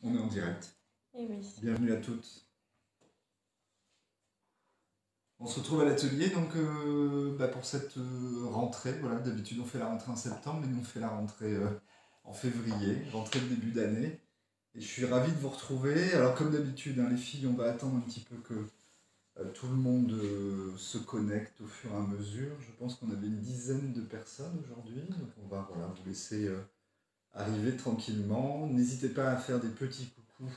On est en direct. Eh oui. Bienvenue à toutes. On se retrouve à l'atelier donc pour cette rentrée. Voilà, d'habitude on fait la rentrée en septembre, mais nous on fait la rentrée en février, rentrée de début d'année. Et je suis ravi de vous retrouver. Alors comme d'habitude, hein, les filles, on va attendre un petit peu que tout le monde se connecte au fur et à mesure. Je pense qu'on avait une dizaine de personnes aujourd'hui, donc on va voilà, vous laisser arriver tranquillement. N'hésitez pas à faire des petits coucous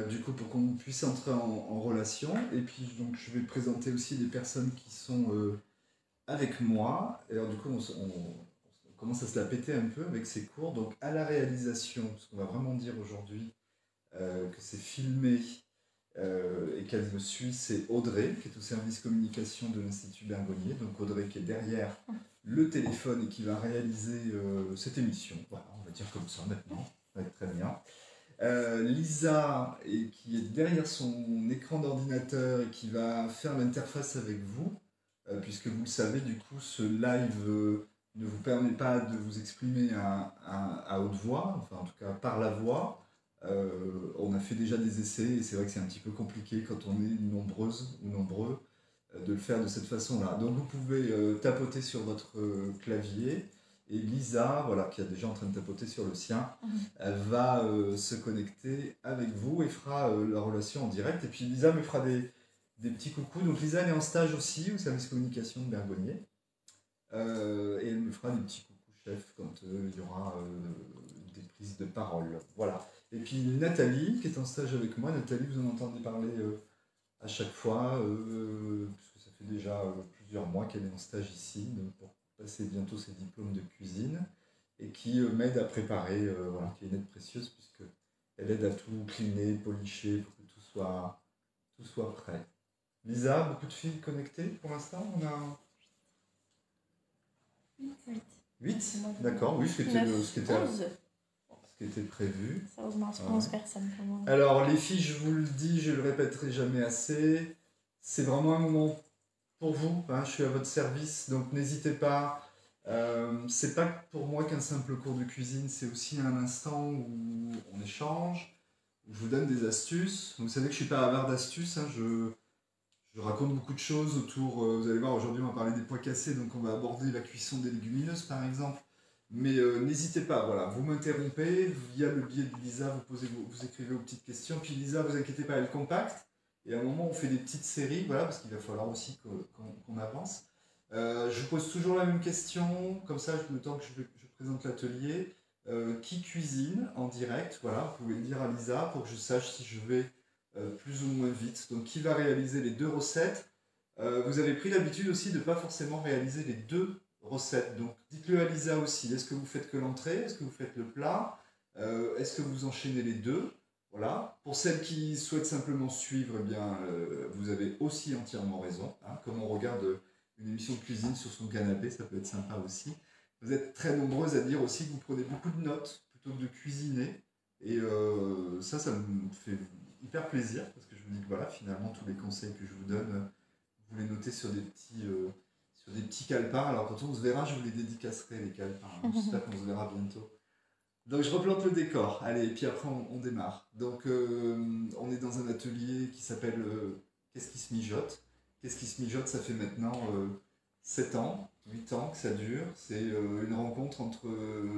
du coup, pour qu'on puisse entrer en relation. Et puis, donc, je vais présenter aussi des personnes qui sont avec moi. Et alors, du coup, on commence à se la péter un peu avec ces cours. Donc, à la réalisation, parce qu'on va vraiment dire aujourd'hui que c'est filmé et qu'elle me suit, c'est Audrey, qui est au service communication de l'Institut Bergonié. Donc, Audrey qui est derrière le téléphone et qui va réaliser cette émission. Voilà, on va dire comme ça maintenant. Ça va être très bien. Lisa, qui est derrière son écran d'ordinateur et qui va faire l'interface avec vous, puisque vous le savez, du coup, ce live ne vous permet pas de vous exprimer à haute voix, enfin en tout cas par la voix. On a fait déjà des essais et c'est vrai que c'est un petit peu compliqué quand on est nombreuses ou nombreux de le faire de cette façon-là. Donc vous pouvez tapoter sur votre clavier. Et Lisa, voilà, qui est déjà en train de tapoter sur le sien, elle va se connecter avec vous et fera la relation en direct. Et puis Lisa me fera des petits coucous. Donc Lisa, elle est en stage aussi au service communication de Bergonié. Et elle me fera des petits coucous chef quand il y aura des prises de parole. Voilà. Et puis Nathalie, qui est en stage avec moi. Nathalie, vous en entendez parler à chaque fois, puisque ça fait déjà plusieurs mois qu'elle est en stage ici, donc pour passer bientôt ses diplômes de cuisine, et qui m'aide à préparer, voilà, qui est une aide précieuse, puisque elle aide à tout cleaner, policher, pour que tout soit prêt. Lisa, beaucoup de filles connectées pour l'instant. On a 8. 8. D'accord, oui, ce qui était prévu. Ça augmente 11 personnes pour moi. Alors, les filles, je vous le dis, je le répéterai jamais assez, c'est vraiment un moment pour vous, hein, je suis à votre service, donc n'hésitez pas. C'est pas pour moi qu'un simple cours de cuisine, c'est aussi un instant où on échange, où je vous donne des astuces. Vous savez que je suis pas avare d'astuces, hein, je raconte beaucoup de choses autour. Vous allez voir, aujourd'hui on va parler des pois cassés, donc on va aborder la cuisson des légumineuses par exemple. Mais n'hésitez pas, voilà, vous m'interrompez, via le biais de Lisa, vous écrivez vos petites questions, puis Lisa, vous inquiétez pas, elle compacte. Et à un moment, on fait des petites séries, voilà, parce qu'il va falloir aussi qu'on avance. Je vous pose toujours la même question, comme ça, le temps que je présente l'atelier. Qui cuisine en direct? Voilà, vous pouvez le dire à Lisa pour que je sache si je vais plus ou moins vite. Donc, qui va réaliser les deux recettes? Vous avez pris l'habitude aussi de ne pas forcément réaliser les deux recettes. Donc, dites-le à Lisa aussi. Est-ce que vous faites que l'entrée? Est-ce que vous faites le plat? Est-ce que vous enchaînez les deux? Voilà. Pour celles qui souhaitent simplement suivre, eh bien, vous avez aussi entièrement raison. Hein. Comme on regarde une émission de cuisine sur son canapé, ça peut être sympa aussi. Vous êtes très nombreuses à dire aussi que vous prenez beaucoup de notes plutôt que de cuisiner. Et ça me fait hyper plaisir parce que je me dis que voilà, finalement, tous les conseils que je vous donne, vous les notez sur des petits calepins. Alors quand on se verra, je vous les dédicacerai, les calepins. Hein. J'espère qu'on se verra bientôt. Donc je replante le décor, allez, et puis après on démarre. Donc on est dans un atelier qui s'appelle Qu'est-ce qui se mijote? Qu'est-ce qui se mijote? Ça fait maintenant 7 ans, 8 ans que ça dure. C'est une rencontre entre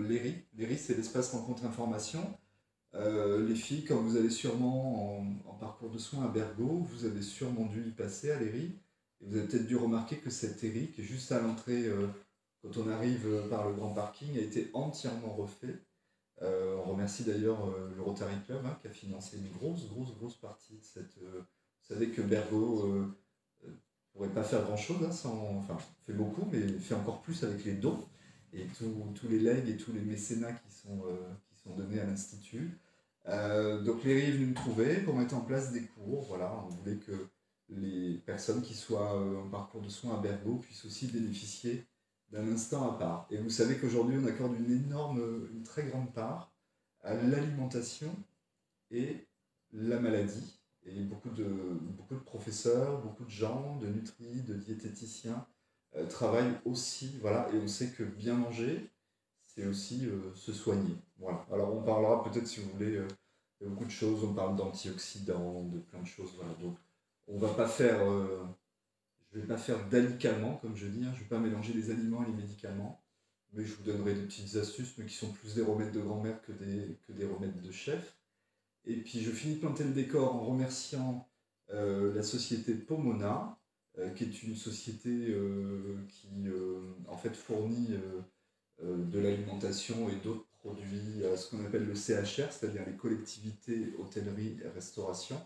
l'ERI. L'ERI, c'est l'espace rencontre information. Les filles, quand vous allez sûrement en parcours de soins à Bergamo, vous avez sûrement dû y passer à l'ERI. Et vous avez peut-être dû remarquer que cette ERI, qui est juste à l'entrée, quand on arrive par le grand parking, a été entièrement refait. On remercie d'ailleurs le Rotary Club hein, qui a financé une grosse partie de cette. Vous savez que Bergo pourrait pas faire grand-chose hein, sans. Enfin, fait beaucoup, mais fait encore plus avec les dons et tous les legs et tous les mécénats qui sont donnés à l'Institut. Donc les est venus me trouver pour mettre en place des cours. Voilà, on voulait que les personnes qui soient en parcours de soins à Bergo puissent aussi bénéficier d'un instant à part. Et vous savez qu'aujourd'hui, on accorde une très grande part à l'alimentation et la maladie. Et beaucoup de professeurs, beaucoup de gens, de nutri, de diététiciens travaillent aussi. Voilà, et on sait que bien manger, c'est aussi se soigner. Voilà. Alors on parlera peut-être si vous voulez Il y a beaucoup de choses, on parle d'antioxydants, de plein de choses, voilà. Donc on va pas faire, je vais pas faire d'alicaments, comme je dis, hein. Je vais pas mélanger les aliments et les médicaments, mais je vous donnerai des petites astuces, mais qui sont plus des remèdes de grand-mère que des remèdes de chef. Et puis je finis de planter le décor en remerciant la société Pomona, qui est une société qui en fait fournit de l'alimentation et d'autres produits à ce qu'on appelle le CHR, c'est-à-dire les collectivités hôtellerie et restauration.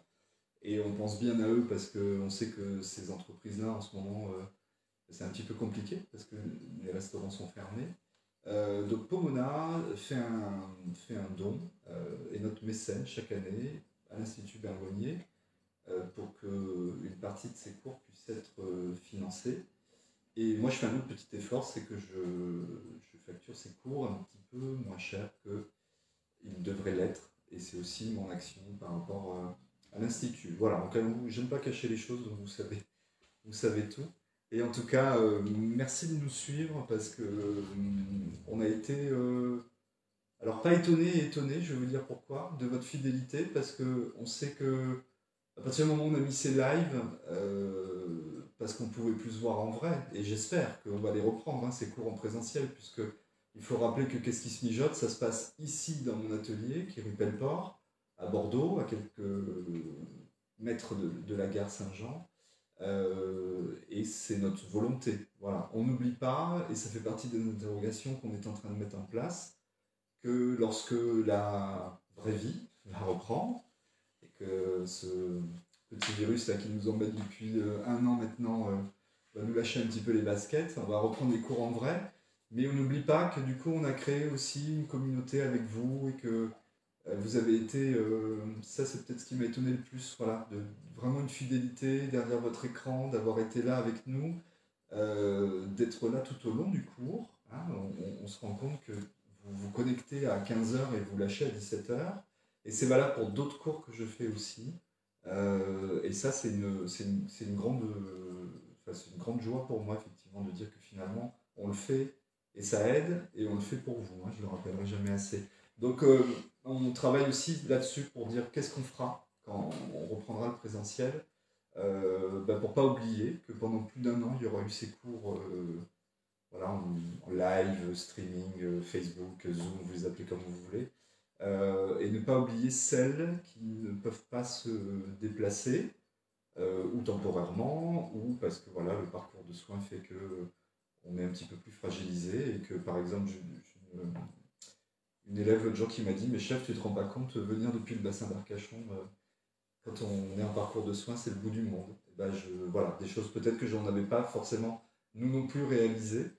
Et on pense bien à eux parce qu'on sait que ces entreprises-là, en ce moment, c'est un petit peu compliqué parce que les restaurants sont fermés. Donc Pomona fait un don et notre mécène chaque année à l'Institut Bergonier pour qu'une partie de ces cours puisse être financée. Et moi je fais un autre petit effort, c'est que je facture ces cours un petit peu moins cher qu'ils devraient l'être. Et c'est aussi mon action par rapport à l'Institut. Voilà, donc j'aime pas cacher les choses, donc vous savez tout. Et en tout cas, merci de nous suivre parce que on a été, alors pas étonné, je vais vous dire pourquoi, de votre fidélité, parce que on sait que à partir du moment où on a mis ces lives, parce qu'on pouvait plus se voir en vrai, et j'espère qu'on va les reprendre, hein, ces cours en présentiel, puisque il faut rappeler que Qu'est-ce qui se mijote, ça se passe ici dans mon atelier, qui est rue Pelleport, à Bordeaux, à quelques mètres de la gare Saint-Jean. Et c'est notre volonté. Voilà. On n'oublie pas, et ça fait partie des interrogations qu'on est en train de mettre en place, que lorsque la vraie vie va reprendre, et que ce petit virus là qui nous embête depuis un an maintenant va nous lâcher un petit peu les baskets, on va reprendre les cours en vrai, mais on n'oublie pas que du coup on a créé aussi une communauté avec vous et que vous avez été, ça c'est peut-être ce qui m'a étonné le plus, voilà, de vraiment une fidélité derrière votre écran, d'avoir été là avec nous, d'être là tout au long du cours. Hein. On se rend compte que vous vous connectez à 15 heures et vous lâchez à 17 heures. Et c'est valable pour d'autres cours que je fais aussi. Et ça, c'est une grande, c'est une grande joie pour moi, effectivement, de dire que finalement, on le fait et ça aide, et on le fait pour vous. Hein, je ne le rappellerai jamais assez. Donc, on travaille aussi là-dessus pour dire qu'est-ce qu'on fera quand on reprendra le présentiel, pour ne pas oublier que pendant plus d'un an, il y aura eu ces cours voilà, en live, streaming, Facebook, Zoom, vous les appelez comme vous voulez. Et ne pas oublier celles qui ne peuvent pas se déplacer, ou temporairement, ou parce que voilà, le parcours de soins fait que on est un petit peu plus fragilisé, et que par exemple, une élève l'autre jour qui m'a dit « Mais chef, tu te rends pas compte, venir depuis le bassin d'Arcachon, quand on est en parcours de soins, c'est le bout du monde. » Voilà, des choses peut-être que je n'en avais pas forcément, nous non plus, réalisées,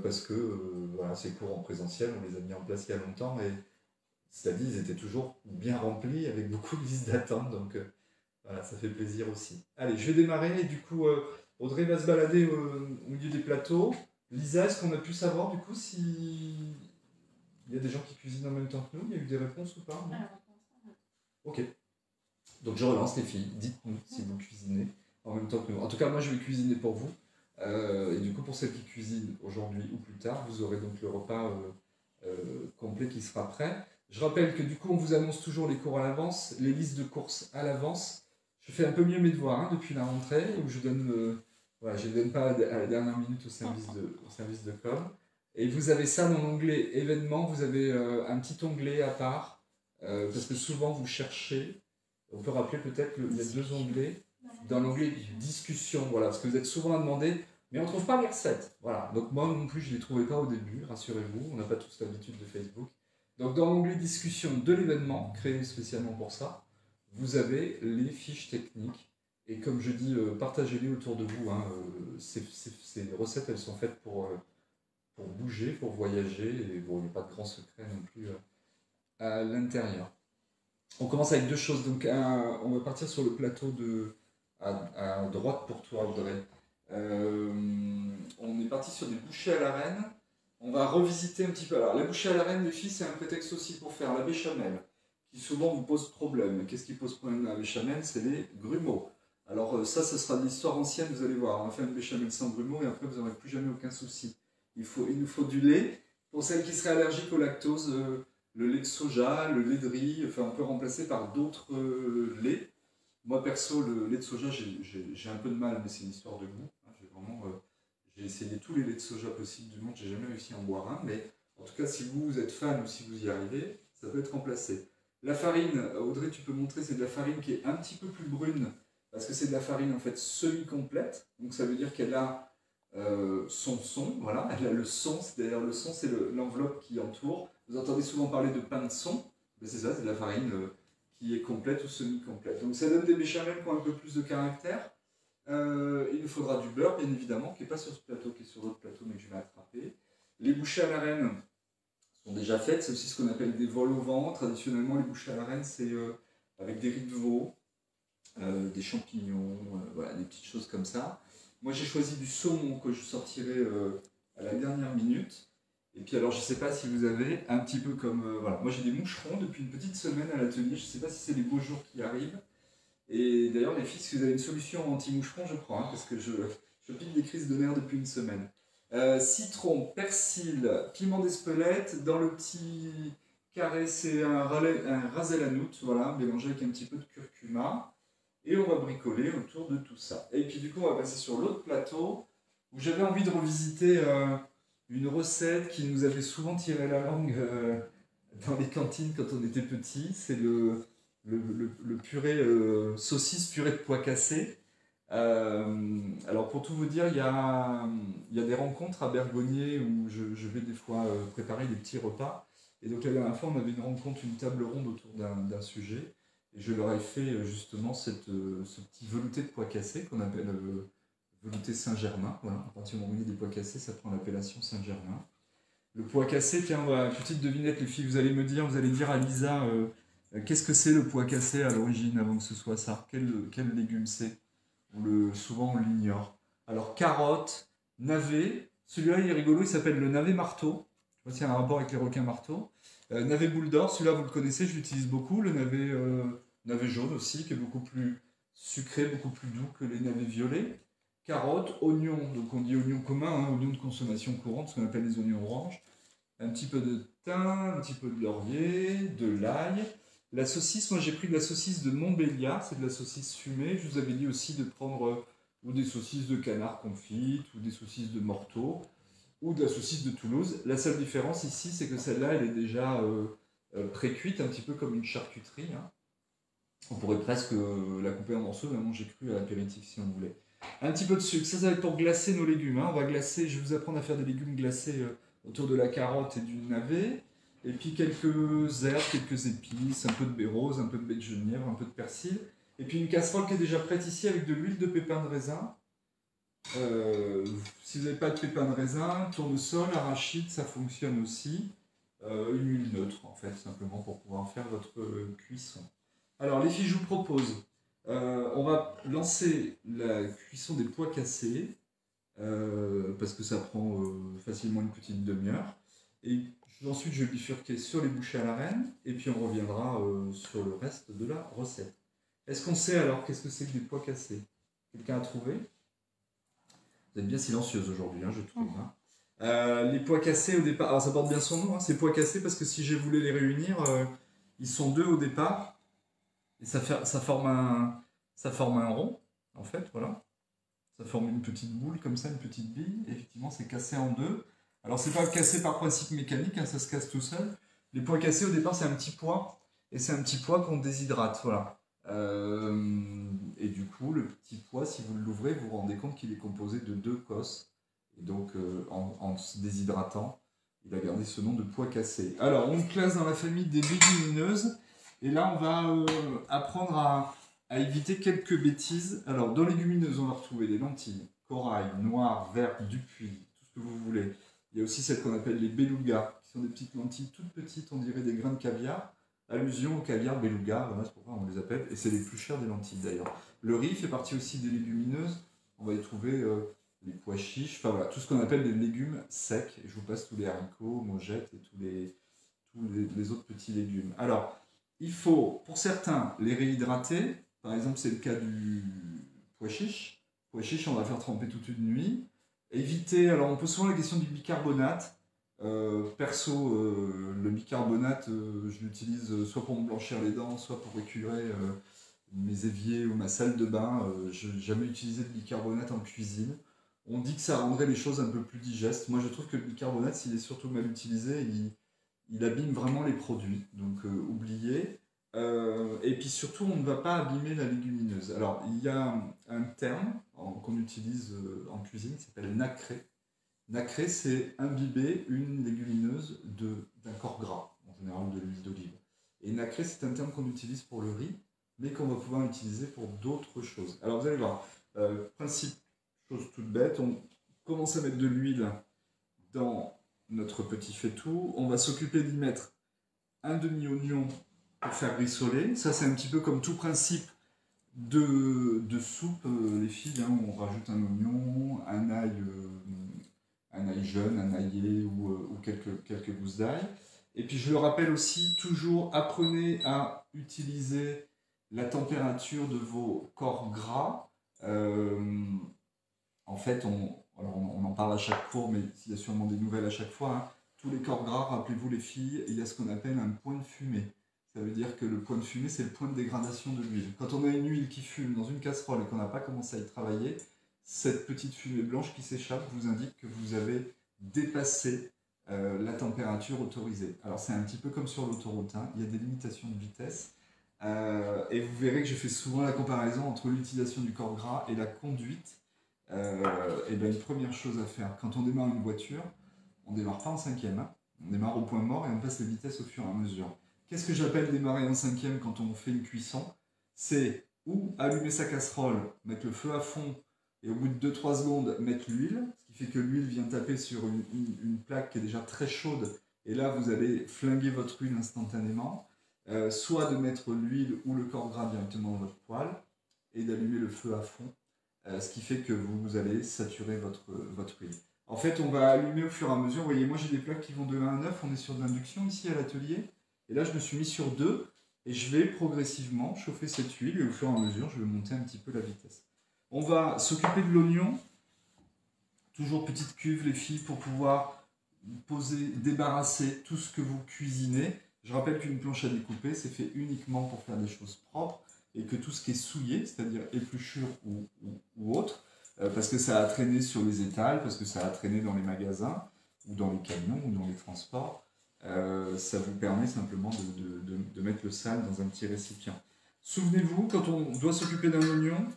parce que voilà, ces cours en présentiel, on les a mis en place il y a longtemps, et c'est-à-dire ils étaient toujours bien remplis, avec beaucoup de listes d'attente, donc voilà, ça fait plaisir aussi. Allez, je vais démarrer, et du coup, Audrey va se balader au milieu des plateaux. Lisa, est-ce qu'on a pu savoir, du coup, si... Il y a des gens qui cuisinent en même temps que nous, il y a eu des réponses ou pas? Ok. Donc je relance les filles, dites-nous si vous cuisinez en même temps que nous. En tout cas, moi je vais cuisiner pour vous. Et du coup, pour celles qui cuisinent aujourd'hui ou plus tard, vous aurez donc le repas complet qui sera prêt. Je rappelle que du coup, on vous annonce toujours les cours à l'avance, les listes de courses à l'avance. Je fais un peu mieux mes devoirs hein, depuis la rentrée, où je donne, voilà, je ne donne pas à la dernière minute au service de com. Et vous avez ça dans l'onglet événements, vous avez un petit onglet à part, parce que souvent vous cherchez, on peut rappeler peut-être qu'il y a deux onglets, dans l'onglet discussion, voilà, parce que vous êtes souvent à demander, mais on ne trouve pas les recettes. Voilà. Donc moi non plus je ne les trouvais pas au début, rassurez-vous, on n'a pas tous l'habitude de Facebook. Donc dans l'onglet discussion de l'événement, créé spécialement pour ça, vous avez les fiches techniques. Et comme je dis, partagez-les autour de vous. Hein, ces recettes, elles sont faites pour bouger, pour voyager, et bon, il n'y a pas de grand secret non plus à l'intérieur. On commence avec deux choses. Donc, on va partir sur le plateau à droite pour toi, Audrey. On est parti sur des bouchées à l'arène. On va revisiter un petit peu. Alors, la bouchée à l'arène, les filles, c'est un prétexte aussi pour faire la béchamel, qui souvent vous pose problème. Qu'est-ce qui pose problème dans la béchamel? C'est les grumeaux. Alors, ça sera de l'histoire ancienne, vous allez voir. On va faire une béchamel sans grumeaux, et après, vous n'aurez plus jamais aucun souci. Il nous faut du lait. Pour celles qui seraient allergiques au lactose, le lait de soja, le lait de riz, enfin on peut remplacer par d'autres laits. Moi perso, le lait de soja, j'ai un peu de mal, mais c'est une histoire de goût. Hein. J'ai essayé tous les laits de soja possibles du monde, j'ai jamais réussi à en boire un, mais en tout cas si vous êtes fan ou si vous y arrivez, ça peut être remplacé. La farine, Audrey, tu peux montrer, c'est de la farine qui est un petit peu plus brune, parce que c'est de la farine en fait semi-complète, donc ça veut dire qu'elle a son son, voilà, elle a le son, c'est-à-dire le son, c'est l'enveloppe qui entoure. Vous entendez souvent parler de pain de son, c'est ça, c'est de la farine qui est complète ou semi-complète. Donc ça donne des béchamels qui ont un peu plus de caractère. Il nous faudra du beurre, bien évidemment, qui n'est pas sur ce plateau, qui est sur l'autre plateau, mais que je vais attraper. Les bouchées à la reine sont déjà faites, c'est aussi ce qu'on appelle des vols au vent. Traditionnellement, les bouchées à la reine, c'est avec des riz de veau, des champignons, voilà, des petites choses comme ça. Moi, j'ai choisi du saumon que je sortirai à la dernière minute. Et puis alors, je ne sais pas si vous avez un petit peu comme... voilà, moi j'ai des moucherons depuis une petite semaine à l'atelier. Je ne sais pas si c'est les beaux jours qui arrivent. Et d'ailleurs, les filles, si vous avez une solution anti-moucheron, je prends, hein, parce que je pique des crises de nerfs depuis une semaine. Citron, persil, piment d'Espelette. Dans le petit carré, c'est un ras el hanout, voilà, mélangé avec un petit peu de curcuma. Et on va bricoler autour de tout ça. Et puis du coup, on va passer sur l'autre plateau, où j'avais envie de revisiter une recette qui nous avait souvent tiré la langue dans les cantines quand on était petit. C'est le purée saucisse purée de pois cassés. Alors pour tout vous dire, il y a des rencontres à Bergognier où je vais des fois préparer des petits repas. Et donc la dernière fois, on avait une rencontre, une table ronde autour d'un sujet. Et je leur ai fait justement ce petit velouté de pois cassés qu'on appelle velouté Saint-Germain. Voilà. À partir du moment où il y a des pois cassés, ça prend l'appellation Saint-Germain. Le pois cassé, tiens, voilà, petite devinette, les filles, vous allez dire à Lisa, qu'est-ce que c'est le pois cassé à l'origine avant que ce soit ça? Quel légume c'est? Souvent on l'ignore. Alors carotte, navet, celui-là il est rigolo, il s'appelle le navet marteau. Je sais pas s'il y a un rapport avec les requins marteaux. Navet boule d'or, celui-là vous le connaissez, je l'utilise beaucoup. Le navet jaune aussi, qui est beaucoup plus sucré, beaucoup plus doux que les navets violets. Carottes, oignons, donc on dit oignons communs, hein, oignons de consommation courante, ce qu'on appelle les oignons oranges. Un petit peu de thym, un petit peu de laurier, de l'ail. La saucisse, moi j'ai pris de la saucisse de Montbéliard, c'est de la saucisse fumée. Je vous avais dit aussi de prendre ou des saucisses de canard confite, ou des saucisses de morteau, ou de la saucisse de Toulouse. La seule différence ici, c'est que celle-là, elle est déjà pré-cuite, un petit peu comme une charcuterie. Hein. On pourrait presque la couper en morceaux, vraiment j'ai cru à l'apéritif si on voulait. Un petit peu de sucre, ça va être pour glacer nos légumes. Hein. On va glacer, je vais vous apprendre à faire des légumes glacés autour de la carotte et du navet. Et puis quelques herbes, quelques épices, un peu de baie rose, un peu de baie de genièvre, un peu de persil. Et puis une casserole qui est déjà prête ici avec de l'huile de pépins de raisin. Si vous n'avez pas de pépins de raisin, tournesol, arachide, ça fonctionne aussi. Une huile neutre en fait, simplement pour pouvoir faire votre cuisson. Alors les filles, je vous propose, on va lancer la cuisson des pois cassés, parce que ça prend facilement une petite demi-heure. Et ensuite, je vais bifurquer sur les bouchées à la reine, et puis on reviendra sur le reste de la recette. Est-ce qu'on sait alors qu'est-ce que c'est que des pois cassés? Quelqu'un a trouvé? Vous êtes bien silencieuse aujourd'hui, hein, je trouve. Hein. Les pois cassés au départ, alors ça porte bien son nom, hein, c'est pois cassés parce que si j'ai voulu les réunir, ils sont deux au départ, et ça forme un rond, en fait, voilà. Ça forme une petite boule comme ça, une petite bille, et effectivement c'est cassé en deux. Alors c'est pas cassé par principe mécanique, hein, ça se casse tout seul. Les pois cassés au départ c'est un petit pois, et c'est un petit pois qu'on déshydrate, voilà. Et du coup le petit pois, si vous l'ouvrez, vous vous rendez compte qu'il est composé de 2 cosses. Et donc en se déshydratant, il a gardé ce nom de pois cassé. Alors on le classe dans la famille des légumineuses, et là on va apprendre à éviter quelques bêtises. Alors dans les légumineuses on va retrouver des lentilles, corail, noir, vert, dupuis, tout ce que vous voulez. Il y a aussi celles qu'on appelle les belugas, qui sont des petites lentilles toutes petites, on dirait des grains de caviar. Allusion au caviar beluga, voilà, c'est pourquoi on les appelle, et c'est les plus chères des lentilles d'ailleurs. Le riz fait partie aussi des légumineuses, on va y trouver les pois chiches, enfin voilà, tout ce qu'on appelle des légumes secs, et je vous passe tous les haricots, mogettes et tous les autres petits légumes. Alors, il faut, pour certains, les réhydrater, par exemple c'est le cas du pois chiche. Pois chiche, on va faire tremper toute une nuit. Éviter, alors on pose souvent la question du bicarbonate. Perso, le bicarbonate, je l'utilise soit pour me blanchir les dents, soit pour écurer mes éviers ou ma salle de bain. Je n'ai jamais utilisé de bicarbonate en cuisine. On dit que ça rendrait les choses un peu plus digestes. Moi, je trouve que le bicarbonate, s'il est surtout mal utilisé, il abîme vraiment les produits. Donc, oubliez. Et puis surtout, on ne va pas abîmer la légumineuse. Alors, il y a un terme qu'on utilise en cuisine qui s'appelle nacré. Nacré, c'est imbiber une légumineuse d'un corps gras, en général de l'huile d'olive. Et nacré, c'est un terme qu'on utilise pour le riz, mais qu'on va pouvoir utiliser pour d'autres choses. Alors, vous allez voir, principe, chose toute bête, on commence à mettre de l'huile dans notre petit faitout. On va s'occuper d'y mettre un demi-oignon pour faire rissoler. Ça, c'est un petit peu comme tout principe de soupe, les filles. Hein, on rajoute un oignon, un ail jeune, un aillé ou quelques gousses d'ail. Et puis, je le rappelle aussi, toujours apprenez à utiliser la température de vos corps gras. En fait, on en parle à chaque cours, mais il y a sûrement des nouvelles à chaque fois. Hein. Tous les corps gras, rappelez-vous les filles, il y a ce qu'on appelle un point de fumée. Ça veut dire que le point de fumée, c'est le point de dégradation de l'huile. Quand on a une huile qui fume dans une casserole et qu'on n'a pas commencé à y travailler, cette petite fumée blanche qui s'échappe vous indique que vous avez dépassé la température autorisée. Alors c'est un petit peu comme sur l'autoroute, hein. Il y a des limitations de vitesse. Et vous verrez que je fais souvent la comparaison entre l'utilisation du corps gras et la conduite. Et bien une première chose à faire, quand on démarre une voiture, on ne démarre pas en cinquième. Hein. On démarre au point mort et on passe les vitesses au fur et à mesure. Qu'est-ce que j'appelle démarrer en cinquième quand on fait une cuisson? C'est ou allumer sa casserole, mettre le feu à fond et au bout de 2-3 secondes mettre l'huile, ce qui fait que l'huile vient taper sur une plaque qui est déjà très chaude et là vous allez flinguer votre huile instantanément, soit de mettre l'huile ou le corps gras directement dans votre poêle et d'allumer le feu à fond, ce qui fait que vous allez saturer votre huile. En fait, on va allumer au fur et à mesure. Vous voyez, moi j'ai des plaques qui vont de 1 à 9, on est sur de l'induction ici à l'atelier. Et là, je me suis mis sur 2 et je vais progressivement chauffer cette huile et au fur et à mesure, je vais monter un petit peu la vitesse. On va s'occuper de l'oignon. Toujours petite cuve, les filles, pour pouvoir poser, débarrasser tout ce que vous cuisinez. Je rappelle qu'une planche à découper, c'est fait uniquement pour faire des choses propres et que tout ce qui est souillé, c'est-à-dire épluchure ou autre, parce que ça a traîné sur les étals, parce que ça a traîné dans les magasins, ou dans les camions, ou dans les transports, ça vous permet simplement de mettre le sale dans un petit récipient. Souvenez-vous, quand on doit s'occuper d'un oignon,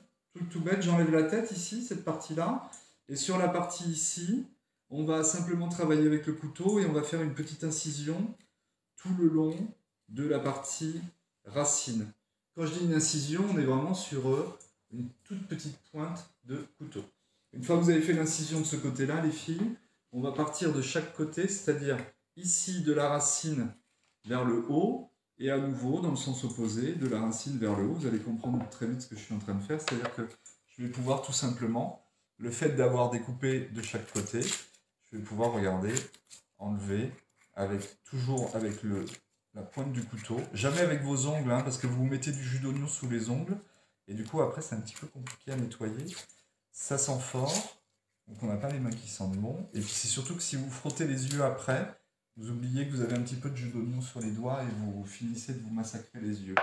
tout bête, j'enlève la tête ici, cette partie-là, et sur la partie ici, on va simplement travailler avec le couteau et on va faire une petite incision tout le long de la partie racine. Quand je dis une incision, on est vraiment sur une toute petite pointe de couteau. Une fois que vous avez fait l'incision de ce côté-là, les filles, on va partir de chaque côté, c'est-à-dire ici de la racine vers le haut, et à nouveau dans le sens opposé, de la racine vers le haut. Vous allez comprendre très vite ce que je suis en train de faire, c'est-à-dire que je vais pouvoir tout simplement, le fait d'avoir découpé de chaque côté, je vais pouvoir, regarder, enlever, toujours avec la pointe du couteau, jamais avec vos ongles, hein, parce que vous mettez du jus d'oignon sous les ongles, et du coup après c'est un petit peu compliqué à nettoyer, ça sent fort, donc on n'a pas les mains qui sentent bon, et puis c'est surtout que si vous frottez les yeux après, vous oubliez que vous avez un petit peu de jus d'oignon sur les doigts et vous finissez de vous massacrer les yeux.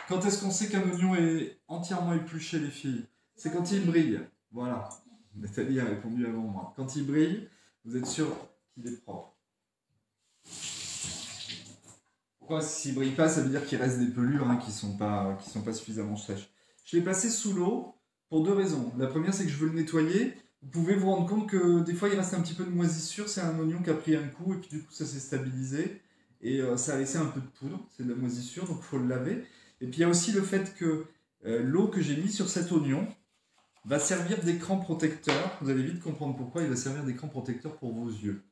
Quand est-ce qu'on sait qu'un oignon est entièrement épluché, les filles? C'est quand il brille, voilà, Nathalie a répondu avant moi, quand il brille, vous êtes sûr qu'il est propre. Pourquoi s'il ne brille pas, ça veut dire qu'il reste des pelures hein, qui sont pas suffisamment sèches. Je l'ai placé sous l'eau pour 2 raisons. La première, c'est que je veux le nettoyer. Vous pouvez vous rendre compte que des fois, il reste un petit peu de moisissure. C'est un oignon qui a pris un coup et puis du coup, ça s'est stabilisé. Et ça a laissé un peu de poudre. C'est de la moisissure, donc il faut le laver. Et puis, il y a aussi le fait que l'eau que j'ai mise sur cet oignon va servir d'écran protecteur. Vous allez vite comprendre pourquoi il va servir d'écran protecteur pour vos yeux.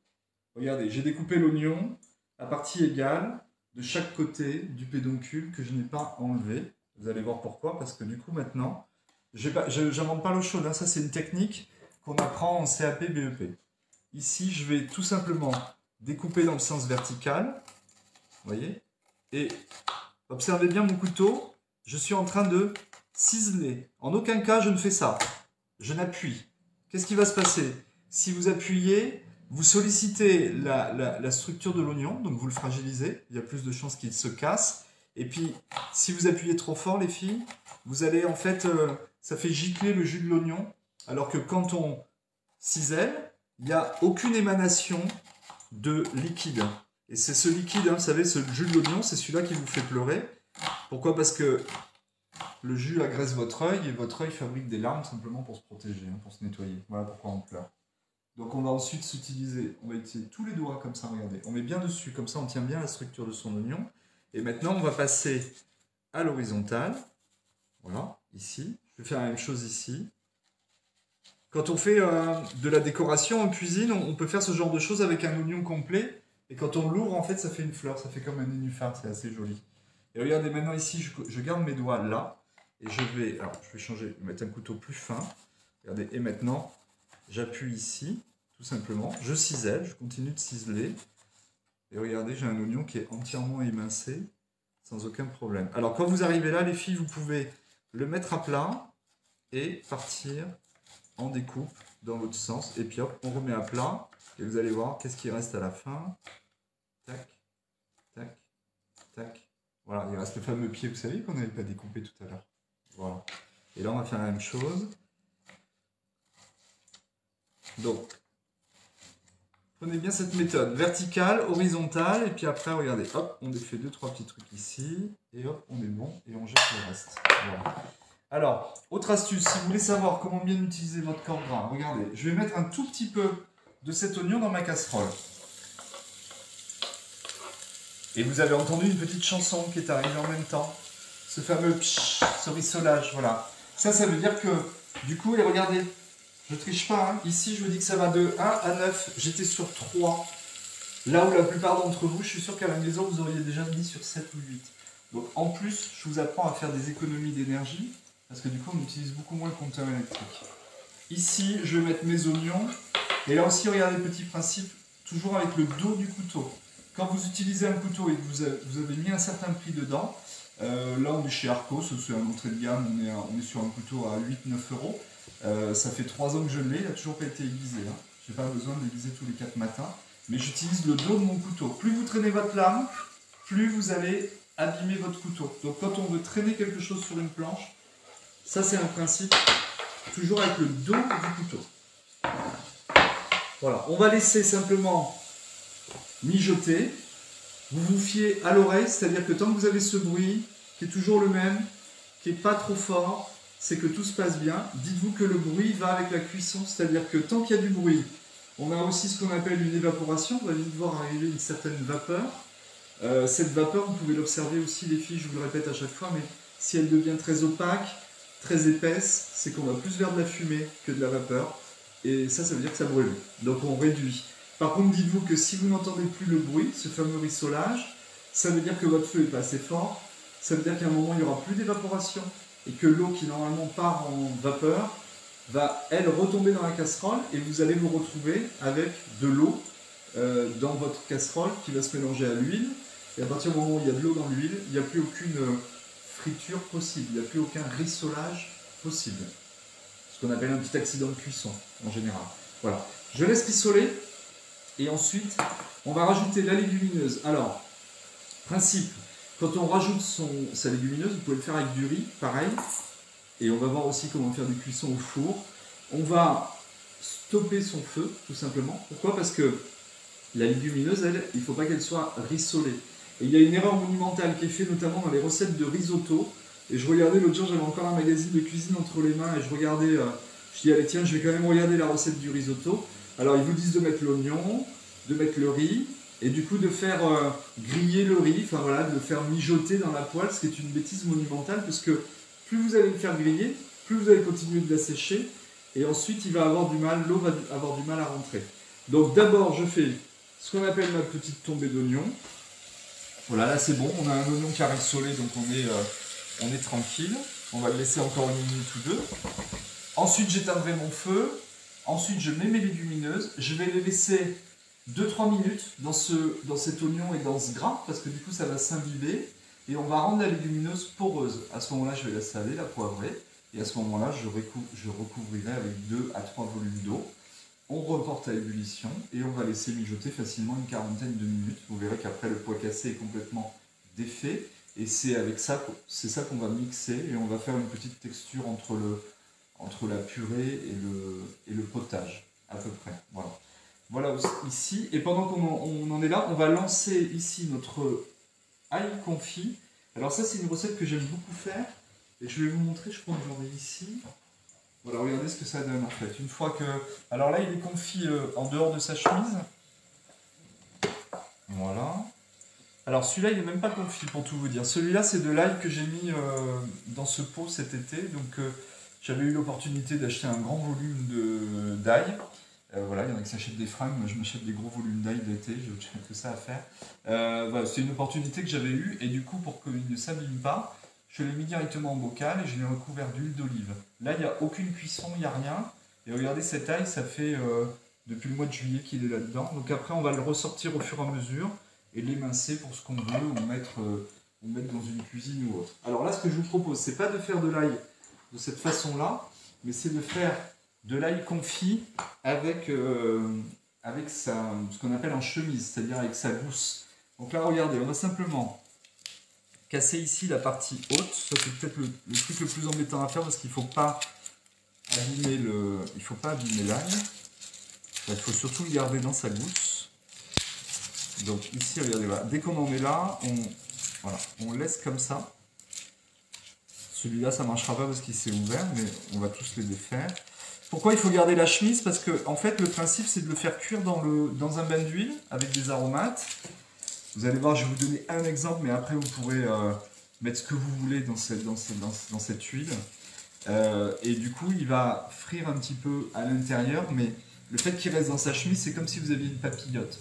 Regardez, j'ai découpé l'oignon à partie égale de chaque côté du pédoncule que je n'ai pas enlevé. Vous allez voir pourquoi, parce que du coup maintenant, je n'invente pas l'eau chaude, hein. Ça c'est une technique qu'on apprend en CAP BEP. Ici, je vais tout simplement découper dans le sens vertical, vous voyez, et observez bien mon couteau, je suis en train de ciseler. En aucun cas je ne fais ça, je n'appuie. Qu'est-ce qui va se passer? Si vous appuyez, vous sollicitez la structure de l'oignon, donc vous le fragilisez, il y a plus de chances qu'il se casse. Et puis, si vous appuyez trop fort, les filles, vous allez en fait, ça fait gicler le jus de l'oignon, alors que quand on cisèle, il n'y a aucune émanation de liquide. Et c'est ce liquide, hein, vous savez, ce jus de l'oignon, c'est celui-là qui vous fait pleurer. Pourquoi? Parce que le jus agresse votre œil et votre œil fabrique des larmes simplement pour se protéger, hein, pour se nettoyer. Voilà pourquoi on pleure. Donc on va ensuite on va utiliser tous les doigts comme ça, regardez. On met bien dessus, comme ça on tient bien la structure de son oignon. Et maintenant on va passer à l'horizontale. Voilà, ici. Je vais faire la même chose ici. Quand on fait de la décoration en cuisine, on peut faire ce genre de choses avec un oignon complet. Et quand on l'ouvre, en fait, ça fait une fleur, ça fait comme un nénuphar, c'est assez joli. Et regardez, maintenant ici, je garde mes doigts là. Et je vais changer, mettre un couteau plus fin. Regardez, et maintenant, j'appuie ici, tout simplement. Je cisèle, je continue de ciseler. Et regardez, j'ai un oignon qui est entièrement émincé, sans aucun problème. Alors, quand vous arrivez là, les filles, vous pouvez le mettre à plat et partir en découpe dans l'autre sens. Et puis hop, on remet à plat. Et vous allez voir qu'est-ce qui reste à la fin. Tac, tac, tac. Voilà, il reste le fameux pied, vous savez, qu'on n'avait pas découpé tout à l'heure. Voilà. Et là, on va faire la même chose. Donc, prenez bien cette méthode. Verticale, horizontale. Et puis après, regardez, hop, on défait 2-3 petits trucs ici. Et hop, on est bon. Et on jette le reste. Voilà. Alors, autre astuce, si vous voulez savoir comment bien utiliser votre corps gras, regardez, je vais mettre un tout petit peu de cet oignon dans ma casserole. Et vous avez entendu une petite chanson qui est arrivée en même temps. Ce fameux psh, ce rissolage, voilà. Ça veut dire que, du coup, et regardez, je triche pas, hein. Ici je vous dis que ça va de 1 à 9, j'étais sur 3. Là où la plupart d'entre vous, je suis sûr qu'à la maison, vous auriez déjà mis sur 7 ou 8. Donc en plus, je vous apprends à faire des économies d'énergie, parce que du coup, on utilise beaucoup moins le compteur électrique. Ici, je vais mettre mes oignons. Et là aussi, regardez le petit principe, toujours avec le dos du couteau. Quand vous utilisez un couteau et que vous avez mis un certain prix dedans, là on est chez Arcos, c'est un entrée de gamme, on est sur un couteau à 8-9 euros. Ça fait 3 ans que je l'ai, il n'a toujours pas été aiguisé. Hein. Je n'ai pas besoin d'aiguiser tous les 4 matins. Mais j'utilise le dos de mon couteau. Plus vous traînez votre lame, plus vous allez abîmer votre couteau. Donc quand on veut traîner quelque chose sur une planche, ça c'est un principe, toujours avec le dos du couteau. Voilà, on va laisser simplement mijoter. Vous vous fiez à l'oreille, c'est-à-dire que tant que vous avez ce bruit, qui est toujours le même, qui n'est pas trop fort, c'est que tout se passe bien. Dites-vous que le bruit va avec la cuisson, c'est-à-dire que tant qu'il y a du bruit, on a aussi ce qu'on appelle une évaporation, on va vite voir arriver une certaine vapeur. Cette vapeur, vous pouvez l'observer aussi, les filles, je vous le répète à chaque fois, mais si elle devient très opaque, très épaisse, c'est qu'on va plus vers de la fumée que de la vapeur. Et ça veut dire que ça brûle. Donc on réduit. Par contre, dites-vous que si vous n'entendez plus le bruit, ce fameux rissolage, ça veut dire que votre feu n'est pas assez fort. Ça veut dire qu'à un moment, il n'y aura plus d'évaporation. Et que l'eau qui normalement part en vapeur va, elle, retomber dans la casserole. Et vous allez vous retrouver avec de l'eau dans votre casserole qui va se mélanger à l'huile. Et à partir du moment où il y a de l'eau dans l'huile, il n'y a plus aucune friture possible. Il n'y a plus aucun rissolage possible. Ce qu'on appelle un petit accident de cuisson, en général. Voilà. Je laisse rissoler. Et ensuite, on va rajouter la légumineuse. Alors, principe, quand on rajoute sa légumineuse, vous pouvez le faire avec du riz, pareil. Et on va voir aussi comment faire des cuissons au four. On va stopper son feu, tout simplement. Pourquoi? Parce que la légumineuse, elle, il ne faut pas qu'elle soit rissolée. Et il y a une erreur monumentale qui est faite notamment dans les recettes de risotto. Et je regardais l'autre jour, j'avais encore un magazine de cuisine entre les mains et je regardais, je dis allez tiens, je vais quand même regarder la recette du risotto. Alors ils vous disent de mettre l'oignon, de mettre le riz, et du coup de faire griller le riz, enfin voilà, de le faire mijoter dans la poêle, ce qui est une bêtise monumentale, parce que plus vous allez le faire griller, plus vous allez continuer de l'assécher, et ensuite il va avoir du mal, l'eau va avoir du mal à rentrer. Donc d'abord je fais ce qu'on appelle ma petite tombée d'oignon. Voilà, là c'est bon, on a un oignon qui a rissolé, donc on est tranquille. On va le laisser encore une minute ou deux. Ensuite j'éteindrai mon feu. Ensuite, je mets mes légumineuses, je vais les laisser 2-3 minutes dans cet oignon et dans ce gras, parce que du coup, ça va s'imbiber, et on va rendre la légumineuse poreuse. À ce moment-là, je vais la saler, la poivrer, et à ce moment-là, je recouvrirai avec 2 à 3 volumes d'eau. on reporte à ébullition et on va laisser mijoter facilement une quarantaine de minutes. Vous verrez qu'après le pois cassé est complètement défait et c'est avec ça, c'est ça qu'on va mixer et on va faire une petite texture entre la purée et le potage à peu près. Voilà. Voilà ici. Et pendant qu'on en est là, on va lancer ici notre ail confit. Alors ça c'est une recette que j'aime beaucoup faire et je vais vous montrer, je crois que j'en ai ici. Voilà, regardez ce que ça donne en fait. Une fois que... Alors là il est confit en dehors de sa chemise. Voilà. Alors celui-là il n'est même pas confit pour tout vous dire. Celui-là c'est de l'ail que j'ai mis dans ce pot cet été. Donc j'avais eu l'opportunité d'acheter un grand volume d'ail. Voilà, il y en a qui s'achètent des fringues, moi je m'achète des gros volumes d'ail d'été, j'ai que ça à faire. Voilà, c'est une opportunité que j'avais eue et du coup pour qu'il ne s'abîme pas, je l'ai mis directement en bocal et je l'ai recouvert d'huile d'olive. Là il n'y a aucune cuisson, il n'y a rien. Et regardez cet ail, ça fait depuis le mois de juillet qu'il est là-dedans. Donc après on va le ressortir au fur et à mesure et l'émincer pour ce qu'on veut ou mettre dans une cuisine ou autre. Alors là ce que je vous propose, c'est pas de faire de l'ail de cette façon-là, mais c'est de faire de l'ail confit avec ce qu'on appelle en chemise, c'est-à-dire avec sa gousse. Donc là, regardez, on va simplement casser ici la partie haute. Ça, c'est peut-être le truc le plus embêtant à faire parce qu'il ne faut pas abîmer l'ail. Il faut surtout le garder dans sa gousse. Donc ici, regardez, voilà. Dès qu'on en est là, on laisse comme ça. Celui-là, ça ne marchera pas parce qu'il s'est ouvert, mais on va tous les défaire. Pourquoi il faut garder la chemise? Parce que en fait, le principe, c'est de le faire cuire dans un bain d'huile avec des aromates. Vous allez voir, je vais vous donner un exemple, mais après, vous pourrez mettre ce que vous voulez dans cette huile. Et du coup, il va frire un petit peu à l'intérieur, mais le fait qu'il reste dans sa chemise, c'est comme si vous aviez une papillote.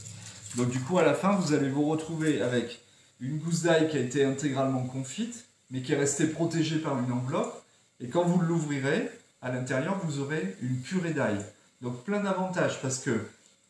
Donc du coup, à la fin, vous allez vous retrouver avec une gousse d'ail qui a été intégralement confite, mais qui est restée protégée par une enveloppe. Et quand vous l'ouvrirez, à l'intérieur, vous aurez une purée d'ail. Donc plein d'avantages, parce que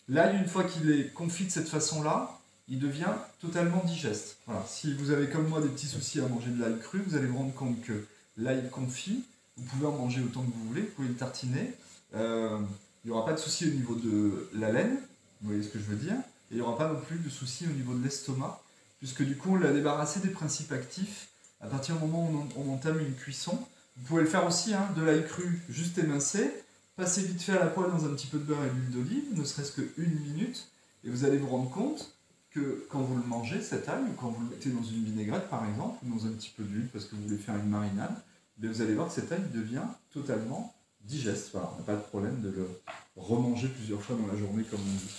l'ail, une fois qu'il est confit de cette façon-là, il devient totalement digeste. Voilà. Si vous avez comme moi des petits soucis à manger de l'ail cru, vous allez vous rendre compte que l'ail confit, vous pouvez en manger autant que vous voulez, vous pouvez le tartiner. Il n'y aura pas de souci au niveau de la laine, vous voyez ce que je veux dire. Et il n'y aura pas non plus de souci au niveau de l'estomac, puisque du coup on l'a débarrassé des principes actifs à partir du moment où on entame une cuisson. Vous pouvez le faire aussi, hein, de l'ail cru juste émincé, passer vite fait à la poêle dans un petit peu de beurre et d'huile d'olive, ne serait-ce qu'une minute, et vous allez vous rendre compte que quand vous le mangez, cet ail, ou quand vous le mettez dans une vinaigrette par exemple, ou dans un petit peu d'huile parce que vous voulez faire une marinade, mais vous allez voir que cet ail devient totalement digeste. Voilà, on n'a pas de problème de le remanger plusieurs fois dans la journée comme on dit.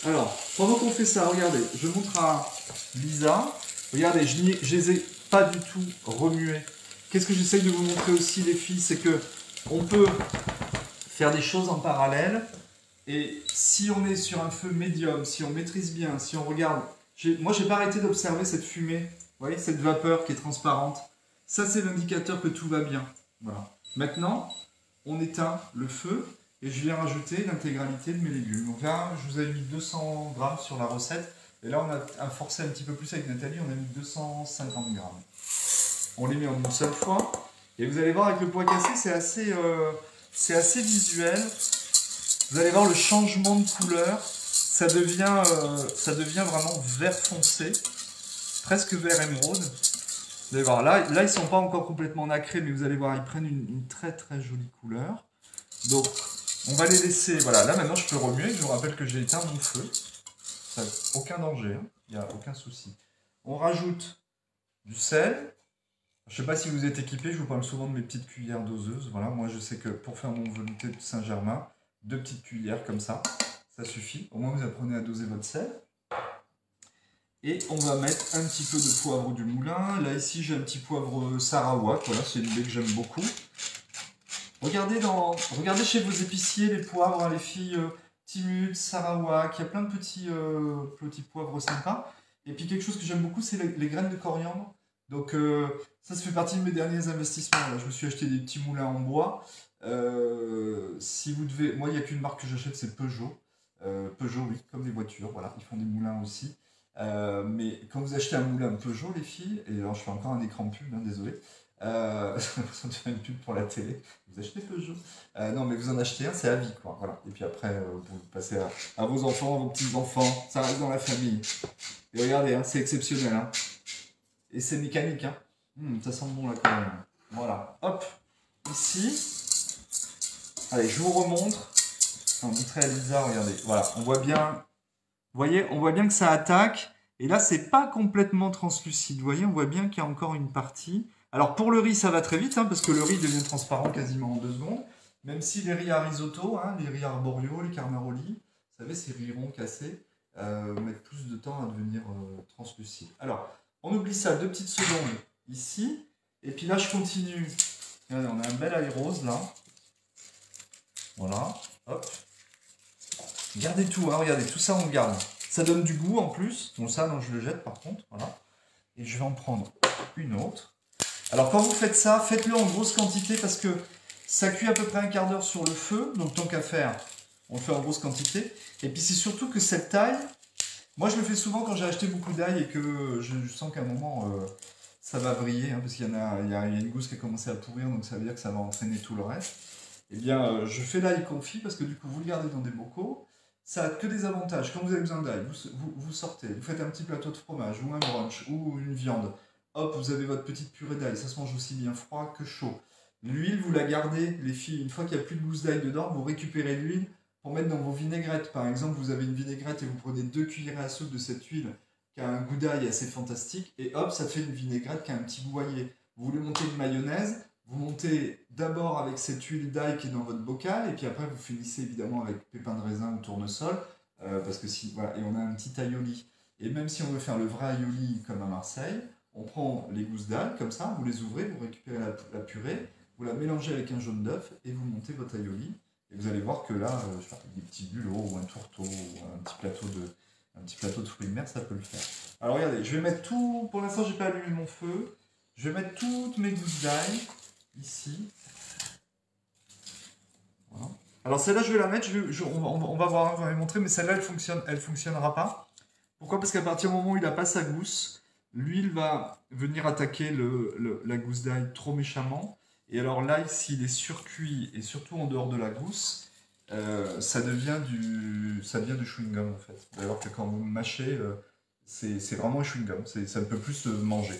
Alors, pendant qu'on fait ça, regardez, je montre à Lisa, regardez, je les ai pas du tout remués. Qu'est-ce que j'essaye de vous montrer aussi, les filles, c'est que on peut faire des choses en parallèle. Et si on est sur un feu médium, si on maîtrise bien, si on regarde... Moi, j'ai pas arrêté d'observer cette fumée, vous voyez, cette vapeur qui est transparente. Ça, c'est l'indicateur que tout va bien. Voilà. Maintenant, on éteint le feu et je viens rajouter l'intégralité de mes légumes. Donc là, je vous avais mis 200 grammes sur la recette. Et là, on a forcé un petit peu plus avec Nathalie, on a mis 250 grammes. On les met en une seule fois. Et vous allez voir, avec le pois cassé, c'est assez visuel. Vous allez voir le changement de couleur. Ça devient vraiment vert foncé, presque vert émeraude. Vous allez voir, là ils ne sont pas encore complètement nacrés, mais vous allez voir, ils prennent une très très jolie couleur. Donc, on va les laisser. Voilà, là maintenant je peux remuer. Je vous rappelle que j'ai éteint mon feu. Ça, aucun danger, hein. Il n'y a aucun souci. On rajoute du sel. Je ne sais pas si vous êtes équipé, je vous parle souvent de mes petites cuillères doseuses. Voilà, moi je sais que pour faire mon velouté de Saint-Germain, 2 petites cuillères comme ça suffit. Au moins vous apprenez à doser votre sel. Et on va mettre un petit peu de poivre du moulin. Là ici j'ai un petit poivre Sarawak, voilà, c'est une baie que j'aime beaucoup. Regardez chez vos épiciers les poivres, hein, les filles, Timut, Sarawak, il y a plein de petits poivres sympas. Et puis quelque chose que j'aime beaucoup, c'est les graines de coriandre. Donc ça fait partie de mes derniers investissements. Là, je me suis acheté des petits moulins en bois. Si vous devez... Moi, il n'y a qu'une marque que j'achète, c'est Peugeot. Peugeot, oui, comme les voitures, voilà, ils font des moulins aussi. Mais quand vous achetez un moulin Peugeot, les filles, et alors je fais encore un écran pub, hein, désolé, J'ai l'impression de faire une pub pour la télé. Vous achetez Peugeot? Non, mais vous en achetez un, c'est à vie, quoi. Voilà. Et puis après, vous passez à vos enfants, à vos petits-enfants. Ça reste dans la famille. Et regardez, hein, c'est exceptionnel. Hein. Et c'est mécanique. Hein. Ça sent bon, là, quand même. Voilà. Hop. Ici. Allez, je vous remontre. On va montrer à Lisa, regardez. Voilà, on voit bien. Vous voyez, on voit bien que ça attaque. Et là, c'est pas complètement translucide. Vous voyez, on voit bien qu'il y a encore une partie. Alors, pour le riz, ça va très vite, hein, parce que le riz devient transparent quasiment en 2 secondes. Même si les riz à risotto, hein, les riz arborio, les carnaroli, vous savez, ces riz ronds cassés, mettent plus de temps à devenir translucides. Alors, on oublie ça 2 petites secondes ici. Et puis là, je continue. Regardez, on a un bel ail rose, là. Voilà. Hop. Gardez tout, hein, regardez, tout ça, on garde. Ça donne du goût en plus. Bon, ça, non, je le jette par contre. Voilà. Et je vais en prendre une autre. Alors, quand vous faites ça, faites-le en grosse quantité parce que ça cuit à peu près un quart d'heure sur le feu. Donc, tant qu'à faire, on le fait en grosse quantité. Et puis, c'est surtout que cette taille, moi, je le fais souvent quand j'ai acheté beaucoup d'ail et que je sens qu'à un moment, ça va vriller. Hein, parce qu'il y a une gousse qui a commencé à pourrir. Donc, ça veut dire que ça va entraîner tout le reste. Eh bien, je fais l'ail confit parce que du coup, vous le gardez dans des bocaux. Ça a que des avantages. Quand vous avez besoin d'ail, vous sortez, vous faites un petit plateau de fromage ou un brunch ou une viande. Hop, vous avez votre petite purée d'ail. Ça se mange aussi bien froid que chaud. L'huile, vous la gardez, les filles. Une fois qu'il n'y a plus de gousse d'ail dedans, vous récupérez l'huile pour mettre dans vos vinaigrettes. Par exemple, vous avez une vinaigrette et vous prenez 2 cuillerées à soupe de cette huile qui a un goût d'ail assez fantastique. Et hop, ça fait une vinaigrette qui a un petit goût aillé. Vous voulez monter une mayonnaise? Vous montez d'abord avec cette huile d'ail qui est dans votre bocal, et puis après vous finissez évidemment avec pépins de raisin ou tournesol, parce que si, voilà, et on a un petit aioli. Et même si on veut faire le vrai aioli comme à Marseille, on prend les gousses d'ail comme ça, vous les ouvrez, vous récupérez la purée, vous la mélangez avec un jaune d'œuf et vous montez votre aioli. Et vous allez voir que là, je sais pas, des petits bulots ou un tourteau ou un petit plateau de fruits de mer, ça peut le faire. Alors regardez, je vais mettre tout. Pour l'instant, j'ai pas allumé mon feu. Je vais mettre toutes mes gousses d'ail. Ici. Voilà. Alors celle-là, je vais la mettre, on va voir, je vais vous montrer, mais celle-là, elle fonctionnera pas. Pourquoi? Parce qu'à partir du moment où il n'a pas sa gousse, l'huile va venir attaquer la gousse d'ail trop méchamment. Et alors l'ail, s'il est surcuit, et surtout en dehors de la gousse, ça devient du chewing-gum en fait. Alors que quand vous mâchez, c'est vraiment un chewing-gum, ça ne peut plus se manger.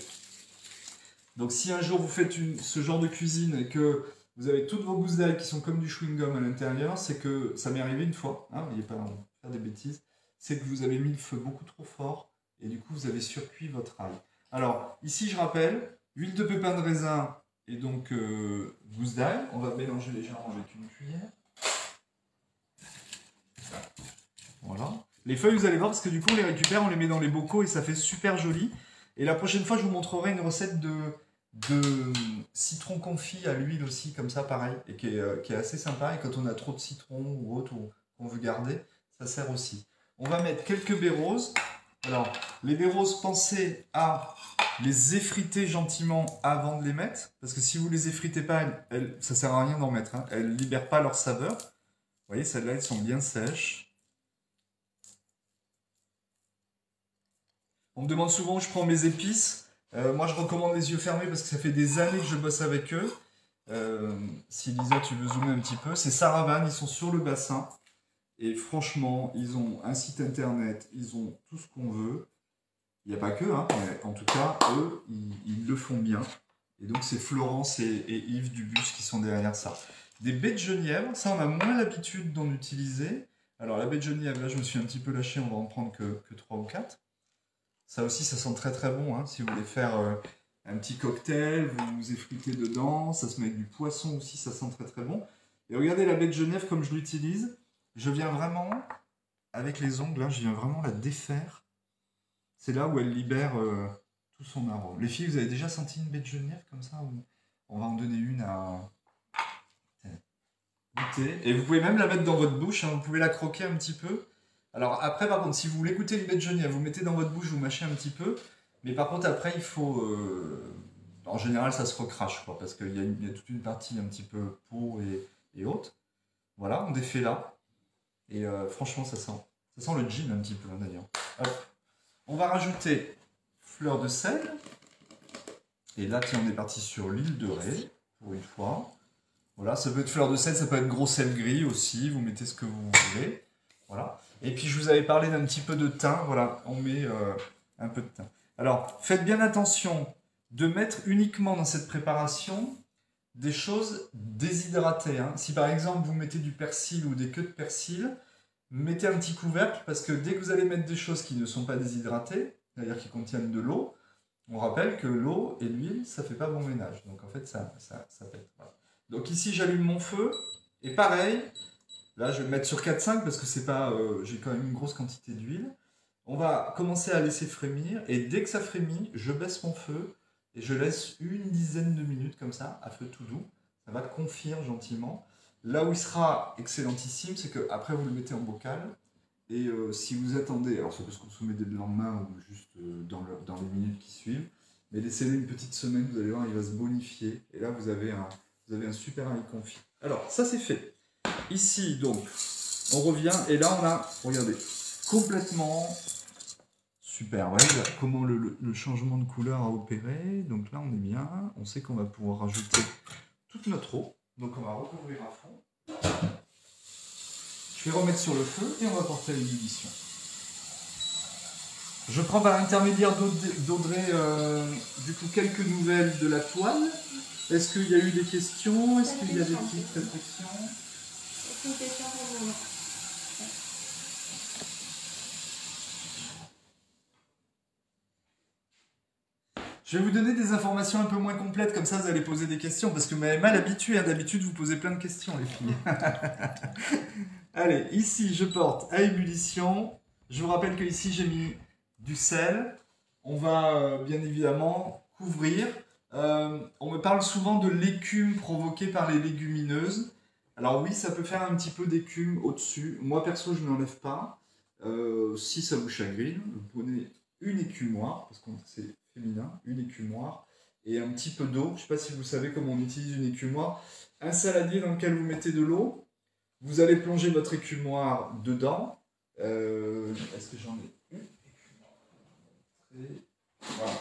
Donc si un jour vous faites ce genre de cuisine et que vous avez toutes vos gousses d'ail qui sont comme du chewing-gum à l'intérieur, c'est que, ça m'est arrivé une fois, hein, n'ayez pas faire des bêtises, c'est que vous avez mis le feu beaucoup trop fort et du coup vous avez surcuit votre ail. Alors ici je rappelle, huile de pépins de raisin et donc gousses d'ail, on va mélanger légèrement avec une cuillère. Voilà. Les feuilles vous allez voir parce que du coup on les récupère, on les met dans les bocaux et ça fait super joli. Et la prochaine fois je vous montrerai une recette de citron confit à l'huile aussi, comme ça, pareil, et qui est assez sympa. Et quand on a trop de citron ou autre, ou qu'on veut garder, ça sert aussi. On va mettre quelques baies roses. Alors, les baies roses, pensez à les effriter gentiment avant de les mettre, parce que si vous les effritez pas, ça sert à rien d'en mettre. Hein. Elles ne libèrent pas leur saveur. Vous voyez, celles-là, elles sont bien sèches. On me demande souvent où je prends mes épices. Moi, je recommande les yeux fermés parce que ça fait des années que je bosse avec eux. Si Lisa, tu veux zoomer un petit peu, c'est Saravan, ils sont sur le bassin. Et franchement, ils ont un site internet, ils ont tout ce qu'on veut. Il n'y a pas que, hein, mais en tout cas, eux, ils le font bien. Et donc, c'est Florence et Yves Dubus qui sont derrière ça. Des baies de genièvre, ça, on a moins l'habitude d'en utiliser. Alors, la baie de genièvre, là, je me suis un petit peu lâché, on va en prendre que 3 ou 4. Ça aussi, ça sent très très bon. Hein. Si vous voulez faire un petit cocktail, vous effritez dedans. Ça se met avec du poisson aussi, ça sent très très bon. Et regardez la baie de Genève comme je l'utilise. Je viens vraiment, avec les ongles, là, je viens vraiment la défaire. C'est là où elle libère tout son arôme. Les filles, vous avez déjà senti une baie de Genève comme ça? On va en donner une à goûter. Et vous pouvez même la mettre dans votre bouche. Hein. Vous pouvez la croquer un petit peu. Alors après, par contre, si vous voulez goûter une baie de genièvre, vous mettez dans votre bouche, vous mâchez un petit peu. Mais par contre, après, il faut... en général, ça se recrache, quoi, parce qu'il y a toute une partie un petit peu peau et haute. Voilà, on défait là. Et franchement, ça sent le gin un petit peu, hein, d'ailleurs. On va rajouter fleur de sel. Et là, tiens, on est parti sur l'huile de raie, pour une fois. Voilà, ça peut être fleur de sel, ça peut être gros sel gris aussi, vous mettez ce que vous voulez. Voilà. Et puis je vous avais parlé d'un petit peu de thym, voilà, on met un peu de thym. Alors, faites bien attention de mettre uniquement dans cette préparation des choses déshydratées. Hein. Si par exemple vous mettez du persil ou des queues de persil, mettez un petit couvercle parce que dès que vous allez mettre des choses qui ne sont pas déshydratées, c'est-à-dire qui contiennent de l'eau, on rappelle que l'eau et l'huile, ça ne fait pas bon ménage. Donc en fait, ça pète. Voilà. Donc ici, j'allume mon feu. Et pareil, là, je vais le mettre sur 4-5 parce que c'est pas, j'ai quand même une grosse quantité d'huile. On va commencer à laisser frémir. Et dès que ça frémit, je baisse mon feu et je laisse une dizaine de minutes comme ça, à feu tout doux. Ça va confire gentiment. Là où il sera excellentissime, c'est qu'après, vous le mettez en bocal. Et si vous attendez, alors ça peut se consommer dès le lendemain ou juste dans les minutes qui suivent, mais laissez-le une petite semaine, vous allez voir, il va se bonifier. Et là, vous avez un super ail confit. Alors, ça c'est fait. Ici, donc, on revient, et là, on a, regardez, complètement super. Ouais, comment le changement de couleur a opéré. Donc là, on est bien. On sait qu'on va pouvoir rajouter toute notre eau. Donc, on va recouvrir à fond. Je vais remettre sur le feu et on va porter à l'ébullition. Je prends par l'intermédiaire d'Audrey du coup quelques nouvelles de la toile. Est-ce qu'il y a eu des questions? Est-ce qu'il y a des petites réflexions? Une question pour vous. Je vais vous donner des informations un peu moins complètes, comme ça vous allez poser des questions, parce que vous m'avez mal habitué, hein. D'habitude vous posez plein de questions les filles. Allez, ici je porte à ébullition. Je vous rappelle que ici j'ai mis du sel. On va bien évidemment couvrir. On me parle souvent de l'écume provoquée par les légumineuses. Alors oui, ça peut faire un petit peu d'écume au-dessus. Moi perso, je ne l'enlève pas. Si ça vous chagrine, vous prenez une écumoire, parce que c'est féminin, une écumoire, et un petit peu d'eau. Je ne sais pas si vous savez comment on utilise une écumoire. Un saladier dans lequel vous mettez de l'eau. Vous allez plonger votre écumoire dedans. Est-ce que j'en ai une? Voilà.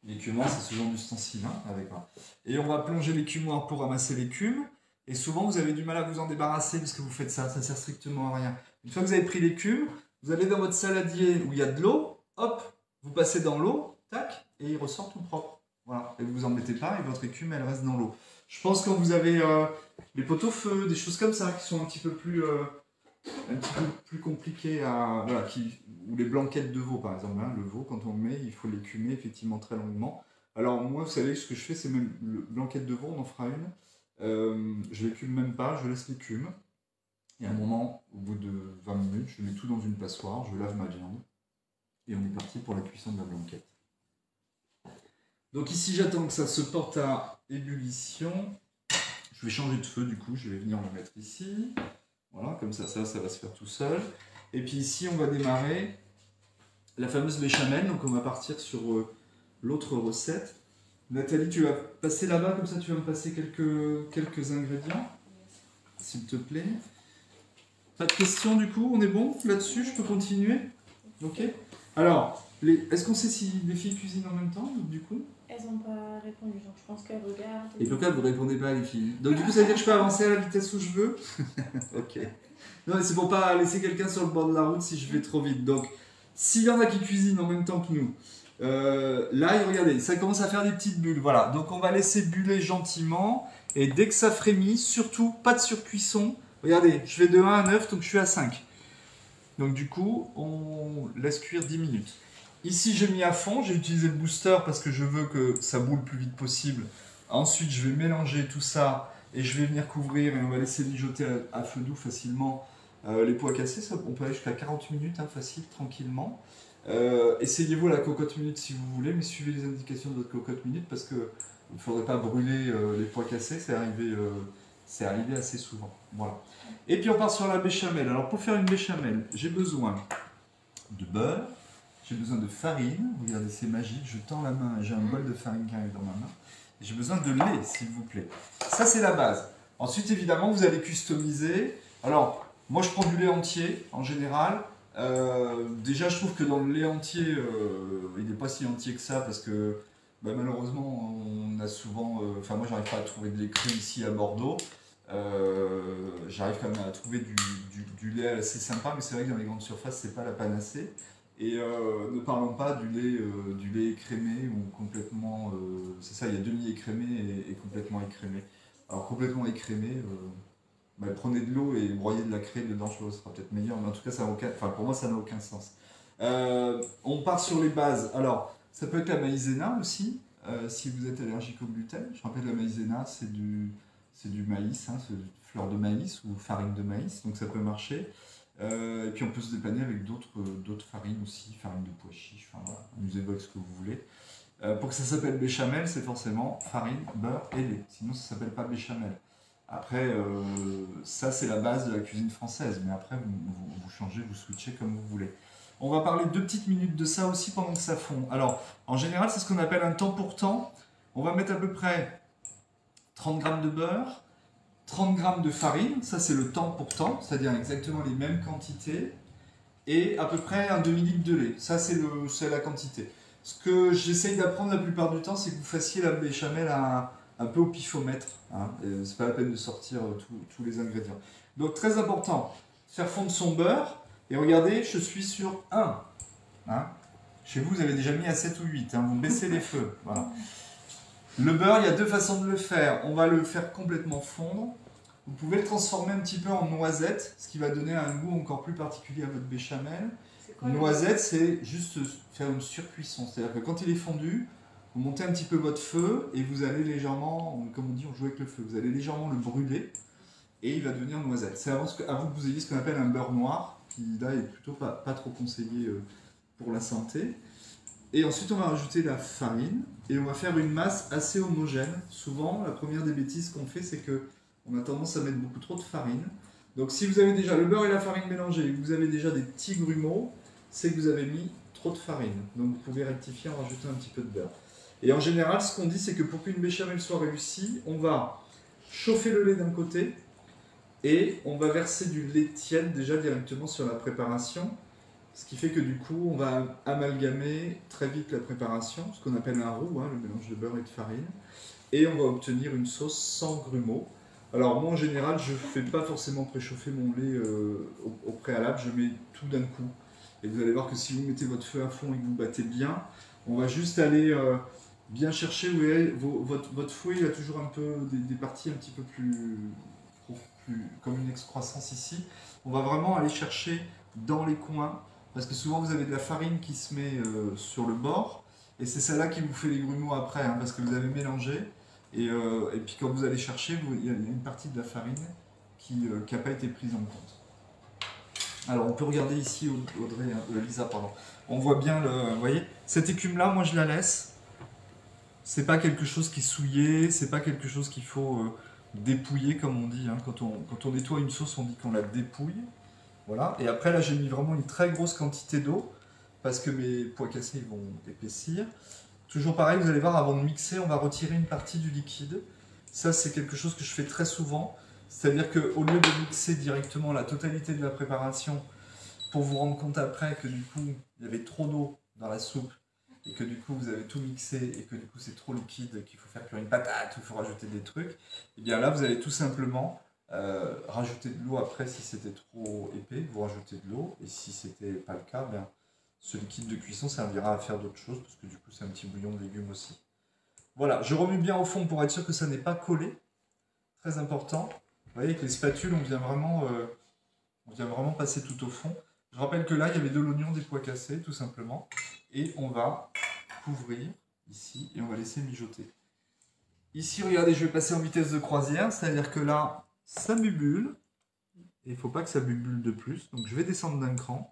L'écumoire, c'est ce genre d'ustensile. Hein, et on va plonger l'écumoire pour ramasser l'écume. Et souvent, vous avez du mal à vous en débarrasser parce que vous faites ça. Ça ne sert strictement à rien. Une fois que vous avez pris l'écume, vous allez dans votre saladier où il y a de l'eau. Hop, vous passez dans l'eau. Tac, et il ressort tout propre. Voilà. Et vous vous embêtez pas et votre écume, elle reste dans l'eau. Je pense que quand vous avez les pot-au-feu, des choses comme ça qui sont un petit peu plus compliquées à... Voilà, ou les blanquettes de veau, par exemple. Hein, le veau, quand on le met, il faut l'écumer effectivement très longuement. Alors moi, vous savez, ce que je fais, c'est même le blanquette de veau, on en fera une. Je l'écume même pas, je laisse l'écume. Et à un moment, au bout de 20 minutes, je mets tout dans une passoire, je lave ma viande. Et on est parti pour la cuisson de la blanquette. Donc ici, j'attends que ça se porte à ébullition. Je vais changer de feu du coup, je vais venir le mettre ici. Voilà, comme ça va se faire tout seul. Et puis ici, on va démarrer la fameuse béchamel. Donc on va partir sur l'autre recette. Nathalie, tu vas passer là-bas, comme ça tu vas me passer quelques ingrédients, s'il te plaît. Pas de questions du coup, on est bon là-dessus, je peux continuer? Ok. Alors, est-ce qu'on sait si les filles cuisinent en même temps, du coup? Elles n'ont pas répondu, donc je pense qu'elles regardent. Et pourquoi vous ne répondez pas, les filles? Donc du coup, ça veut dire que je peux avancer à la vitesse où je veux? Ok. Non, mais c'est pour pas laisser quelqu'un sur le bord de la route si je vais trop vite. Donc, s'il y en a qui cuisinent en même temps que nous, là, regardez, ça commence à faire des petites bulles. Voilà, donc on va laisser buller gentiment. Et dès que ça frémit, surtout, pas de surcuisson. Regardez, je vais de 1 à 9, donc je suis à 5. Donc du coup, on laisse cuire 10 minutes. Ici, j'ai mis à fond, j'ai utilisé le booster parce que je veux que ça boule le plus vite possible. Ensuite, je vais mélanger tout ça et je vais venir couvrir et on va laisser mijoter à feu doux facilement. Les pois cassés, ça, on peut aller jusqu'à 40 minutes, hein, facile, tranquillement. Essayez-vous la cocotte minute si vous voulez, mais suivez les indications de votre cocotte minute parce qu'il ne faudrait pas brûler les pois cassés, c'est arrivé assez souvent. Voilà. Et puis on part sur la béchamel. Alors pour faire une béchamel, j'ai besoin de beurre. J'ai besoin de farine, regardez c'est magique, je tends la main et j'ai un bol de farine qui arrive dans ma main. J'ai besoin de lait s'il vous plaît. Ça c'est la base. Ensuite évidemment vous allez customiser. Alors moi je prends du lait entier en général. Déjà je trouve que dans le lait entier, il n'est pas si entier que ça parce que Bah, malheureusement, on a souvent. Enfin, moi, j'arrive pas à trouver de lait cru ici à Bordeaux. J'arrive quand même à trouver du lait assez sympa, mais c'est vrai que dans les grandes surfaces, c'est pas la panacée. Et ne parlons pas du lait écrémé ou complètement. C'est ça, il y a demi-écrémé et complètement écrémé. Alors, complètement écrémé, bah, prenez de l'eau et broyez de la craie dedans, je trouve que ce sera peut-être meilleur, mais en tout cas, ça n'a aucun, enfin, pour moi, ça n'a aucun sens. On part sur les bases. Alors, ça peut être la maïzena aussi, si vous êtes allergique au gluten. Je rappelle, la maïzena, c'est du maïs, hein, c'est une fleur de maïs ou farine de maïs, donc ça peut marcher. Et puis on peut se dépanner avec d'autres farines aussi, farine de pois chiche, enfin voilà, amusez-vous avec ce que vous voulez. Pour que ça s'appelle béchamel, c'est forcément farine, beurre et lait. Sinon, ça s'appelle pas béchamel. Après, ça c'est la base de la cuisine française, mais après vous changez, vous switchez comme vous voulez. On va parler 2 petites minutes de ça aussi pendant que ça fond. Alors, en général, c'est ce qu'on appelle un temps pour temps. On va mettre à peu près 30 grammes de beurre, 30 grammes de farine, ça c'est le temps pour temps, c'est-à-dire exactement les mêmes quantités, et à peu près un demi-litre de lait. Ça c'est la quantité. Ce que j'essaye d'apprendre la plupart du temps, c'est que vous fassiez la béchamel un peu au pifomètre. Hein, c'est pas la peine de sortir tous les ingrédients. Donc très important, faire fondre son beurre. Et regardez, je suis sur 1. Hein. Chez vous, vous avez déjà mis à 7 ou 8. Hein, vous baissez les feux. Voilà. Le beurre, il y a 2 façons de le faire. On va le faire complètement fondre. Vous pouvez le transformer un petit peu en noisette, ce qui va donner un goût encore plus particulier à votre béchamel. Noisette, c'est juste faire une surcuisson. C'est-à-dire que quand il est fondu, vous montez un petit peu votre feu et vous allez légèrement, comme on dit, on joue avec le feu, vous allez légèrement le brûler et il va devenir noisette. C'est avant que vous ayez ce qu'on appelle un beurre noir, qui là est plutôt pas trop conseillé pour la santé. Et ensuite, on va rajouter la farine et on va faire une masse assez homogène. Souvent, la première des bêtises qu'on fait, c'est que on a tendance à mettre beaucoup trop de farine. Donc, si vous avez déjà le beurre et la farine mélangés et que vous avez déjà des petits grumeaux, c'est que vous avez mis trop de farine. Donc, vous pouvez rectifier en rajoutant un petit peu de beurre. Et en général, ce qu'on dit, c'est que pour qu'une béchamel soit réussie, on va chauffer le lait d'un côté et on va verser du lait tiède déjà directement sur la préparation. Ce qui fait que du coup, on va amalgamer très vite la préparation, ce qu'on appelle un roux, hein, le mélange de beurre et de farine. Et on va obtenir une sauce sans grumeaux. Alors moi, en général, je ne fais pas forcément préchauffer mon lait au préalable, je mets tout d'un coup. Et vous allez voir que si vous mettez votre feu à fond et que vous battez bien, on va juste aller bien chercher, vous voyez, votre fouet, il a toujours un peu des parties un petit peu plus comme une excroissance ici. On va vraiment aller chercher dans les coins, parce que souvent vous avez de la farine qui se met sur le bord, et c'est celle-là qui vous fait les grumeaux après, hein, parce que vous avez mélangé, et puis quand vous allez chercher, il y a une partie de la farine qui n'a pas été prise en compte. Alors on peut regarder ici, Audrey, Lisa, pardon. On voit bien, vous voyez, cette écume-là, moi je la laisse. C'est pas quelque chose qui est souillé, c'est pas quelque chose qu'il faut dépouiller, comme on dit. Hein. Quand on nettoie une sauce, on dit qu'on la dépouille. Voilà. Et après, là, j'ai mis vraiment une très grosse quantité d'eau, parce que mes pois cassés ils vont épaissir. Toujours pareil, vous allez voir, avant de mixer, on va retirer une partie du liquide. Ça, c'est quelque chose que je fais très souvent. C'est-à-dire qu'au lieu de mixer directement la totalité de la préparation, pour vous rendre compte après que du coup, il y avait trop d'eau dans la soupe, et que du coup, vous avez tout mixé, et que du coup, c'est trop liquide, qu'il faut faire cuire une patate, ou il faut rajouter des trucs, et bien là, vous allez tout simplement rajouter de l'eau après si c'était trop épais, vous rajoutez de l'eau, et si c'était pas le cas, bien, ce liquide de cuisson servira à faire d'autres choses, parce que du coup, c'est un petit bouillon de légumes aussi. Voilà, je remue bien au fond pour être sûr que ça n'est pas collé. Très important. Vous voyez, avec les spatules, on vient vraiment passer tout au fond. Je rappelle que là, il y avait de l'oignon, des pois cassés, tout simplement. Et on va couvrir ici et on va laisser mijoter. Ici, regardez, je vais passer en vitesse de croisière, c'est-à-dire que là, ça bubule. Et il ne faut pas que ça bubule de plus. Donc, je vais descendre d'un cran.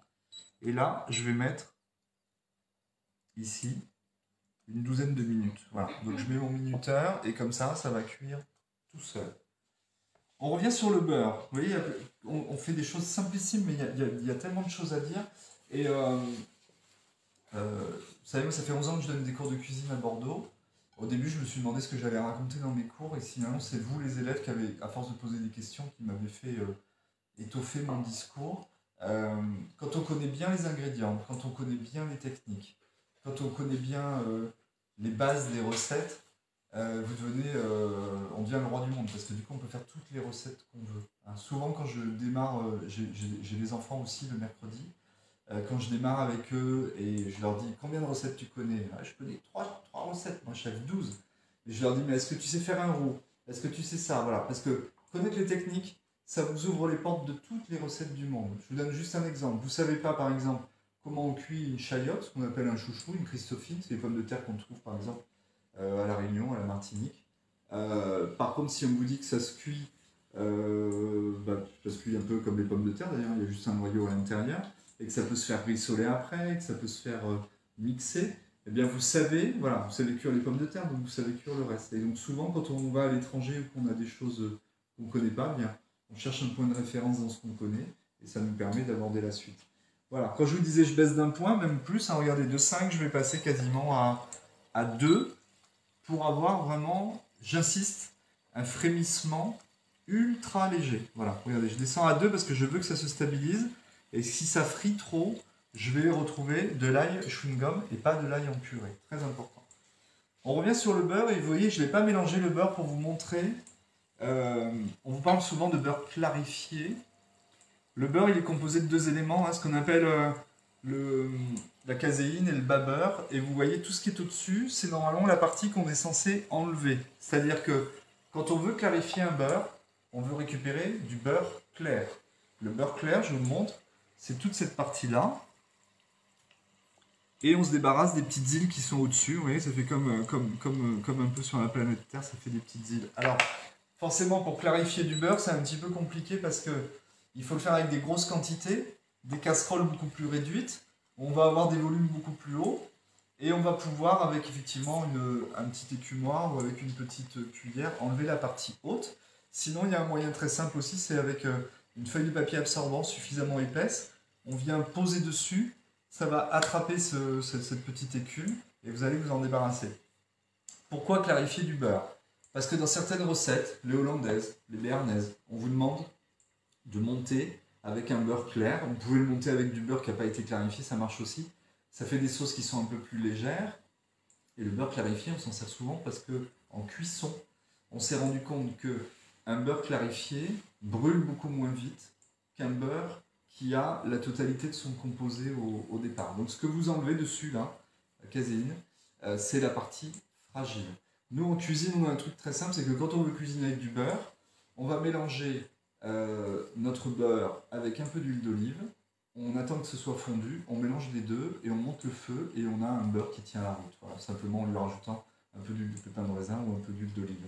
Et là, je vais mettre ici une douzaine de minutes. Voilà. Donc, je mets mon minuteur et comme ça, ça va cuire tout seul. On revient sur le beurre. Vous voyez, on fait des choses simplissimes, mais il y a tellement de choses à dire. Et vous savez, moi, ça fait 11 ans que je donne des cours de cuisine à Bordeaux. Au début, je me suis demandé ce que j'allais raconter dans mes cours, et finalement, c'est vous, les élèves, qui avez, à force de poser des questions, qui m'avez fait étoffer mon discours. Quand on connaît bien les ingrédients, quand on connaît bien les techniques, quand on connaît bien les bases des recettes, on devient le roi du monde, parce que du coup on peut faire toutes les recettes qu'on veut. Hein, souvent quand je démarre, j'ai des enfants aussi le mercredi, quand je démarre avec eux et je leur dis combien de recettes tu connais? Ah, je connais 3 recettes, moi chef 12. Et je leur dis mais est-ce que tu sais faire un roux? Est-ce que tu sais ça? Voilà, parce que connaître les techniques, ça vous ouvre les portes de toutes les recettes du monde. Je vous donne juste un exemple. Vous ne savez pas par exemple comment on cuit une chayotte, ce qu'on appelle un chouchou, une christophine, c'est les pommes de terre qu'on trouve par exemple à La Réunion, à la Martinique. Par contre, si on vous dit que ça se cuit, ça se cuit un peu comme les pommes de terre d'ailleurs, il y a juste un noyau à l'intérieur, et que ça peut se faire rissoler après, que ça peut se faire mixer, eh bien vous savez, voilà, vous savez cuire les pommes de terre, donc vous savez cuire le reste. Et donc souvent, quand on va à l'étranger ou qu'on a des choses qu'on ne connaît pas, eh bien, on cherche un point de référence dans ce qu'on connaît, et ça nous permet d'aborder la suite. Voilà, quand je vous disais je baisse d'un point, même plus, hein, regardez, de 5, je vais passer quasiment à 2, pour avoir vraiment, j'insiste, un frémissement ultra léger. Voilà, regardez, je descends à 2 parce que je veux que ça se stabilise. Et si ça frit trop, je vais retrouver de l'ail chewing-gum et pas de l'ail en purée. Très important. On revient sur le beurre et vous voyez, je ne l'ai pas mélangé le beurre pour vous montrer. On vous parle souvent de beurre clarifié. Le beurre, il est composé de 2 éléments, hein, ce qu'on appelle la caséine et le bas beurre. Et vous voyez, tout ce qui est au-dessus, c'est normalement la partie qu'on est censé enlever. C'est-à-dire que quand on veut clarifier un beurre, on veut récupérer du beurre clair. Le beurre clair, je vous le montre, c'est toute cette partie-là. Et on se débarrasse des petites îles qui sont au-dessus. Vous voyez, ça fait comme un peu sur la planète Terre, ça fait des petites îles. Alors, forcément, pour clarifier du beurre, c'est un petit peu compliqué parce que il faut le faire avec des grosses quantités, des casseroles beaucoup plus réduites. On va avoir des volumes beaucoup plus hauts. Et on va pouvoir, avec effectivement un petit écumoire ou avec une petite cuillère, enlever la partie haute. Sinon, il y a un moyen très simple aussi, c'est avec une feuille de papier absorbant suffisamment épaisse. On vient poser dessus, ça va attraper cette petite écume et vous allez vous en débarrasser. Pourquoi clarifier du beurre? Parce que dans certaines recettes, les hollandaises, les béarnaises, on vous demande de monter avec un beurre clair. Vous pouvez le monter avec du beurre qui n'a pas été clarifié, ça marche aussi. Ça fait des sauces qui sont un peu plus légères. Et le beurre clarifié, on s'en sert souvent parce que en cuisson, on s'est rendu compte que un beurre clarifié brûle beaucoup moins vite qu'un beurre qui a la totalité de son composé au départ. Donc ce que vous enlevez dessus, là, la caséine, c'est la partie fragile. Nous, en cuisine, on a un truc très simple, c'est que quand on veut cuisiner avec du beurre, on va mélanger notre beurre avec un peu d'huile d'olive. On attend que ce soit fondu, on mélange les deux et on monte le feu et on a un beurre qui tient la route. Voilà, simplement en lui rajoutant un peu d'huile de pépin de raisin ou un peu d'huile d'olive.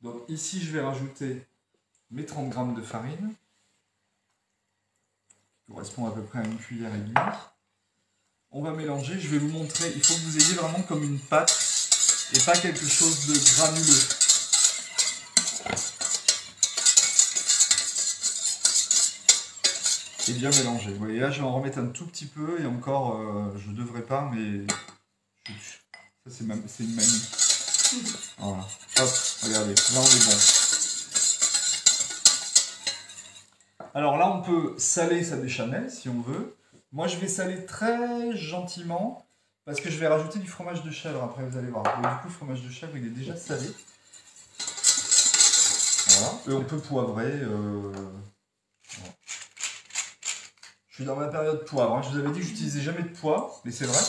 Donc ici, je vais rajouter mes 30 g de farine, qui correspond à peu près à une cuillère et demie. On va mélanger, je vais vous montrer, il faut que vous ayez vraiment comme une pâte et pas quelque chose de granuleux. Et bien mélanger. Vous voyez, là, je vais en remettre un tout petit peu et encore, je ne devrais pas, mais ça, c'est une manie. Voilà. Hop, regardez, là, on est bon. Alors là, on peut saler sa béchamel, si on veut. Moi, je vais saler très gentiment, parce que je vais rajouter du fromage de chèvre, après, vous allez voir. Et du coup, le fromage de chèvre, il est déjà salé. Voilà. Et on peut poivrer. Voilà. Je suis dans ma période poivre. Hein. Je vous avais dit que j'utilisais jamais de poivre, mais c'est vrai.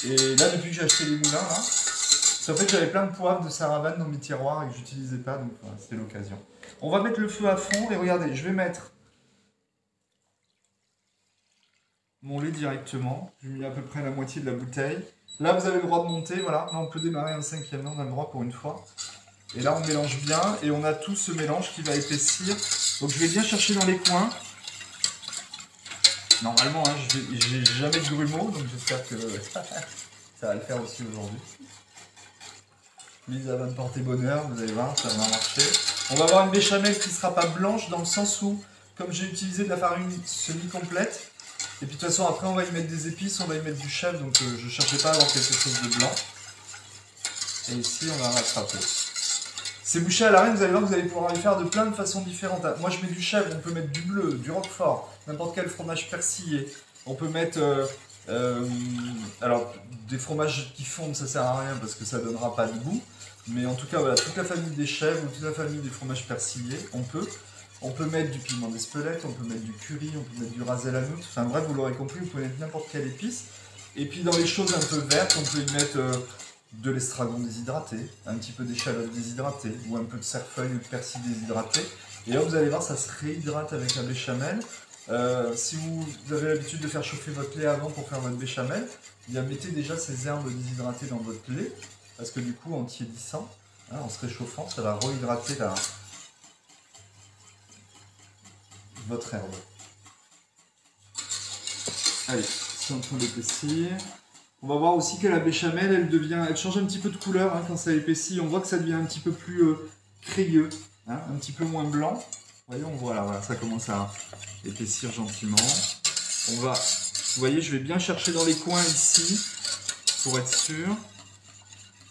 Et là, depuis que j'ai acheté les moulins, là, en fait, j'avais plein de poivre de Saravane dans mes tiroirs et que j'utilisais pas, donc voilà, c'était l'occasion. On va mettre le feu à fond et regardez, je vais mettre mon lait directement. J'ai mis à peu près la moitié de la bouteille. Là, vous avez le droit de monter, voilà. Là, on peut démarrer un 5e, on a le droit pour une fois. Et là, on mélange bien et on a tout ce mélange qui va épaissir. Donc, je vais bien chercher dans les coins. Normalement, hein, j'ai jamais de grumeaux, donc j'espère que ça va le faire aussi aujourd'hui. Lisa va me porter bonheur, vous allez voir, ça va marcher. On va avoir une béchamel qui ne sera pas blanche dans le sens où, comme j'ai utilisé de la farine semi-complète, et puis de toute façon après on va y mettre des épices, on va y mettre du chèvre, donc je ne cherchais pas à avoir quelque chose de blanc. Et ici on va rattraper. Ces bouchées à la reine, vous allez voir que vous allez pouvoir les faire de plein de façons différentes. Moi je mets du chèvre, on peut mettre du bleu, du roquefort, n'importe quel fromage persillé. On peut mettre Alors, des fromages qui fondent, ça sert à rien parce que ça donnera pas de goût. Mais en tout cas, voilà, toute la famille des chèvres ou toute la famille des fromages persillés, on peut. On peut mettre du piment d'Espelette, on peut mettre du curry, on peut mettre du ras el hanout. Enfin bref, vous l'aurez compris, vous pouvez mettre n'importe quelle épice. Et puis dans les choses un peu vertes, on peut y mettre de l'estragon déshydraté, un petit peu d'échalote déshydratée, ou un peu de cerfeuil ou de persil déshydraté. Et là, vous allez voir, ça se réhydrate avec la béchamel. Si vous avez l'habitude de faire chauffer votre lait avant pour faire votre béchamel, eh bien, mettez déjà ces herbes déshydratées dans votre lait, parce que du coup, en tiédissant, hein, en se réchauffant, ça va rehydrater votre herbe. Allez, c'est en train d'épaissir. On va voir aussi que la béchamel, elle change un petit peu de couleur hein, quand ça épaissit. On voit que ça devient un petit peu plus crayeux, hein, un petit peu moins blanc. Voyez, on voit là, voilà, ça commence à épaissir gentiment. On va, vous voyez, je vais bien chercher dans les coins ici pour être sûr.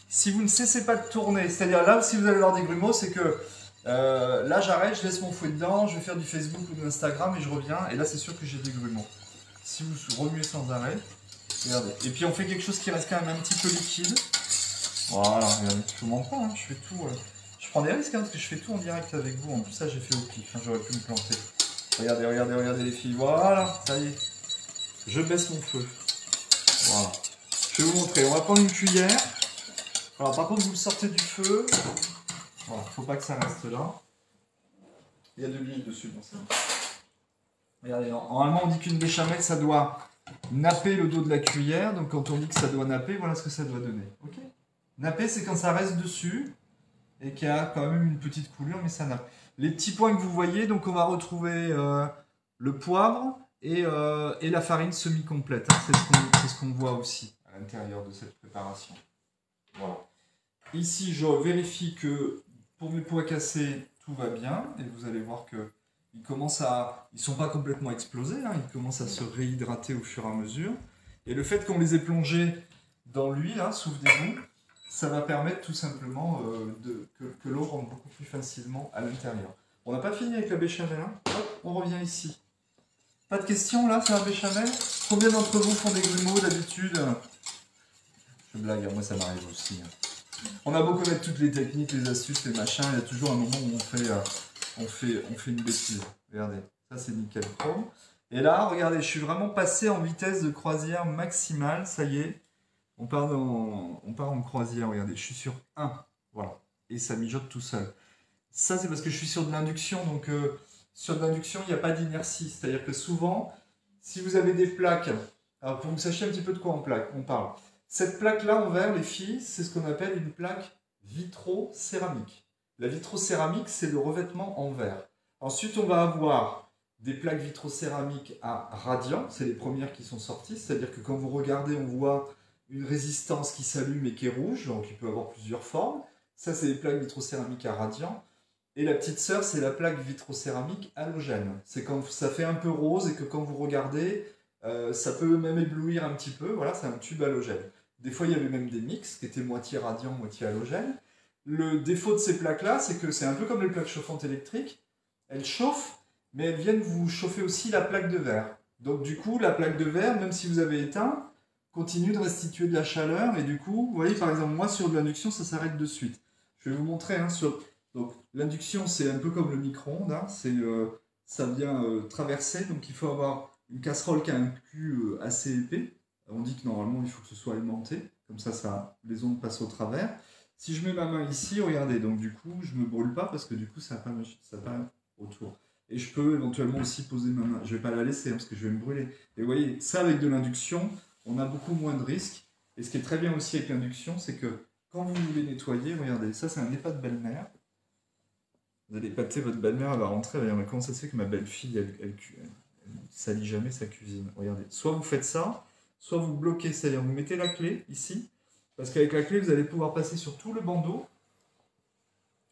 Si vous ne cessez pas de tourner, c'est-à-dire là, si vous allez voir des grumeaux, c'est que là, j'arrête, je laisse mon fouet dedans, je vais faire du Facebook ou de l'Instagram et je reviens. Et là, c'est sûr que j'ai des grumeaux. Si vous remuez sans arrêt, regardez. Et puis, on fait quelque chose qui reste quand même un petit peu liquide. Voilà, regardez, je vous montre pas, hein, je fais tout. Je prends des risques hein, parce que je fais tout en direct avec vous. En plus, ça, j'ai fait au pif, hein, j'aurais pu me planter. Regardez, regardez, regardez les filles. Voilà, ça y est. Je baisse mon feu. Voilà. Je vais vous montrer. On va prendre une cuillère. Alors, par contre, vous le sortez du feu. Voilà, faut pas que ça reste là. Il y a de l'huile dessus, bon, c'est bon. Regardez, normalement, on dit qu'une béchamel, ça doit napper le dos de la cuillère. Donc, quand on dit que ça doit napper, voilà ce que ça doit donner. Ok ? Napper, c'est quand ça reste dessus et qu'il y a quand même une petite coulure, mais ça nappe. Les petits points que vous voyez, donc on va retrouver le poivre et la farine semi-complète. Hein. C'est ce qu'on voit aussi à l'intérieur de cette préparation. Voilà. Ici, je vérifie que pour mes pois cassés, tout va bien. Et vous allez voir que ils ne sont pas complètement explosés. Hein, ils commencent à se réhydrater au fur et à mesure. Et le fait qu'on les ait plongés dans l'huile, hein, souvenez-vous, ça va permettre tout simplement que l'eau rentre beaucoup plus facilement à l'intérieur. On n'a pas fini avec la béchamel. Hein. Hop, on revient ici. Pas de questions là sur la béchamel? Combien d'entre vous font des grumeaux d'habitude? Je blague, moi ça m'arrive aussi. Hein. On a beau connaître toutes les techniques, les astuces, les machins, il y a toujours un moment où on fait une bêtise. Regardez, ça c'est nickel chrome. Et là, regardez, je suis vraiment passé en vitesse de croisière maximale, ça y est. On part en croisière, regardez, je suis sur 1, voilà. Et ça mijote tout seul. Ça c'est parce que je suis sur de l'induction, donc sur de l'induction, il n'y a pas d'inertie. C'est-à-dire que souvent, si vous avez des plaques, alors pour que vous sachiez un petit peu de quoi on parle. Cette plaque-là en verre, les filles, c'est ce qu'on appelle une plaque vitrocéramique. La vitrocéramique, c'est le revêtement en verre. Ensuite, on va avoir des plaques vitrocéramiques à radiant, c'est les premières qui sont sorties, c'est-à-dire que quand vous regardez, on voit une résistance qui s'allume et qui est rouge, donc il peut avoir plusieurs formes. Ça, c'est les plaques vitrocéramiques à radiant. Et la petite sœur, c'est la plaque vitrocéramique halogène. C'est quand ça fait un peu rose et que quand vous regardez, ça peut même éblouir un petit peu. Voilà, c'est un tube halogène. Des fois, il y avait même des mix qui étaient moitié radiant, moitié halogène. Le défaut de ces plaques-là, c'est que c'est un peu comme les plaques chauffantes électriques. Elles chauffent, mais elles viennent vous chauffer aussi la plaque de verre. Donc du coup, la plaque de verre, même si vous avez éteint, continue de restituer de la chaleur. Et du coup, vous voyez, par exemple, moi, sur de l'induction, ça s'arrête de suite. Je vais vous montrer. Hein, Donc l'induction, c'est un peu comme le micro-ondes. Hein, ça vient traverser. Donc il faut avoir une casserole qui a un cul assez épais. On dit que normalement, il faut que ce soit aimanté. Comme ça, les ondes passent au travers. Si je mets ma main ici, regardez, donc du coup, je ne me brûle pas parce que du coup, ça n'a pas autour. Et je peux éventuellement aussi poser ma main. Je ne vais pas la laisser hein, parce que je vais me brûler. Et vous voyez, ça avec de l'induction, on a beaucoup moins de risques. Et ce qui est très bien aussi avec l'induction, c'est que quand vous voulez nettoyer, regardez, ça c'est un épat de belle-mère. Vous allez épater votre belle-mère, elle va rentrer, elle va dire, mais comment ça se fait que ma belle-fille, elle salit jamais sa cuisine? Regardez, soit vous faites ça, soit vous bloquez, c'est-à-dire vous mettez la clé ici, parce qu'avec la clé, vous allez pouvoir passer sur tout le bandeau.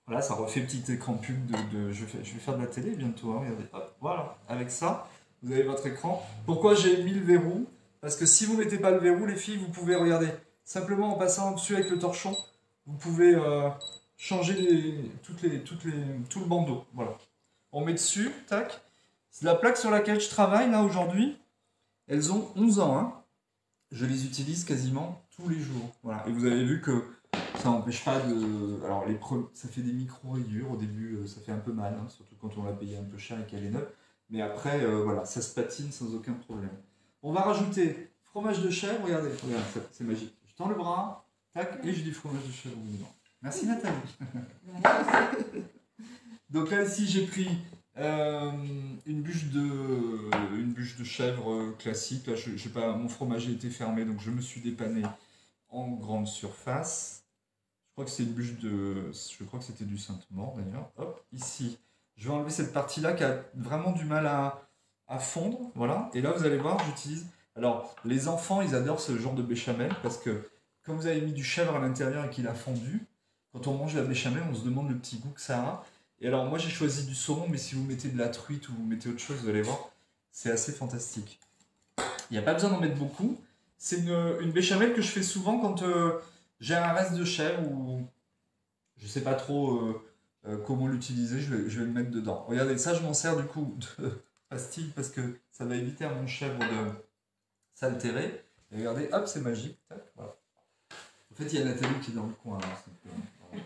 Voilà, ça refait petit écran pub je vais faire de la télé bientôt, hein, regardez. Hop, voilà, avec ça, vous avez votre écran. Pourquoi j'ai mis le verrou? Parce que si vous ne mettez pas le verrou, les filles, vous pouvez, regarder, simplement en passant dessus avec le torchon, vous pouvez changer tout le bandeau. Voilà. On met dessus, tac. La plaque sur laquelle je travaille, là, aujourd'hui, elles ont 11 ans, hein. je les utilise quasiment tous les jours. Voilà. Et vous avez vu que ça n'empêche pas de... Alors, ça fait des micro-rayures. Au début, ça fait un peu mal, hein, surtout quand on l'a payé un peu cher et qu'elle est neuve. Mais après, voilà, ça se patine sans aucun problème. On va rajouter fromage de chèvre. Regardez, regarde, c'est magique. Je tends le bras, tac, et je dis fromage de chèvre dedans. Merci Nathalie. Donc là, ici, j'ai pris une bûche de chèvre classique. Là, je sais pas, mon fromager était fermé, donc je me suis dépanné en grande surface. Je crois que c'est une bûche de... Je crois que c'était du Sainte-Maure d'ailleurs. Hop, ici. Je vais enlever cette partie-là qui a vraiment du mal à fondre. Voilà. Et là, vous allez voir, j'utilise... Alors, les enfants, ils adorent ce genre de béchamel parce que quand vous avez mis du chèvre à l'intérieur et qu'il a fondu, quand on mange la béchamel, on se demande le petit goût que ça a. Et alors, moi, j'ai choisi du saumon, mais si vous mettez de la truite ou vous mettez autre chose, vous allez voir, c'est assez fantastique. Il n'y a pas besoin d'en mettre beaucoup. C'est une béchamel que je fais souvent quand j'ai un reste de chèvre ou je ne sais pas trop comment l'utiliser, je vais le mettre dedans. Regardez, ça, je m'en sers du coup de pastille parce que ça va éviter à mon chèvre de s'altérer. Et regardez, hop, c'est magique. Tac, voilà. En fait, il y a Nathalie qui est dans le coin. Voilà.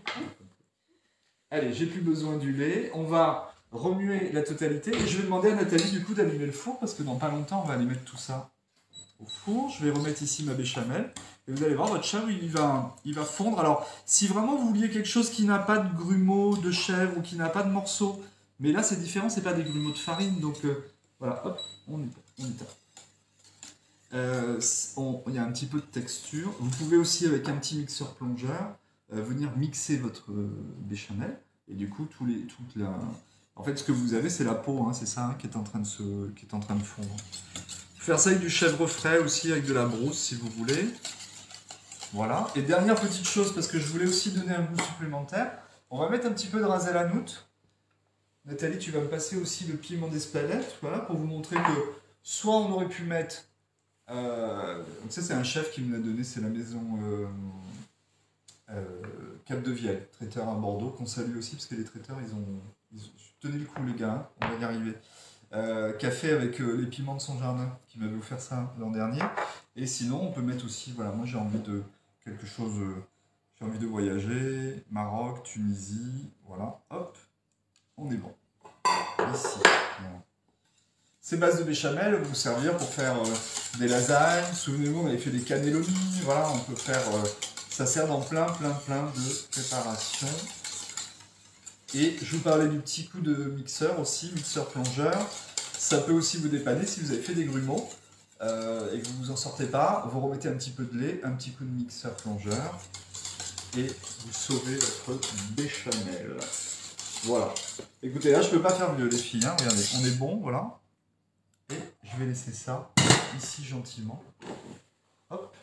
Allez, j'ai plus besoin du lait. On va remuer la totalité. Et je vais demander à Nathalie du coup d'allumer le four parce que dans pas longtemps, on va aller mettre tout ça au four. Je vais remettre ici ma béchamel. Et vous allez voir, votre chèvre, il va fondre. Alors, si vraiment vous vouliez quelque chose qui n'a pas de grumeaux de chèvre ou qui n'a pas de morceaux, mais là, c'est différent, c'est pas des grumeaux de farine. Donc, voilà, hop, on éteint. Il y a un petit peu de texture. Vous pouvez aussi, avec un petit mixeur plongeur, venir mixer votre béchamel. Et du coup, en fait, ce que vous avez, c'est la peau, hein, c'est ça hein, qui est en train de fondre. Faire ça avec du chèvre frais aussi, avec de la brousse si vous voulez. Voilà. Et dernière petite chose, parce que je voulais aussi donner un goût supplémentaire, on va mettre un petit peu de ras el hanout. Nathalie, tu vas me passer aussi le piment d'Espelette, voilà, pour vous montrer que soit on aurait pu mettre... ça c'est un chef qui me l'a donné, c'est la maison Cap de Vielle, traiteur à Bordeaux, qu'on salue aussi, parce que les traiteurs, tenez le coup les gars, on va y arriver. Café avec les piments de son jardin, qui m'avait offert ça l'an dernier. Et sinon, on peut mettre aussi, voilà, moi j'ai envie de quelque chose, j'ai envie de voyager, Maroc, Tunisie, voilà, hop, on est bon. Ici, voilà. Ces bases de béchamel vont vous servir pour faire des lasagnes. Souvenez-vous, on avait fait des cannelloni, voilà, on peut faire, ça sert dans plein de préparations. Et je vous parlais du petit coup de mixeur aussi, mixeur plongeur. Ça peut aussi vous dépanner si vous avez fait des grumeaux et que vous ne vous en sortez pas. Vous remettez un petit peu de lait, un petit coup de mixeur plongeur et vous sauvez votre béchamel. Voilà. Écoutez, là je ne peux pas faire mieux les filles, hein. Regardez, on est bon, voilà. Et je vais laisser ça ici gentiment. Hop,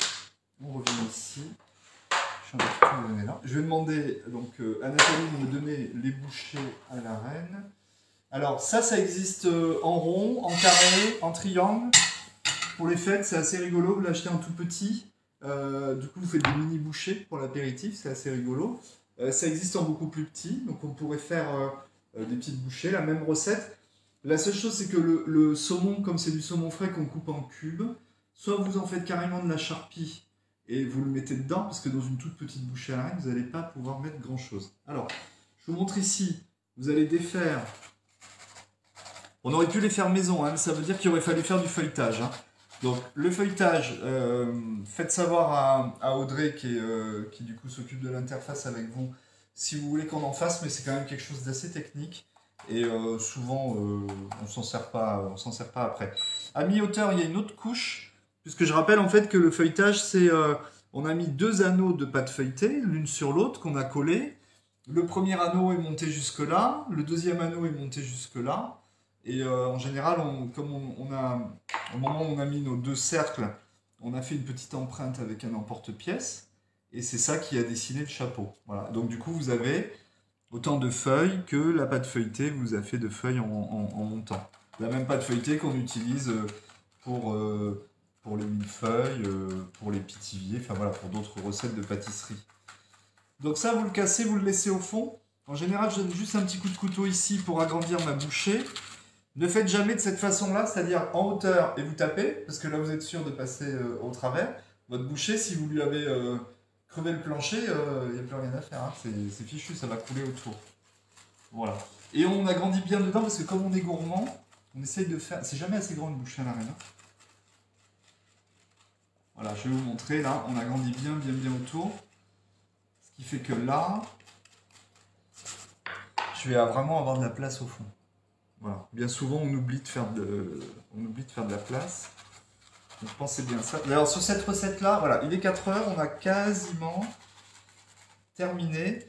on revient ici. Je vais demander donc, à Nathalie de me donner les bouchées à la reine. Alors ça existe en rond, en carré, en triangle. Pour les fêtes, c'est assez rigolo. Vous l'achetez en tout petit. Du coup, vous faites des mini bouchées pour l'apéritif, c'est assez rigolo. Ça existe en beaucoup plus petit, donc on pourrait faire des petites bouchées, la même recette. La seule chose, c'est que le saumon, comme c'est du saumon frais qu'on coupe en cubes, soit vous en faites carrément de la charpie et vous le mettez dedans, parce que dans une toute petite bouchée à la reine, vous n'allez pas pouvoir mettre grand chose. Alors, je vous montre ici, vous allez défaire. On aurait pu les faire maison, hein, ça veut dire qu'il aurait fallu faire du feuilletage. Hein. Donc, le feuilletage, faites savoir à Audrey qui du coup s'occupe de l'interface avec vous, si vous voulez qu'on en fasse, mais c'est quand même quelque chose d'assez technique. Et souvent, on s'en sert pas après. À mi-hauteur, il y a une autre couche. Puisque je rappelle en fait que le feuilletage, c'est on a mis 2 anneaux de pâte feuilletée, l'une sur l'autre, qu'on a collé. Le premier anneau est monté jusque là, le deuxième anneau est monté jusque là. Et en général, au moment où on a mis nos 2 cercles, on a fait une petite empreinte avec un emporte-pièce. Et c'est ça qui a dessiné le chapeau. Voilà. Donc du coup, vous avez autant de feuilles que la pâte feuilletée vous a fait de feuilles en montant. La même pâte feuilletée qu'on utilise pour les millefeuilles, pour les pithiviers, enfin voilà, pour d'autres recettes de pâtisserie. Donc ça, vous le cassez, vous le laissez au fond. En général, je donne juste un petit coup de couteau ici pour agrandir ma bouchée. Ne faites jamais de cette façon-là, c'est-à-dire en hauteur et vous tapez, parce que là vous êtes sûr de passer au travers. Votre boucher, si vous lui avez crevé le plancher, il n'y a plus rien à faire, hein. C'est fichu, ça va couler autour. Voilà. Et on agrandit bien dedans, parce que comme on est gourmand, on essaye de faire... C'est jamais assez grand une bouchée à l'arène. Hein. Voilà, je vais vous montrer, là, on agrandit bien autour. Ce qui fait que là, je vais vraiment avoir de la place au fond. Voilà. Bien souvent, on oublie de faire de la place. Donc pensez bien ça. Alors sur cette recette-là, voilà, il est 4 heures, on a quasiment terminé.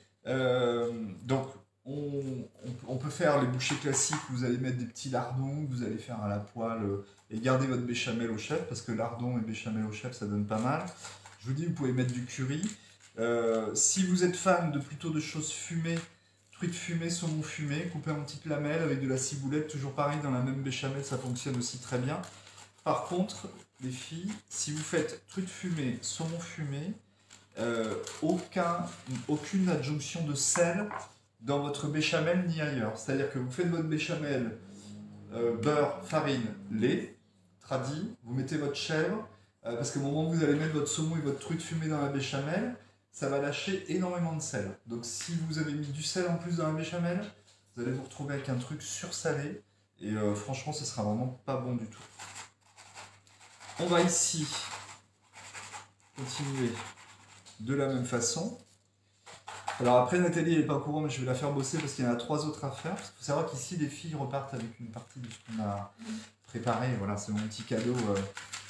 Donc on peut faire les bouchées classiques, vous allez mettre des petits lardons, vous allez faire à la poêle et garder votre béchamel au chef, parce que lardon et béchamel au chef, ça donne pas mal. Je vous dis, vous pouvez mettre du curry. Si vous êtes fan de plutôt de choses fumées, truites fumées, saumon fumé, coupé en petites lamelles avec de la ciboulette, toujours pareil dans la même béchamel, ça fonctionne aussi très bien. Par contre, les filles, si vous faites truite fumée, saumon fumé, aucune adjonction de sel dans votre béchamel ni ailleurs. C'est-à-dire que vous faites votre béchamel, beurre, farine, lait, tradit, vous mettez votre chèvre, parce qu'au moment où vous allez mettre votre saumon et votre truite fumée dans la béchamel, ça va lâcher énormément de sel. Donc si vous avez mis du sel en plus dans la béchamel, vous allez vous retrouver avec un truc sursalé, et franchement, ce sera vraiment pas bon du tout. On va ici continuer de la même façon. Alors après, Nathalie n'est pas au courant, mais je vais la faire bosser parce qu'il y en a 3 autres à faire. Il faut savoir qu'ici, les filles repartent avec une partie de ce qu'on a préparé. Voilà, c'est mon petit cadeau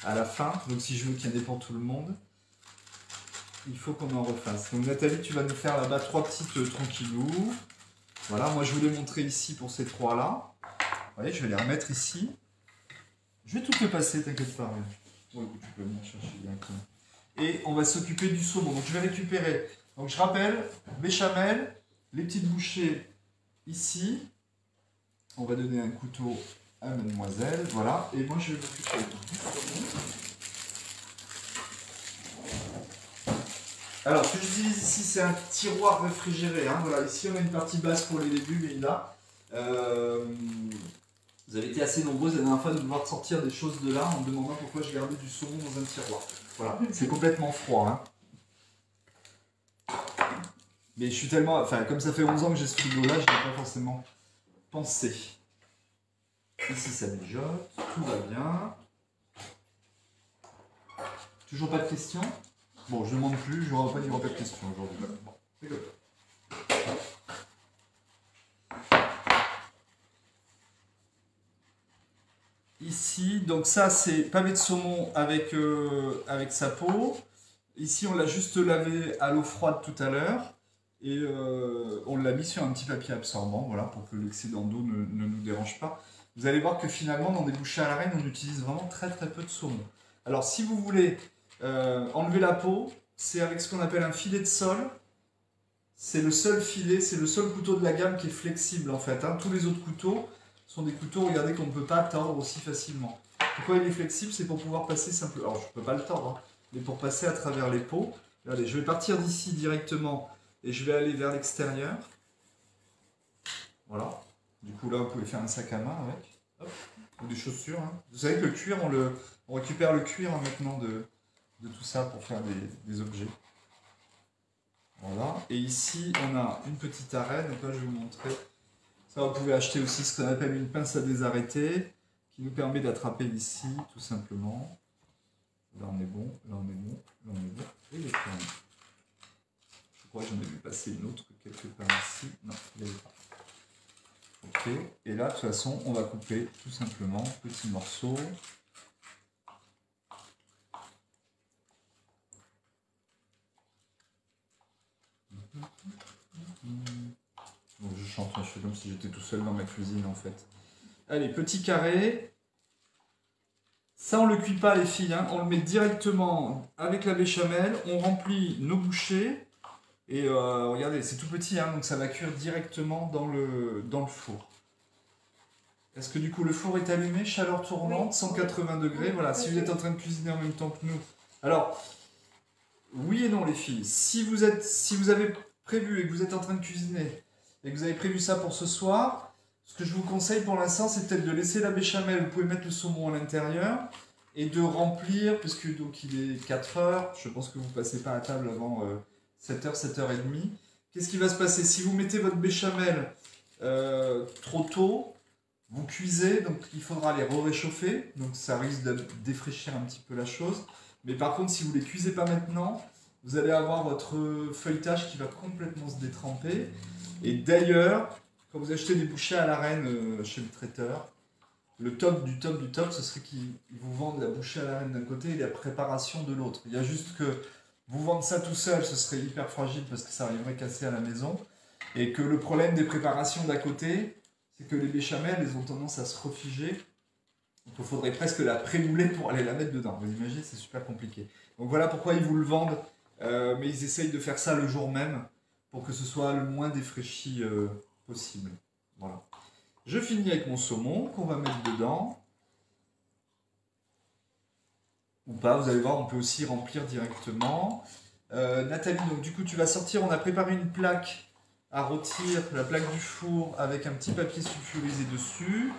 à la fin. Donc si je veux qu'il y en ait pour tout le monde, il faut qu'on en refasse. Donc Nathalie, tu vas nous faire là-bas 3 petites tranquillou. Voilà, moi je vous l'ai montré ici pour ces 3-là. Vous voyez, je vais les remettre ici. Je vais tout te passer, t'inquiète pas. Oui, tu peux venir chercher directement. Et on va s'occuper du saumon. Donc je vais récupérer. Donc je rappelle, béchamel, les petites bouchées ici. On va donner un couteau à mademoiselle. Voilà. Et moi je vais m'occuper du saumon. Alors ce que j'utilise ici, c'est un tiroir réfrigéré. Hein. Voilà. Ici on a une partie basse pour les légumes et là. Vous avez été assez nombreuses la dernière fois de vouloir sortir des choses de là en me demandant pourquoi je gardais du saumon dans un tiroir. Voilà, c'est complètement froid. Hein. Mais je suis tellement... Enfin, comme ça fait 11 ans que j'ai ce frigo-là, je n'ai pas forcément pensé. Ici, ça mijote, tout va bien. Toujours pas de questions? Bon, je ne demande plus, je n'aurai pas de questions aujourd'hui. Bon, c'est comme ça. Ici, donc ça c'est pavé de saumon avec sa peau. Ici on l'a juste lavé à l'eau froide tout à l'heure. Et on l'a mis sur un petit papier absorbant, voilà, pour que l'excédent d'eau ne nous dérange pas. Vous allez voir que finalement dans des bouchées à l'arène, on utilise vraiment très peu de saumon. Alors si vous voulez enlever la peau, c'est avec ce qu'on appelle un filet de sol. C'est le seul filet, c'est le seul couteau de la gamme qui est flexible en fait. Hein. Tous les autres couteaux sont des couteaux, regardez, qu'on ne peut pas tordre aussi facilement. Pourquoi il est flexible? C'est pour pouvoir passer simplement... Alors, je ne peux pas le tordre, hein, mais pour passer à travers les peaux. Regardez, je vais partir d'ici directement et je vais aller vers l'extérieur. Voilà. Du coup, là, vous pouvez faire un sac à main avec. Hop. Ou des chaussures. Hein. Vous savez que le cuir, on récupère le cuir hein, maintenant de tout ça pour faire des objets. Voilà. Et ici, on a une petite arène. Donc là, je vais vous montrer... Ça, vous pouvez acheter aussi ce qu'on appelle une pince à désarrêter, qui nous permet d'attraper ici, tout simplement. Là, on est bon, là, on est bon, là, on est bon. Et il est fermé. Je crois que j'en ai vu passer une autre quelque part ici. Non, il n'y avait pas. Ok, et là, de toute façon, on va couper tout simplement petits morceaux. Donc je chante, je fais comme si j'étais tout seul dans ma cuisine en fait. Allez, petit carré. Ça on le cuit pas les filles, hein. On le met directement avec la béchamel, on remplit nos bouchées. Et regardez, c'est tout petit, hein, donc ça va cuire directement dans le four. Est-ce que du coup le four est allumé, chaleur tournante, 180 degrés, voilà, si vous êtes en train de cuisiner en même temps que nous. Alors, oui et non les filles, si vous avez prévu et que vous êtes en train de cuisiner, et que vous avez prévu ça pour ce soir Ce que je vous conseille pour l'instant, c'est peut-être de laisser la béchamel. Vous pouvez mettre le saumon à l'intérieur et de remplir, puisque donc il est 4 heures. Je pense que vous ne passez pas à table avant 7h, 7h30. Qu'est-ce qui va se passer? Si vous mettez votre béchamel trop tôt, vous cuisez, donc il faudra les réchauffer. Donc ça risque de défraîchir un petit peu la chose. Mais par contre, si vous ne les cuisez pas maintenant, vous allez avoir votre feuilletage qui va complètement se détremper. Et d'ailleurs, quand vous achetez des bouchées à la reine chez le traiteur, le top du top du top, ce serait qu'ils vous vendent la bouchée à la reine d'un côté et la préparation de l'autre. Il y a juste que vous vendre ça tout seul, ce serait hyper fragile parce que ça arriverait cassé à la maison. Et que le problème des préparations d'à côté, c'est que les béchamels, elles ont tendance à se refiger. Donc il faudrait presque la prémouler pour aller la mettre dedans. Vous imaginez, c'est super compliqué. Donc voilà pourquoi ils vous le vendent. Mais ils essayent de faire ça le jour même pour que ce soit le moins défraîchi possible. Voilà. Je finis avec mon saumon qu'on va mettre dedans. Ou pas, vous allez voir, on peut aussi remplir directement. Nathalie, donc du coup tu vas sortir, on a préparé une plaque à rôtir, la plaque du four avec un petit papier sulfurisé dessus.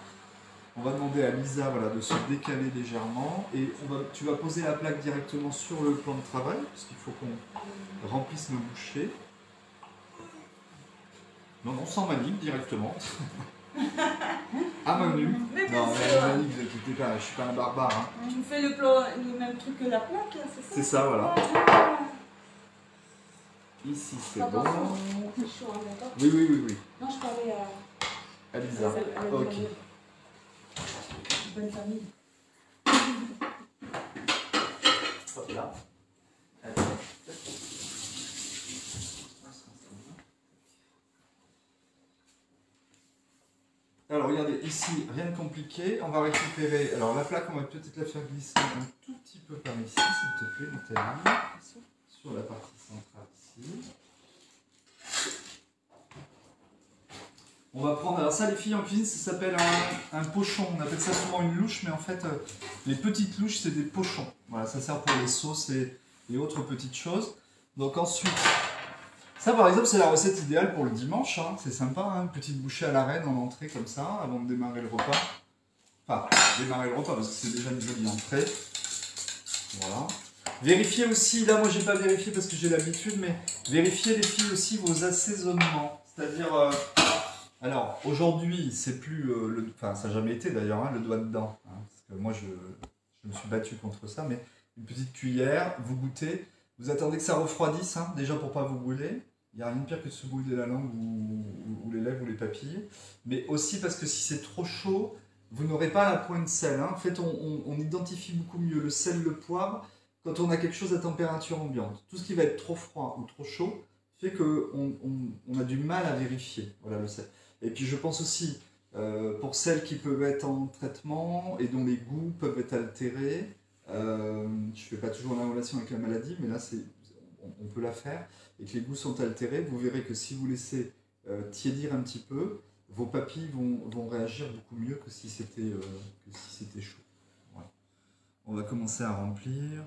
On va demander à Lisa voilà, de se décaler légèrement et tu vas poser la plaque directement sur le plan de travail parce qu'il faut qu'on remplisse nos bouchées. Non, non, sans manip directement. À main nue. Mais bien Non, sûr. mais manip, vous inquiétez pas, je suis pas un barbare. Hein. Tu me fais le même truc que la plaque, là, c'est ça? C'est ça, voilà. Ah, Ici, c'est Attention, bon. c'est chaud, hein, d'accord? Oui, oui, oui, oui. Non, je parlais À Lisa. à la Ok. bonne famille. Hop là. Alors regardez, ici, rien de compliqué. On va récupérer. Alors la plaque, on va peut-être la faire glisser un tout petit peu par ici, s'il te plaît, Nathalie. Sur la partie centrale ici. On va prendre. Alors ça, les filles en cuisine, ça s'appelle un pochon. On appelle ça souvent une louche, mais en fait, les petites louches, c'est des pochons. Voilà, ça sert pour les sauces et autres petites choses. Donc ensuite. Ça, par exemple, c'est la recette idéale pour le dimanche. Hein. C'est sympa, hein, une petite bouchée à la reine en entrée comme ça, avant de démarrer le repas. Enfin, démarrer le repas parce que c'est déjà une jolie entrée. Voilà. Vérifiez aussi, là, moi, j'ai pas vérifié parce que j'ai l'habitude, mais vérifiez les filles aussi vos assaisonnements. C'est-à-dire, alors, aujourd'hui, c'est plus, enfin, ça n'a jamais été d'ailleurs, hein, le doigt dedans. Hein, parce que moi, je me suis battu contre ça, mais une petite cuillère, vous goûtez. Vous attendez que ça refroidisse, hein, déjà pour pas vous brûler. Il n'y a rien de pire que de se brûler la langue ou les lèvres ou les papilles. Mais aussi parce que si c'est trop chaud, vous n'aurez pas la pointe de sel. Hein. En fait, on identifie beaucoup mieux le sel, le poivre, quand on a quelque chose à température ambiante. Tout ce qui va être trop froid ou trop chaud fait qu'on a du mal à vérifier voilà, le sel. Et puis je pense aussi, pour celles qui peuvent être en traitement et dont les goûts peuvent être altérés, je ne fais pas toujours la relation avec la maladie, mais là on peut la faire, et que les goûts sont altérés, vous verrez que si vous laissez tiédir un petit peu, vos papilles vont réagir beaucoup mieux que si c'était chaud. Voilà. On va commencer à remplir.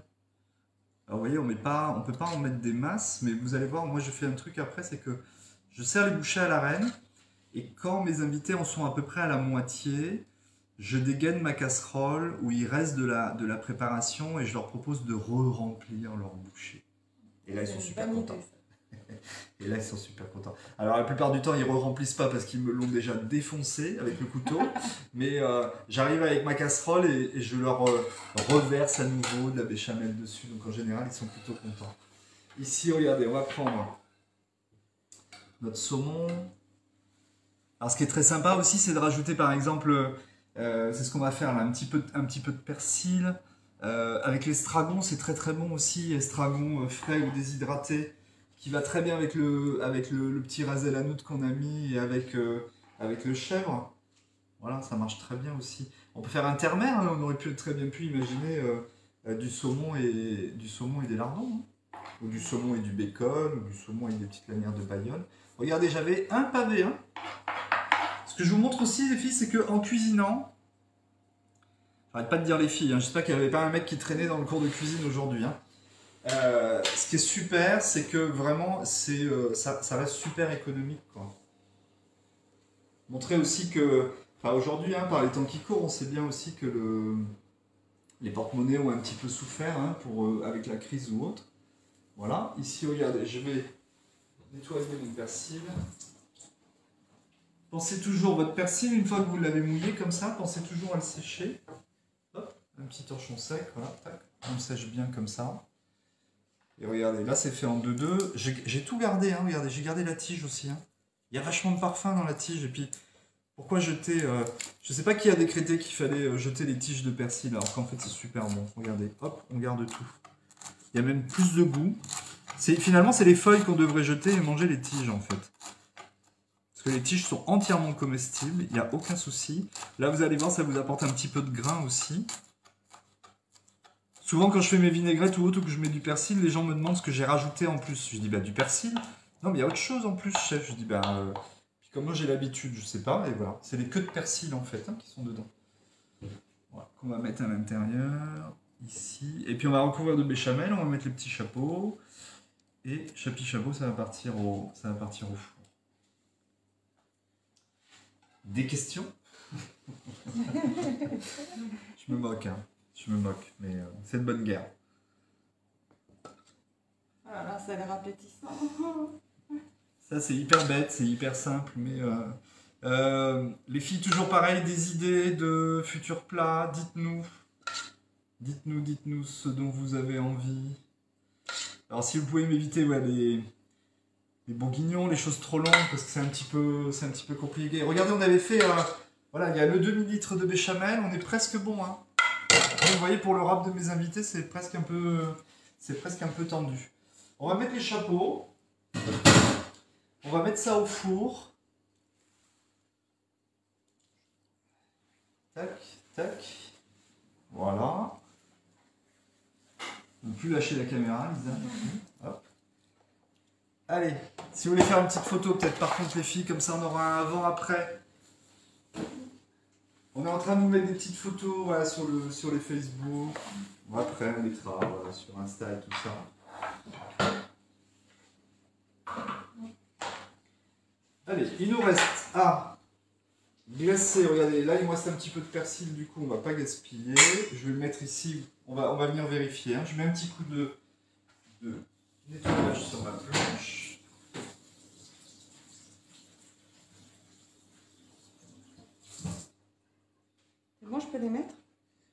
Alors vous voyez, on ne peut pas en mettre des masses, mais vous allez voir, moi je fais un truc après, c'est que je sers les bouchées à la reine, et quand mes invités en sont à peu près à la moitié, je dégaine ma casserole où il reste de la préparation et je leur propose de re-remplir leur bouchée. Et là, ils sont super contents. Et là, ils sont super contents. Alors, la plupart du temps, ils ne re-remplissent pas parce qu'ils me l'ont déjà défoncé avec le couteau. Mais j'arrive avec ma casserole et je leur reverse à nouveau de la béchamel dessus. Donc, en général, ils sont plutôt contents. Ici, regardez, on va prendre notre saumon. Alors, ce qui est très sympa aussi, c'est de rajouter, par exemple... c'est ce qu'on va faire là, un petit peu de persil. Avec l'estragon, c'est très très bon aussi, estragon frais ou déshydraté, qui va très bien avec le petit ras el hanout qu'on a mis et avec le chèvre. Voilà, ça marche très bien aussi. On peut faire intermère, hein, on aurait très bien pu imaginer du saumon et des lardons. Hein. Ou du saumon et du bacon, ou du saumon et des petites lanières de Bayonne. Regardez, j'avais un pavé. Hein. Ce que je vous montre aussi, les filles, c'est qu'en cuisinant, j'arrête pas de dire les filles, hein, j'espère qu'il n'y avait pas un mec qui traînait dans le cours de cuisine aujourd'hui. Hein. Ce qui est super, c'est que vraiment, ça reste super économique. Quoi. Montrer aussi que, enfin aujourd'hui, hein, par les temps qui courent, on sait bien aussi que les porte-monnaies ont un petit peu souffert hein, avec la crise ou autre. Voilà, ici regardez, je vais nettoyer mon persil. Pensez toujours, votre persil, une fois que vous l'avez mouillé comme ça, pensez toujours à le sécher. Hop, un petit torchon sec, voilà, tac, on le sèche bien comme ça. Et regardez, là c'est fait en 2-2. J'ai tout gardé, hein, regardez, j'ai gardé la tige aussi. Hein. Il y a vachement de parfum dans la tige. Et puis, pourquoi jeter je sais pas qui a décrété qu'il fallait jeter les tiges de persil, alors qu'en fait c'est super bon. Regardez, hop, on garde tout. Il y a même plus de goût. Finalement, c'est les feuilles qu'on devrait jeter et manger les tiges en fait. Parce que les tiges sont entièrement comestibles, il n'y a aucun souci. Là, vous allez voir, ça vous apporte un petit peu de grain aussi. Souvent, quand je fais mes vinaigrettes ou autre, ou que je mets du persil, les gens me demandent ce que j'ai rajouté en plus. Je dis, bah, du persil. Non, mais il y a autre chose en plus, chef. Je dis, bah, puis comme moi j'ai l'habitude, je sais pas, et voilà. C'est les queues de persil en fait hein, qui sont dedans. Voilà, qu'on va mettre à l'intérieur, ici. Et puis on va recouvrir de béchamel, on va mettre les petits chapeaux. Et chapi chapeau, ça va partir au four. Des questions? Je me moque, hein. Je me moque, mais c'est de bonne guerre. Ah là, ça a l'air appétissant. Ça, c'est hyper bête, c'est hyper simple, mais les filles, toujours pareil, des idées de futurs plats, dites-nous. Dites-nous ce dont vous avez envie. Alors, si vous pouvez m'éviter ouais, les bourguignons, les choses trop longues, parce que c'est un petit peu compliqué. Regardez, on avait fait, voilà, il y a le demi-litre de béchamel, on est presque bon, hein. Vous voyez, pour le rap de mes invités, c'est presque un peu tendu. On va mettre les chapeaux. On va mettre ça au four. Tac, tac. Voilà. Ne plus lâcher la caméra, Lisa. Hop. Allez, si vous voulez faire une petite photo, peut-être par contre les filles, comme ça on aura un avant-après. On est en train de vous mettre des petites photos voilà, sur les Facebook. Bon, après, on mettra voilà, sur Insta et tout ça. Allez, il nous reste à glacer. Regardez, là il me reste un petit peu de persil, du coup on va pas gaspiller. Je vais le mettre ici, on va venir vérifier. Hein. Je mets un petit coup de nettoyage sur ma planche. C'est bon, je peux les mettre?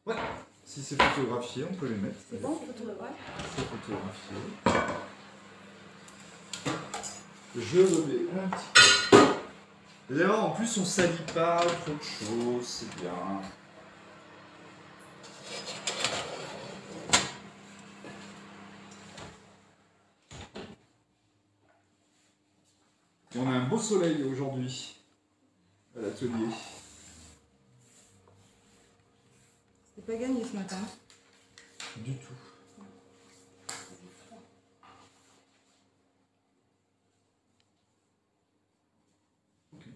Ouais, si c'est photographié, on peut les mettre. C'est bon, photographié. C'est photographié. Je remets un petit peu. Et d'ailleurs, en plus, on salit pas trop de choses, c'est bien. Et on a un beau soleil aujourd'hui à l'atelier. C'est pas gagné ce matin. Du tout. Okay.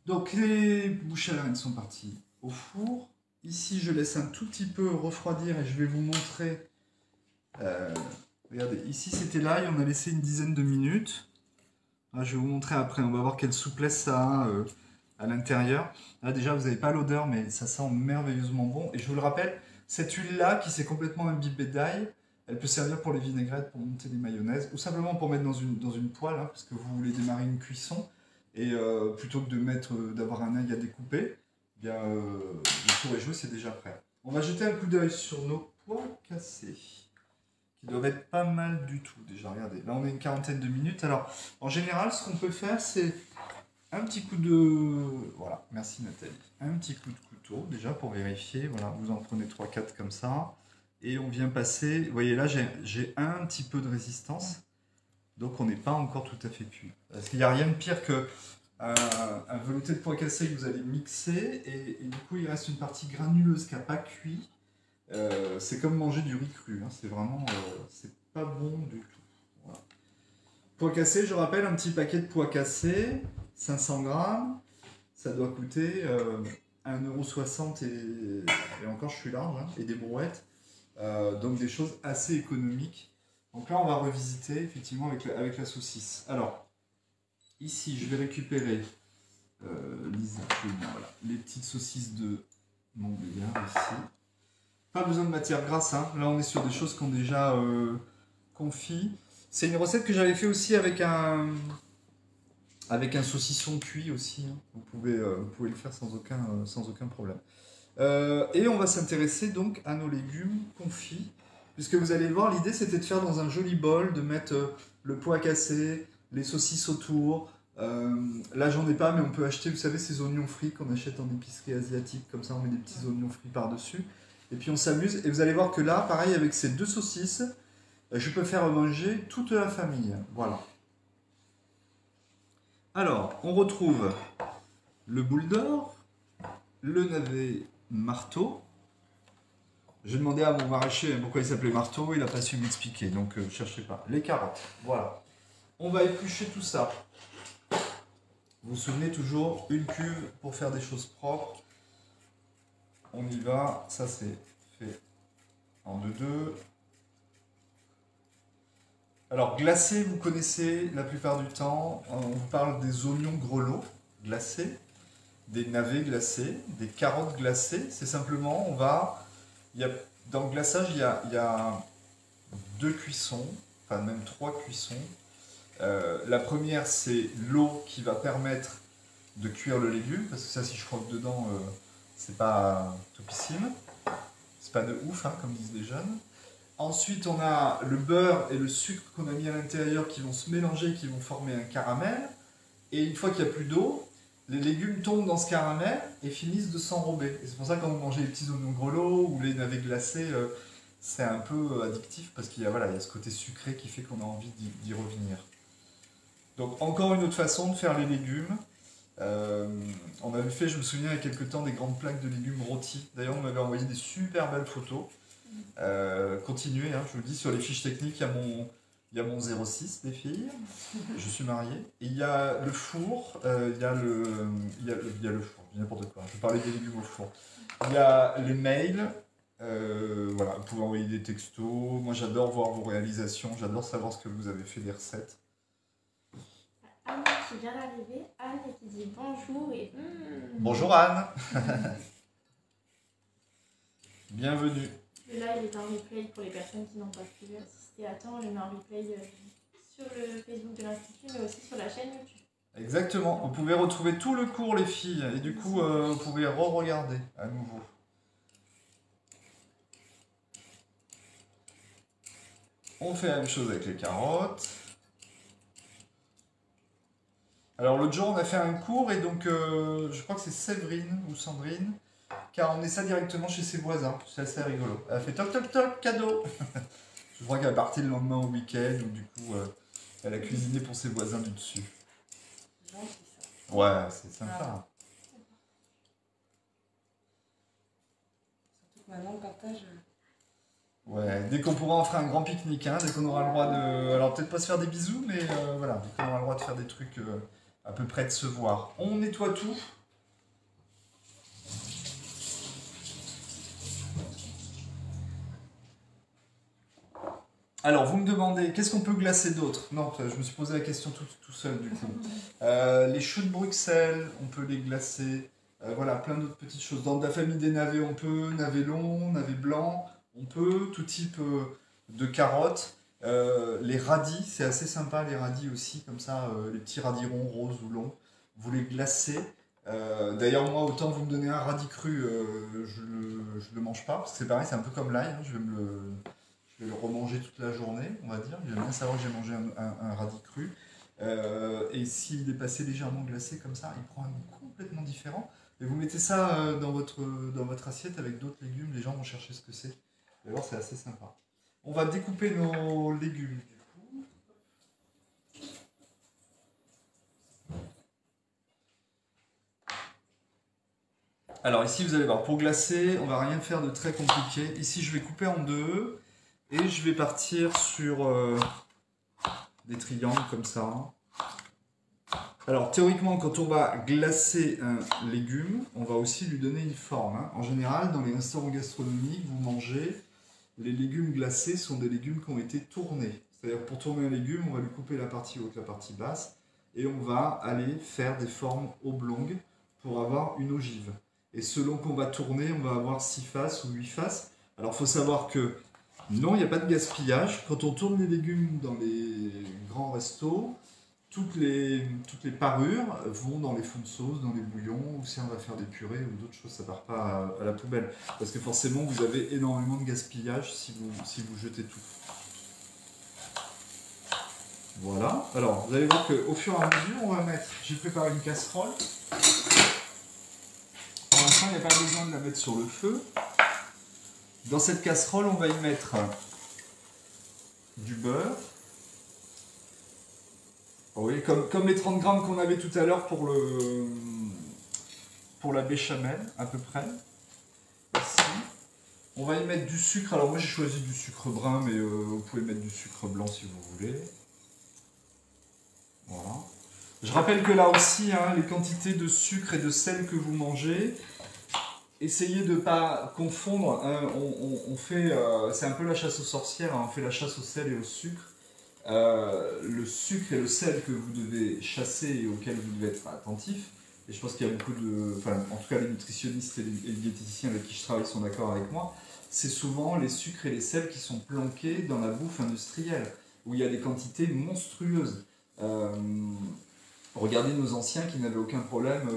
Donc les bouches à laine sont parties au four. Ici, je laisse un tout petit peu refroidir et je vais vous montrer. Regardez, ici c'était l'ail, on a laissé une dizaine de minutes. Là, je vais vous montrer après, on va voir quelle souplesse ça a à l'intérieur. Là déjà, vous n'avez pas l'odeur, mais ça sent merveilleusement bon. Et je vous le rappelle, cette huile-là qui s'est complètement imbibée d'ail, elle peut servir pour les vinaigrettes, pour monter des mayonnaises, ou simplement pour mettre dans une poêle, hein, parce que vous voulez démarrer une cuisson. Et plutôt que d'avoir un ail à découper, eh bien, le tour est joué, c'est déjà prêt. On va jeter un coup d'œil sur nos pois cassés, qui doivent être pas mal du tout déjà. Regardez, là on a une quarantaine de minutes. Alors, en général, ce qu'on peut faire, c'est un petit coup de... Voilà, merci Nathalie. Un petit coup de couteau, déjà, pour vérifier. Voilà, vous en prenez 3-4 comme ça. Et on vient passer... Vous voyez, là, j'ai un petit peu de résistance. Donc, on n'est pas encore tout à fait cuit. Parce qu'il n'y a rien de pire que un velouté de pois cassé que vous allez mixer. Et du coup, il reste une partie granuleuse qui n'a pas cuit. C'est comme manger du riz cru, hein. C'est vraiment, c'est pas bon du tout. Voilà. Pois cassés, je rappelle, un petit paquet de pois cassés, 500 grammes, ça doit coûter 1,60 € et encore je suis large, hein, et des brouettes, donc des choses assez économiques Donc là, on va revisiter effectivement avec la saucisse. Alors, ici, je vais récupérer Lisa, voilà, les petites saucisses de Montbéliard ici. Pas besoin de matière grasse, hein. Là on est sur des choses qui ont déjà confit. C'est une recette que j'avais fait aussi avec un saucisson cuit aussi, hein. Vous pouvez le faire sans aucun problème. Et on va s'intéresser donc à nos légumes confits, puisque vous allez voir, l'idée c'était de faire dans un joli bol, de mettre le pois cassé, les saucisses autour. Là j'en ai pas, mais on peut acheter, vous savez, ces oignons frits qu'on achète en épicerie asiatique, comme ça on met des petits oignons frits par-dessus, et puis on s'amuse. Et vous allez voir que là, pareil, avec ces deux saucisses, je peux faire manger toute la famille. Voilà. Alors, on retrouve le boule d'or, le navet marteau. J'ai demandé à mon maraîcher pourquoi il s'appelait marteau, il n'a pas su m'expliquer, donc ne cherchez pas. Les carottes, voilà. On va éplucher tout ça. Vous vous souvenez toujours, une cuve pour faire des choses propres. On y va, ça c'est fait en deux. Alors glacé, vous connaissez la plupart du temps, on vous parle des oignons grelots glacés, des navets glacés, des carottes glacées. C'est simplement, dans le glaçage, il y a deux cuissons, enfin même trois cuissons. La première, c'est l'eau qui va permettre de cuire le légume, parce que ça, si je croque dedans, c'est pas topissime. C'est pas de ouf, hein, comme disent les jeunes. Ensuite, on a le beurre et le sucre qu'on a mis à l'intérieur qui vont se mélanger, qui vont former un caramel. Et une fois qu'il n'y a plus d'eau, les légumes tombent dans ce caramel et finissent de s'enrober. Et c'est pour ça que quand vous mangez les petits oignons grelots ou les navets glacés, c'est un peu addictif parce qu'il y a ce côté sucré qui fait qu'on a envie d'y revenir. Donc encore une autre façon de faire les légumes. On avait fait, je me souviens, il y a quelques temps, des grandes plaques de légumes rôtis. D'ailleurs, on m'avait envoyé des super belles photos. Continuez, hein, je vous le dis, sur les fiches techniques, il y a mon 06 des filles. Je suis marié. Et il y a le four, il y a le four, je dis n'importe quoi. Je parlais des légumes au four. Il y a les mails. Voilà, vous pouvez envoyer des textos. Moi, j'adore voir vos réalisations. J'adore savoir ce que vous avez fait des recettes. Anne qui vient d'arriver, Anne qui dit bonjour et Bonjour Anne. Bienvenue. Le live est en replay pour les personnes qui n'ont pas pu assister à temps. Je mets en replay sur le Facebook de l'Institut, mais aussi sur la chaîne YouTube. Exactement. Vous pouvez retrouver tout le cours, les filles, et du coup, vous pouvez re-regarder à nouveau. On fait la même chose avec les carottes. Alors l'autre jour, on a fait un cours, et donc, je crois que c'est Séverine ou Sandrine, qui a emmené ça directement chez ses voisins. C'est assez rigolo. Elle a fait toc toc toc, cadeau. Je crois qu'elle est partie le lendemain au week-end, donc du coup, elle a cuisiné pour ses voisins du dessus. Ouais, c'est sympa. Surtout que maintenant, le partage... Ouais, dès qu'on pourra en faire un grand pique-nique, hein, dès qu'on aura le droit de... Alors peut-être pas se faire des bisous, mais voilà, dès qu'on aura le droit de faire des trucs à peu près de se voir. On nettoie tout. Alors, vous me demandez, qu'est-ce qu'on peut glacer d'autre? Non, je me suis posé la question tout seul, du coup. Les choux de Bruxelles, on peut les glacer. Voilà, plein d'autres petites choses. Dans la famille des navets, on peut. Navets longs, navets blancs, on peut. Tout type de carottes. Les radis, c'est assez sympa, les radis aussi, comme ça, les petits radis ronds, roses ou longs. Vous les glacez. D'ailleurs, moi, autant vous me donnez un radis cru, je le mange pas. Parce que c'est pareil, c'est un peu comme l'ail, hein, je vais le remanger toute la journée, on va dire. J'aime bien savoir que j'ai mangé un radis cru. Et s'il est passé légèrement glacé comme ça, il prend un goût complètement différent. Et vous mettez ça dans votre assiette avec d'autres légumes, les gens vont chercher ce que c'est. D'ailleurs, c'est assez sympa. On va découper nos légumes du coup. Alors ici, vous allez voir, pour glacer, on va rien faire de très compliqué. Ici, je vais couper en deux. Et je vais partir sur des triangles comme ça. Alors théoriquement, quand on va glacer un légume, on va aussi lui donner une forme, hein. En général, dans les restaurants gastronomiques, vous mangez les légumes glacés sont des légumes qui ont été tournés. C'est-à-dire pour tourner un légume, on va lui couper la partie haute, la partie basse, et on va aller faire des formes oblongues pour avoir une ogive. Et selon qu'on va tourner, on va avoir 6 faces ou 8 faces. Alors il faut savoir que non, il n'y a pas de gaspillage. Quand on tourne les légumes dans les grands restos, toutes les parures vont dans les fonds de sauce, dans les bouillons, ou si on va faire des purées ou d'autres choses, ça ne part pas à la poubelle. Parce que forcément, vous avez énormément de gaspillage si vous jetez tout. Voilà. Alors, vous allez voir qu'au fur et à mesure, on va mettre... J'ai préparé une casserole. Pour l'instant, il n'y a pas besoin de la mettre sur le feu. Dans cette casserole, on va y mettre du beurre. Oui, comme les 30 grammes qu'on avait tout à l'heure pour la béchamel, à peu près. Ici. On va y mettre du sucre. Alors moi j'ai choisi du sucre brun, mais vous pouvez mettre du sucre blanc si vous voulez. Voilà. Je rappelle que là aussi, hein, les quantités de sucre et de sel que vous mangez, essayez de ne pas confondre. Hein, on fait, c'est un peu la chasse aux sorcières, hein, on fait la chasse au sel et au sucre. Le sucre et le sel que vous devez chasser et auquel vous devez être attentif, et je pense qu'il y a beaucoup de... Enfin, en tout cas, les nutritionnistes et les diététiciens avec qui je travaille sont d'accord avec moi, c'est souvent les sucres et les sels qui sont planqués dans la bouffe industrielle, où il y a des quantités monstrueuses. Regardez nos anciens qui n'avaient aucun problème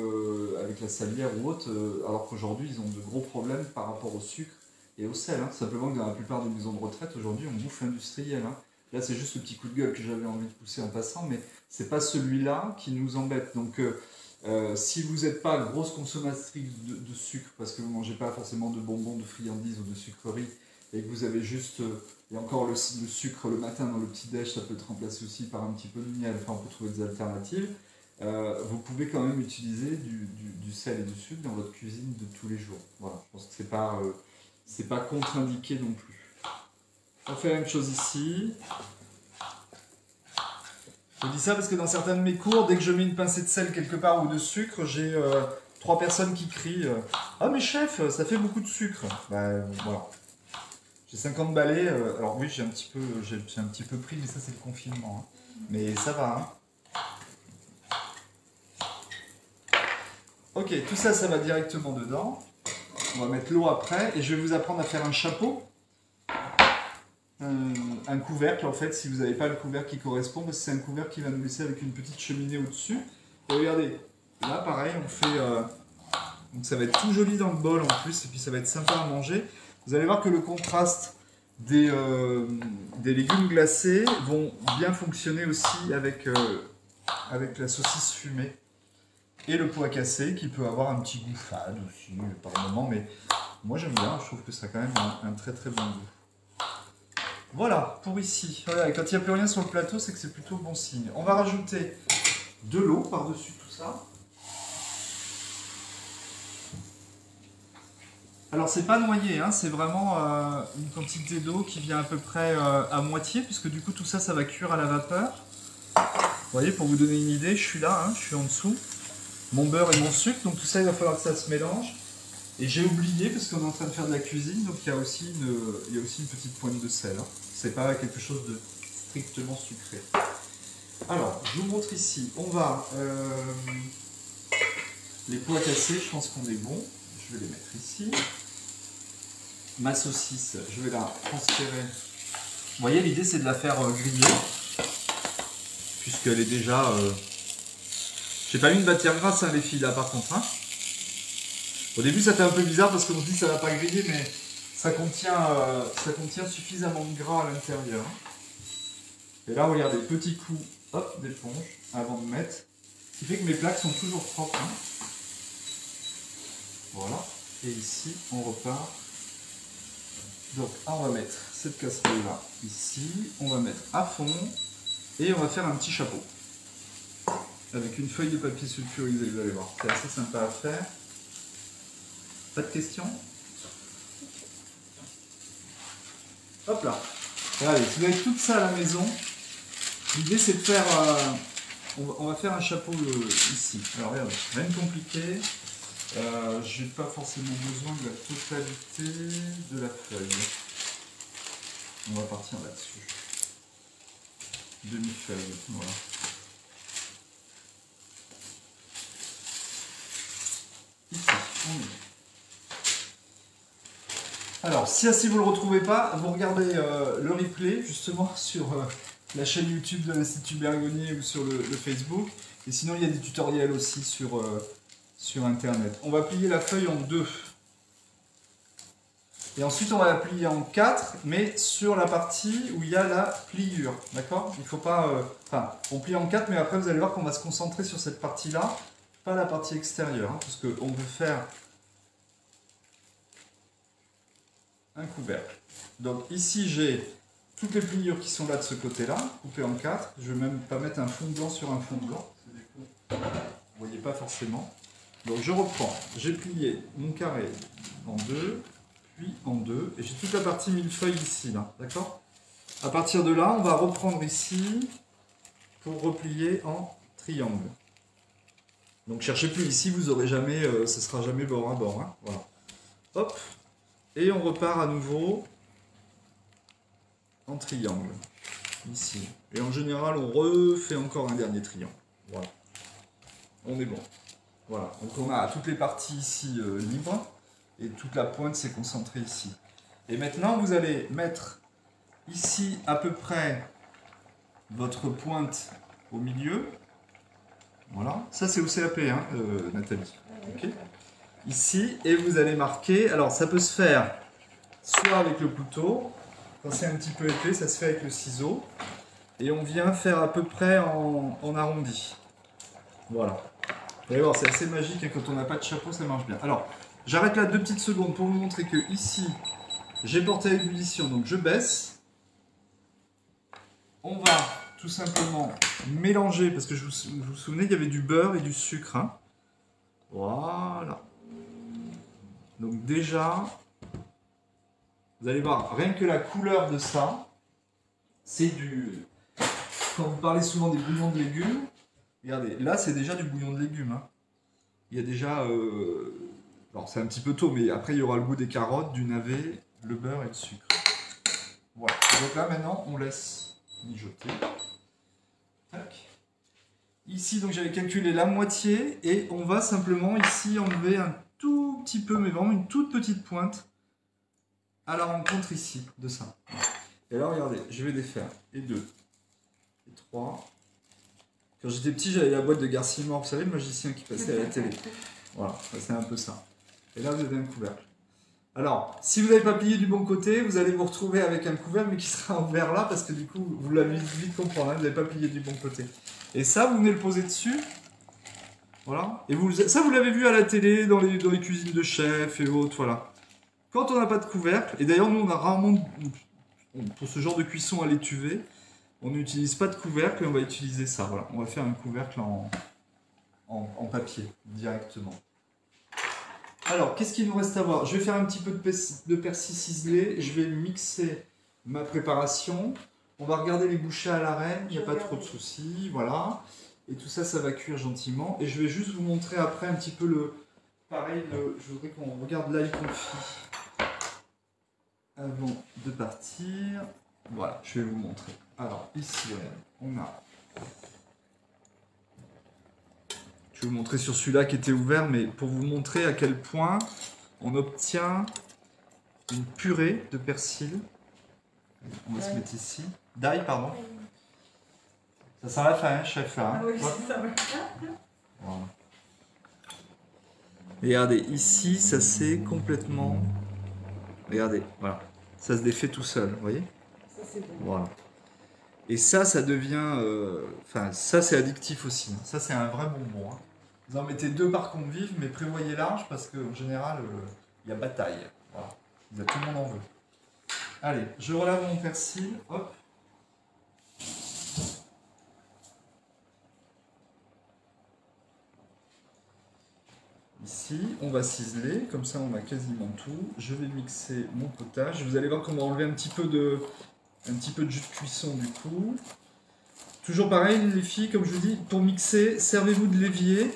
avec la salière ou autre, alors qu'aujourd'hui, ils ont de gros problèmes par rapport au sucre et au sel. Hein. Simplement que dans la plupart des maisons de retraite, aujourd'hui, on bouffe industrielle. Hein. Là, c'est juste le petit coup de gueule que j'avais envie de pousser en passant, mais c'est pas celui-là qui nous embête. Donc, si vous n'êtes pas grosse consommatrice de sucre, parce que vous ne mangez pas forcément de bonbons, de friandises ou de sucreries, et que vous avez juste, et encore le sucre le matin dans le petit-déj, ça peut être remplacé aussi par un petit peu de miel, enfin on peut trouver des alternatives, vous pouvez quand même utiliser du sel et du sucre dans votre cuisine de tous les jours. Voilà, je pense que c'est pas contre-indiqué non plus. On fait la même chose ici. Je dis ça parce que dans certains de mes cours, dès que je mets une pincée de sel quelque part ou de sucre, j'ai 3 personnes qui crient ah mais chef, ça fait beaucoup de sucre. Ben voilà. J'ai 50 balais. Alors oui, j'ai un petit peu pris, mais ça c'est le confinement. Hein. Mais ça va. Hein. Ok, tout ça, ça va directement dedans. On va mettre l'eau après et je vais vous apprendre à faire un chapeau. Un couvercle en fait, si vous n'avez pas le couvercle qui correspond, parce que c'est un couvercle qui va nous laisser avec une petite cheminée au-dessus. Et regardez, là pareil, on fait... donc ça va être tout joli dans le bol en plus, et puis ça va être sympa à manger. Vous allez voir que le contraste des légumes glacés vont bien fonctionner aussi avec la saucisse fumée. Et le pois cassé qui peut avoir un petit goût fade aussi par moment, mais moi j'aime bien, je trouve que ça a quand même un très très bon goût. Voilà, pour ici. Voilà, et quand il n'y a plus rien sur le plateau, c'est que c'est plutôt bon signe. On va rajouter de l'eau par-dessus tout ça. Alors, c'est pas noyé, hein, c'est vraiment une quantité d'eau qui vient à peu près à moitié, puisque du coup, tout ça, ça va cuire à la vapeur. Vous voyez, pour vous donner une idée, je suis là, hein, je suis en dessous. Mon beurre et mon sucre, donc tout ça, il va falloir que ça se mélange. Et j'ai oublié, parce qu'on est en train de faire de la cuisine, donc il y a aussi une petite pointe de sel. Hein. C'est pas quelque chose de strictement sucré. Alors, je vous montre ici. On va... les pois cassés, je pense qu'on est bon. Je vais les mettre ici. Ma saucisse, je vais la transférer. Vous voyez, l'idée c'est de la faire griller. Puisqu'elle est déjà... J'ai pas mis de matière grasse, hein, les filles, là, par contre. Hein. Au début, ça fait un peu bizarre parce qu'on se dit que ça va pas griller, mais ça contient suffisamment de gras à l'intérieur. Et là, regardez, petit coup d'éponge avant de mettre. Ce qui fait que mes plaques sont toujours propres. Hein. Voilà. Et ici, on repart. Donc, on va mettre cette casserole-là ici. On va mettre à fond. Et on va faire un petit chapeau. Avec une feuille de papier sulfurisé, vous allez voir. C'est assez sympa à faire. Pas de questions? Hop là. Allez, si vous avez tout ça à la maison, l'idée c'est de faire... on va faire un chapeau ici. Alors regardez, rien de compliqué. J'ai pas forcément besoin de la totalité de la feuille. On va partir là-dessus. Demi-feuille, voilà. Ici, on est. Alors, si vous ne le retrouvez pas, vous regardez le replay justement sur la chaîne YouTube de l'Institut Bergonié ou sur le Facebook. Et sinon, il y a des tutoriels aussi sur Internet. On va plier la feuille en 2. Et ensuite, on va la plier en 4, mais sur la partie où il y a la pliure. D'accord? Il ne faut pas... Enfin, on plie en 4, mais après, vous allez voir qu'on va se concentrer sur cette partie-là, pas la partie extérieure, hein, parce qu'on veut faire un couvercle. Donc ici, j'ai toutes les pliures qui sont là de ce côté-là, coupées en 4. Je ne vais même pas mettre un fond blanc sur un fond blanc. Vous ne voyez pas forcément. Donc je reprends. J'ai plié mon carré en 2, puis en 2. Et j'ai toute la partie millefeuille ici, là. D'accord? À partir de là, on va reprendre ici pour replier en triangle. Donc cherchez plus ici, vous aurez jamais, ce sera jamais bord à bord. Hein. Voilà. Hop. Et on repart à nouveau en triangle, ici. Et en général, on refait encore un dernier triangle. Voilà. On est bon. Voilà. Donc on a toutes les parties ici libres, et toute la pointe s'est concentrée ici. Et maintenant, vous allez mettre ici à peu près votre pointe au milieu. Voilà. Ça, c'est au CAP, hein, Nathalie. Ok. Ici, et vous allez marquer, alors ça peut se faire soit avec le couteau, quand c'est un petit peu épais, ça se fait avec le ciseau, et on vient faire à peu près en arrondi. Voilà. Vous allez voir, c'est assez magique, et quand on n'a pas de chapeau, ça marche bien. Alors, j'arrête là 2 petites secondes pour vous montrer que ici, j'ai porté à ébullition, donc je baisse. On va tout simplement mélanger, parce que vous vous souvenez, il y avait du beurre et du sucre. Hein. Voilà. Donc déjà, vous allez voir, rien que la couleur de ça, c'est du... Quand vous parlez souvent des bouillons de légumes, regardez, là c'est déjà du bouillon de légumes. Hein. Il y a déjà... Alors c'est un petit peu tôt, mais après il y aura le goût des carottes, du navet, le beurre et le sucre. Voilà. Donc là maintenant, on laisse mijoter. Tac. Ici, donc j'avais calculé la moitié, et on va simplement ici enlever un tout petit peu, mais vraiment une toute petite pointe à la rencontre ici de ça. Et là, regardez, je vais défaire. Et 2, et 3. Quand j'étais petit, j'avais la boîte de Garcimore, vous savez, le magicien qui passait à la télé. Voilà, c'est un peu ça. Et là, vous avez un couvercle. Alors, si vous n'avez pas plié du bon côté, vous allez vous retrouver avec un couvercle, mais qui sera en verre là, parce que du coup, vous l'avez vite comprendre, hein, vous n'avez pas plié du bon côté. Et ça, vous venez le poser dessus. Voilà. Et ça, vous l'avez vu à la télé, dans les cuisines de chefs et autres, voilà. Quand on n'a pas de couvercle, et d'ailleurs, nous, on a rarement, pour ce genre de cuisson à l'étuvée, on n'utilise pas de couvercle, et on va utiliser ça, voilà. On va faire un couvercle en papier, directement. Alors, qu'est-ce qu'il nous reste à voir? Je vais faire un petit peu de persil ciselé, je vais mixer ma préparation. On va regarder les bouchées à l'arène, il n'y a pas trop de soucis, voilà. Et tout ça, ça va cuire gentiment. Et je vais juste vous montrer après un petit peu le... Pareil, je voudrais qu'on regarde l'ail confit avant de partir. Voilà, je vais vous montrer. Alors, ici, on a... Je vais vous montrer sur celui-là qui était ouvert, mais pour vous montrer à quel point on obtient une purée de persil. On va se mettre ici. D'ail, pardon. Ça sent la fin, hein, chef. Là, hein. Ah oui, c'est ça. Voilà. Regardez, ici, ça c'est complètement... Regardez, voilà. Ça se défait tout seul, vous voyez? Ça, c'est bon. Voilà. Et ça, ça devient... Enfin, ça, c'est addictif aussi. Hein. Ça, c'est un vrai bonbon. Hein. Vous en mettez 2 par convive, mais prévoyez large, parce qu'en général, il y a bataille. Voilà. Tout le monde en veut. Allez, je relève mon persil. Hop. Ici, on va ciseler, comme ça on a quasiment tout. Je vais mixer mon potage. Vous allez voir qu'on va enlever un petit peu de jus de cuisson du coup. Toujours pareil les filles, comme je vous dis, pour mixer, servez-vous de l'évier.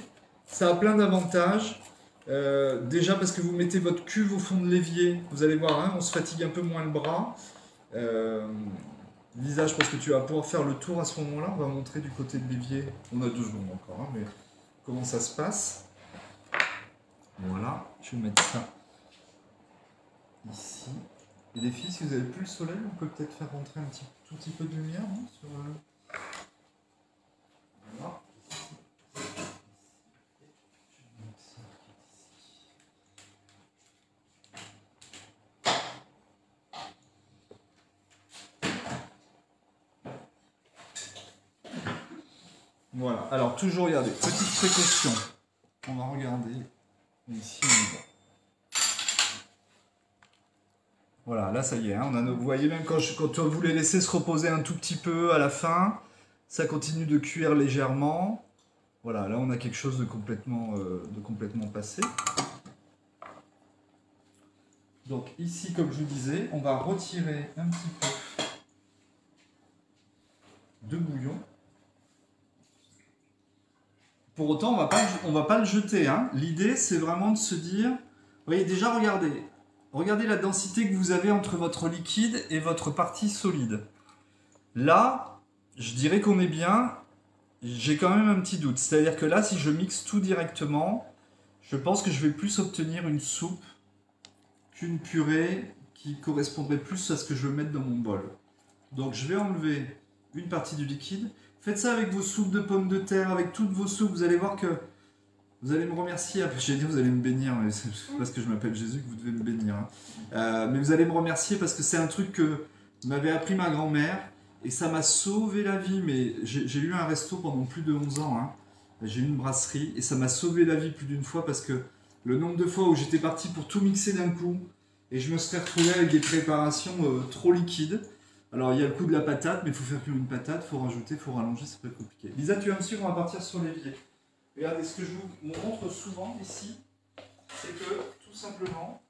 Ça a plein d'avantages. Déjà parce que vous mettez votre cuve au fond de l'évier, vous allez voir, hein, on se fatigue un peu moins le bras. Lisa, je pense que tu vas pouvoir faire le tour à ce moment-là. On va montrer du côté de l'évier. On a 2 secondes encore, hein, mais comment ça se passe. Voilà, je vais mettre ça ici. Et les filles, si vous n'avez plus le soleil, on peut peut-être faire rentrer tout petit peu de lumière, non, sur voilà. Voilà, alors toujours regardez, petite précaution. On va regarder ici on y va. Voilà, là ça y est, hein, vous voyez même quand vous les laissez se reposer un tout petit peu à la fin, ça continue de cuire légèrement. Voilà, là on a quelque chose de complètement passé. Donc ici, comme je vous disais, on va retirer un petit peu de bouillon. Pour autant, on va pas le jeter, hein. L'idée, c'est vraiment de se dire... Vous voyez, déjà, regardez la densité que vous avez entre votre liquide et votre partie solide. Là, je dirais qu'on est bien. J'ai quand même un petit doute. C'est-à-dire que là, si je mixe tout directement, je pense que je vais plus obtenir une soupe qu'une purée qui correspondrait plus à ce que je veux mettre dans mon bol. Donc, je vais enlever une partie du liquide. Faites ça avec vos soupes de pommes de terre, avec toutes vos soupes. Vous allez voir que vous allez me remercier. J'allais dire vous allez me bénir, mais c'est parce que je m'appelle Jésus que vous devez me bénir. Hein. Mais vous allez me remercier parce que c'est un truc que m'avait appris ma grand-mère et ça m'a sauvé la vie. Mais j'ai eu un resto pendant plus de 11 ans. Hein. J'ai eu une brasserie et ça m'a sauvé la vie plus d'une fois parce que le nombre de fois où j'étais parti pour tout mixer d'un coup et je me serais retrouvé avec des préparations trop liquides. Alors il y a le coup de la patate, mais il faut faire cuire une patate, il faut rajouter, il faut rallonger, ça peut être compliqué. Lisa, tu vas me suivre, on va partir sur l'évier. Regardez, ce que je vous montre souvent ici, c'est que tout simplement,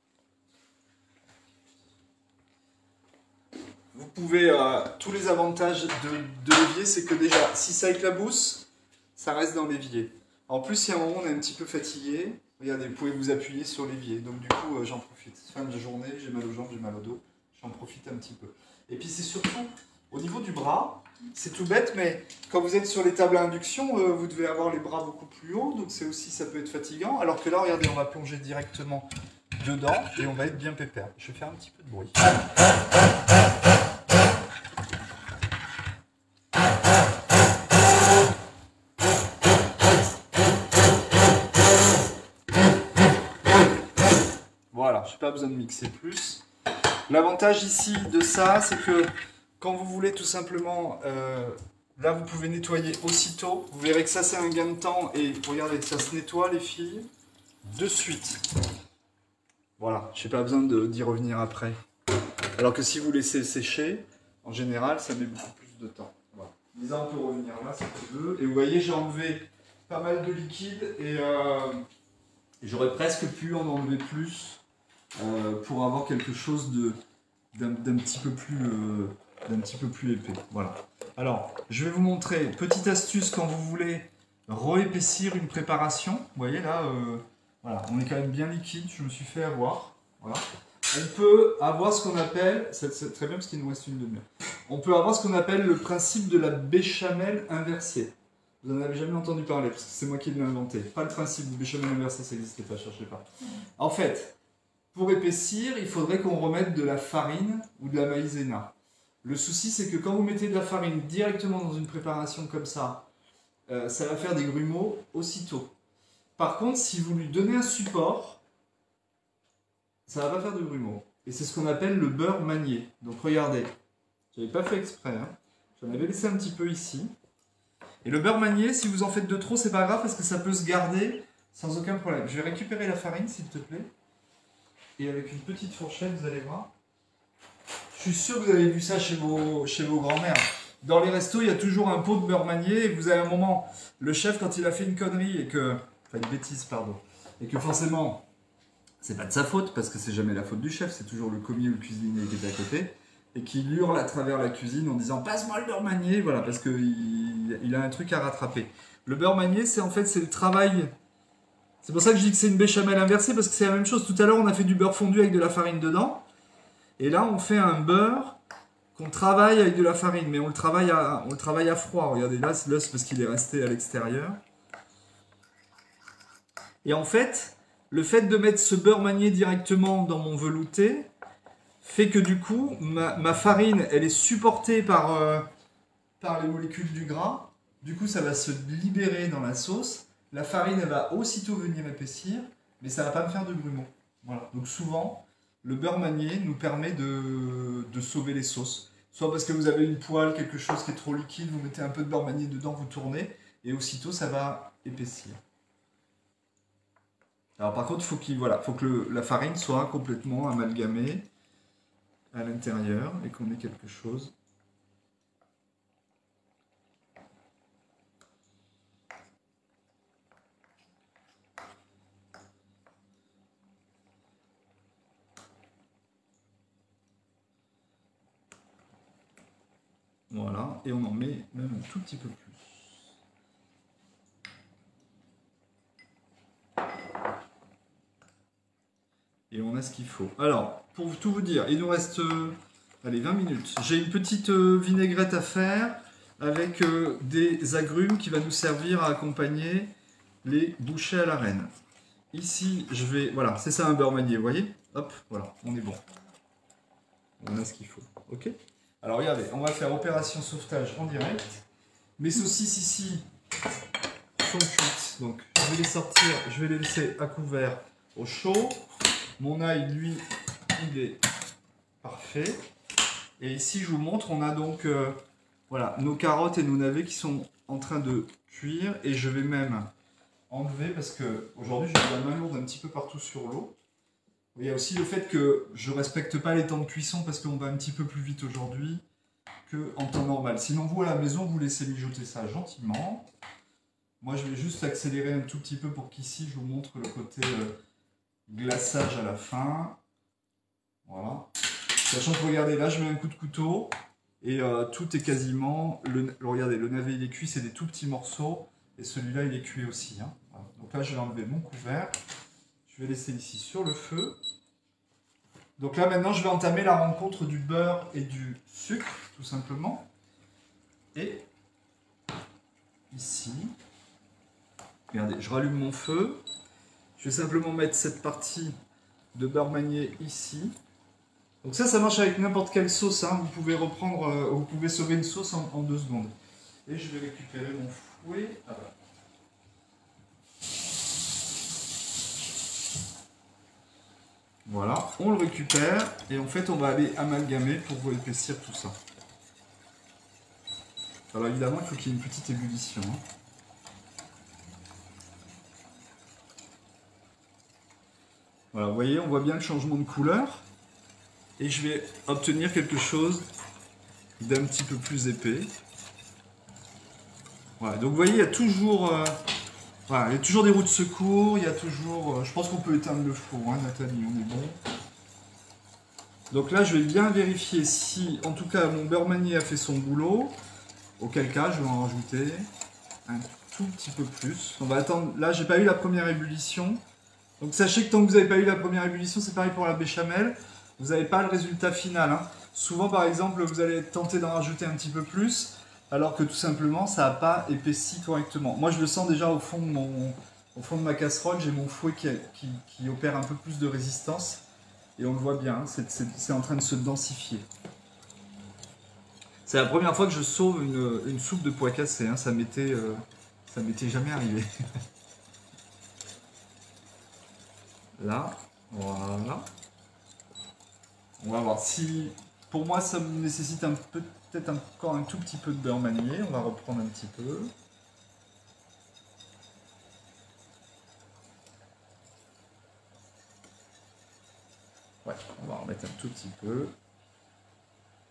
vous pouvez, tous les avantages de l'évier, c'est que déjà, si ça éclabousse, ça reste dans l'évier. En plus, si à un moment on est un petit peu fatigué, regardez, vous pouvez vous appuyer sur l'évier. Donc du coup, j'en profite. Fin de journée, j'ai mal aux jambes, j'ai mal au dos, j'en profite un petit peu. Et puis c'est surtout au niveau du bras, c'est tout bête, mais quand vous êtes sur les tables à induction, vous devez avoir les bras beaucoup plus hauts, donc c'est aussi, ça peut être fatigant. Alors que là, regardez, on va plonger directement dedans et on va être bien pépère. Je vais faire un petit peu de bruit. Voilà, je n'ai pas besoin de mixer plus. L'avantage ici de ça, c'est que quand vous voulez tout simplement, là vous pouvez nettoyer aussitôt. Vous verrez que ça c'est un gain de temps et regardez, ça se nettoie les filles de suite. Voilà, je n'ai pas besoin d'y revenir après. Alors que si vous laissez sécher, en général ça met beaucoup plus de temps. Voilà. Lisa, on peut revenir là si tu veux. Et vous voyez, j'ai enlevé pas mal de liquide et j'aurais presque pu en enlever plus. Pour avoir quelque chose d'un petit peu plus épais. Voilà. Alors, je vais vous montrer, petite astuce quand vous voulez réépaissir une préparation. Vous voyez là, voilà, on est quand même bien liquide, je me suis fait avoir. Voilà. On peut avoir ce qu'on appelle, c'est très bien parce qu'il nous reste une demi-heure, on peut avoir ce qu'on appelle le principe de la béchamel inversée. Vous n'en avez jamais entendu parler, parce que c'est moi qui l'ai inventé. Pas le principe de béchamel inversée, ça n'existait pas, cherchez pas. En fait, pour épaissir, il faudrait qu'on remette de la farine ou de la maïzena. Le souci, c'est que quand vous mettez de la farine directement dans une préparation comme ça, ça va faire des grumeaux aussitôt. Par contre, si vous lui donnez un support, ça va pas faire de grumeaux. Et c'est ce qu'on appelle le beurre manié. Donc regardez, je n'avais pas fait exprès, hein. J'en avais laissé un petit peu ici. Et le beurre manié, si vous en faites de trop, c'est pas grave parce que ça peut se garder sans aucun problème. Je vais récupérer la farine, s'il te plaît. Et avec une petite fourchette, vous allez voir. Je suis sûr que vous avez vu ça chez vos grands-mères. Dans les restos, il y a toujours un pot de beurre manié. Et vous avez un moment, le chef, quand il a fait une connerie et que... Enfin, une bêtise, pardon. Et que forcément, c'est pas de sa faute, parce que c'est jamais la faute du chef, c'est toujours le commis ou le cuisinier qui est à côté. Et qui hurle à travers la cuisine en disant « Passe-moi le beurre manié !» Voilà, parce qu'il a un truc à rattraper. Le beurre manié, c'est en fait, c'est le travail... C'est pour ça que je dis que c'est une béchamel inversée, parce que c'est la même chose. Tout à l'heure, on a fait du beurre fondu avec de la farine dedans. Et là, on fait un beurre qu'on travaille avec de la farine, mais on le travaille à froid. Regardez là, c'est parce qu'il est resté à l'extérieur. Et en fait, le fait de mettre ce beurre manié directement dans mon velouté fait que du coup, ma farine, elle est supportée par les molécules du gras. Du coup, ça va se libérer dans la sauce. La farine, elle va aussitôt venir épaissir, mais ça ne va pas me faire de grumeaux. Voilà. Donc souvent, le beurre manié nous permet de sauver les sauces. Soit parce que vous avez une poêle, quelque chose qui est trop liquide, vous mettez un peu de beurre manié dedans, vous tournez, et aussitôt, ça va épaissir. Alors par contre, faut que la farine soit complètement amalgamée à l'intérieur et qu'on ait quelque chose. Voilà, et on en met même un tout petit peu plus. Et on a ce qu'il faut. Alors, pour tout vous dire, il nous reste allez, 20 minutes. J'ai une petite vinaigrette à faire avec des agrumes qui va nous servir à accompagner les bouchées à la reine. Ici, je vais... Voilà, c'est ça un beurre manié, vous voyez? Hop, voilà, on est bon. On a ce qu'il faut, ok? Alors regardez, on va faire opération sauvetage en direct. Mes saucisses ici sont cuites, donc je vais les sortir, je vais les laisser à couvert au chaud. Mon ail, lui, il est parfait. Et ici, je vous montre, on a donc voilà, nos carottes et nos navets qui sont en train de cuire. Et je vais même enlever, parce que aujourd'hui, j'ai la main lourde un petit peu partout sur l'eau. Il y a aussi le fait que je ne respecte pas les temps de cuisson parce qu'on va un petit peu plus vite aujourd'hui qu'en temps normal. Sinon, vous, à la maison, vous laissez mijoter ça gentiment. Moi, je vais juste accélérer un tout petit peu pour qu'ici, je vous montre le côté glaçage à la fin. Voilà. Sachant que, regardez, là, je mets un coup de couteau et tout est quasiment... regardez, le navet, il est cuit, c'est des tout petits morceaux. Et celui-là, il est cuit aussi. Hein. Voilà. Donc là, je vais enlever mon couvert. Je vais laisser ici sur le feu. Donc là, maintenant, je vais entamer la rencontre du beurre et du sucre, tout simplement. Et ici, regardez, je rallume mon feu. Je vais simplement mettre cette partie de beurre manié ici. Donc ça marche avec n'importe quelle sauce. Hein. Vous pouvez reprendre, vous pouvez sauver une sauce en 2 secondes. Et je vais récupérer mon fouet. Ah, voilà. Voilà, on le récupère et en fait on va aller amalgamer pour épaissir tout ça. Alors évidemment il faut qu'il y ait une petite ébullition. Hein. Voilà, vous voyez, on voit bien le changement de couleur. Et je vais obtenir quelque chose d'un petit peu plus épais. Voilà, donc vous voyez, il y a toujours... Voilà, il y a toujours des roues de secours, il y a toujours... je pense qu'on peut éteindre le four, hein, Nathalie, on est bon. Donc là, je vais bien vérifier si, en tout cas, mon beurre manié a fait son boulot. Auquel cas, je vais en rajouter un tout petit peu plus. On va attendre... Là, j'ai pas eu la première ébullition. Donc sachez que tant que vous n'avez pas eu la première ébullition, c'est pareil pour la béchamel. Vous n'avez pas le résultat final. Hein. Souvent, par exemple, vous allez tenter d'en rajouter un petit peu plus. Alors que tout simplement, ça n'a pas épaissi correctement. Moi, je le sens déjà au fond de ma casserole, j'ai mon fouet qui opère un peu plus de résistance. Et on le voit bien, c'est en train de se densifier. C'est la première fois que je sauve une soupe de pois cassés. Hein. Ça m'était jamais arrivé. Là, voilà. On va voir si... Pour moi, ça me nécessite peut-être encore un tout petit peu de beurre manié. On va reprendre un petit peu. Ouais, on va en remettre un tout petit peu.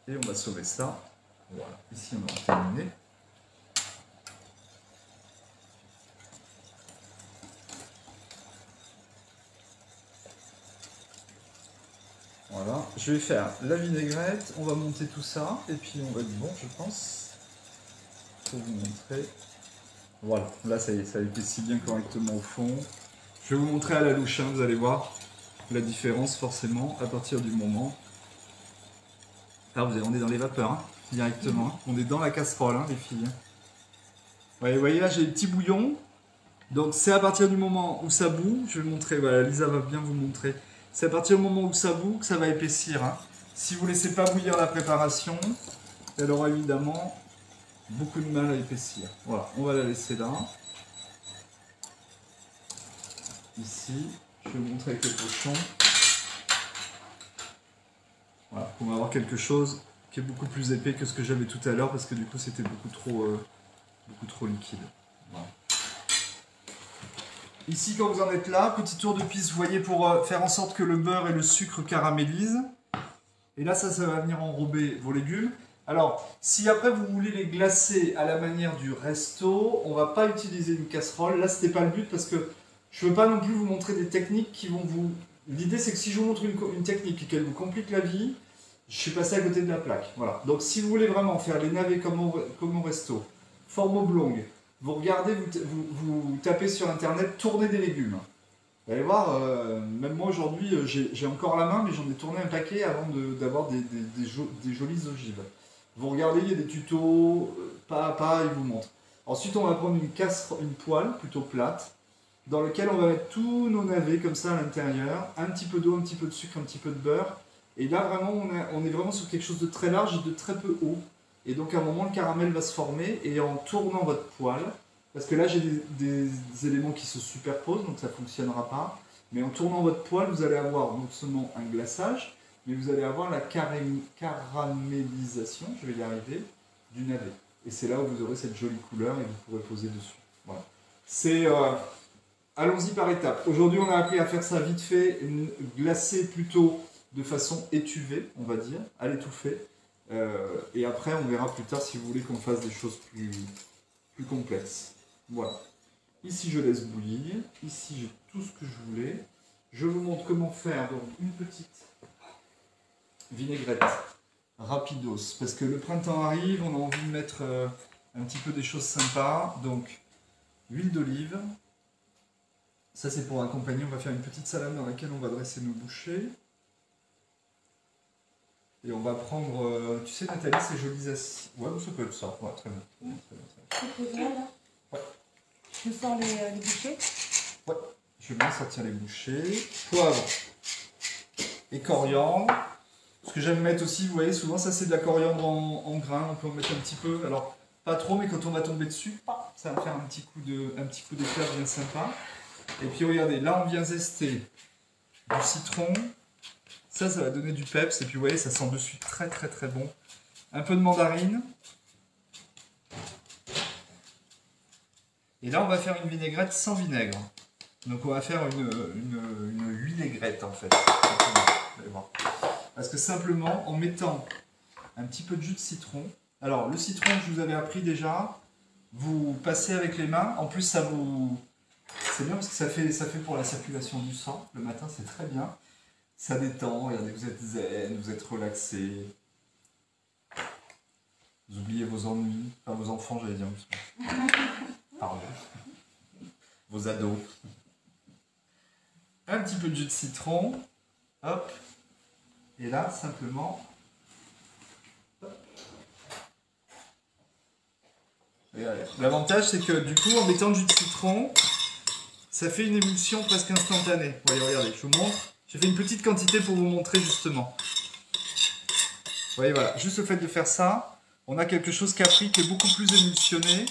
Et on va sauver ça. Voilà, ici on va terminer. Voilà, je vais faire la vinaigrette, on va monter tout ça, et puis on va être bon, je pense, pour vous montrer. Voilà, là ça y est, ça épaissit bien correctement au fond. Je vais vous montrer à la louche, hein, vous allez voir la différence forcément à partir du moment. Là, on est dans les vapeurs, hein, directement. Hein. On est dans la casserole, hein, les filles. Ouais, vous voyez là, j'ai les petits bouillons. Donc c'est à partir du moment où ça bout, je vais vous montrer, voilà, Lisa va bien vous montrer. C'est à partir du moment où ça bout que ça va épaissir. Hein. Si vous ne laissez pas bouillir la préparation, elle aura évidemment beaucoup de mal à épaissir. Voilà, on va la laisser là. Ici, je vais vous montrer avec le pochon. Voilà, on va avoir quelque chose qui est beaucoup plus épais que ce que j'avais tout à l'heure parce que du coup c'était beaucoup trop liquide. Voilà. Ici, quand vous en êtes là, petit tour de piste, vous voyez, pour faire en sorte que le beurre et le sucre caramélisent. Et là, ça va venir enrober vos légumes. Alors, si après vous voulez les glacer à la manière du resto, on ne va pas utiliser une casserole. Là, ce n'était pas le but parce que je ne veux pas non plus vous montrer des techniques qui vont vous... L'idée, c'est que si je vous montre une technique et qu'elle vous complique la vie, je suis passé à côté de la plaque. Voilà. Donc, si vous voulez vraiment faire les navets comme au resto, forme oblongue, vous regardez, vous tapez sur internet, tournez des légumes. Vous allez voir, même moi aujourd'hui, j'ai encore la main, mais j'en ai tourné un paquet avant d'avoir des jolies ogives. Vous regardez, il y a des tutos, pas à pas, ils vous montrent. Ensuite, on va prendre une poêle plutôt plate, dans laquelle on va mettre tous nos navets comme ça à l'intérieur, un petit peu d'eau, un petit peu de sucre, un petit peu de beurre. Et là, vraiment, on est vraiment sur quelque chose de très large et de très peu haut. Et donc à un moment le caramel va se former et en tournant votre poêle, parce que là j'ai des éléments qui se superposent donc ça ne fonctionnera pas, mais en tournant votre poêle vous allez avoir non seulement un glaçage, mais vous allez avoir la caramélisation, je vais y arriver, du navet. Et c'est là où vous aurez cette jolie couleur et vous pourrez poser dessus. Voilà. C'est... allons-y par étapes. Aujourd'hui on a appris à faire ça vite fait, glacer plutôt de façon étuvée, on va dire, à l'étouffer. Et après, on verra plus tard si vous voulez qu'on fasse des choses plus complexes. Voilà. Ici, je laisse bouillir. Ici, j'ai tout ce que je voulais. Je vous montre comment faire donc une petite vinaigrette rapidos. Parce que le printemps arrive, on a envie de mettre un petit peu des choses sympas. Donc, huile d'olive. Ça, c'est pour accompagner. On va faire une petite salade dans laquelle on va dresser nos bouchées. Et on va prendre, tu sais Nathalie, ces jolies assiettes. Ouais, ça peut être ça. Ouais, très bien. C'est bien là. Ouais. Je sors les bouchées. Ouais, je vais bien sortir les bouchées. Poivre et coriandre. Ce que j'aime mettre aussi, vous voyez, souvent ça c'est de la coriandre en grains. On peut en mettre un petit peu. Alors, pas trop, mais quand on va tomber dessus, ça va faire un petit coup d'éclair bien sympa. Et puis regardez, là on vient zester du citron. Ça va donner du peps, et puis vous voyez, ça sent de suite très très très bon. Un peu de mandarine. Et là, on va faire une vinaigrette sans vinaigre. Donc on va faire une vinaigrette en fait. Vous allez voir. Parce que simplement, en mettant un petit peu de jus de citron. Alors, le citron, je vous avais appris déjà, vous passez avec les mains. En plus, ça vous... C'est bien parce que ça fait pour la circulation du sang. Le matin, c'est très bien. Ça détend, regardez, vous êtes zen, vous êtes relaxé. Vous oubliez vos ennuis, enfin vos enfants, j'allais dire. Pardon. Vos ados. Un petit peu de jus de citron. Hop. Et là, simplement. Hop. L'avantage, c'est que du coup, en mettant du jus de citron, ça fait une émulsion presque instantanée. Vous voyez, regardez, je vous montre. J'ai fait une petite quantité pour vous montrer justement. Vous voyez, voilà, juste le fait de faire ça, on a quelque chose qui a pris, qui est beaucoup plus émulsionné,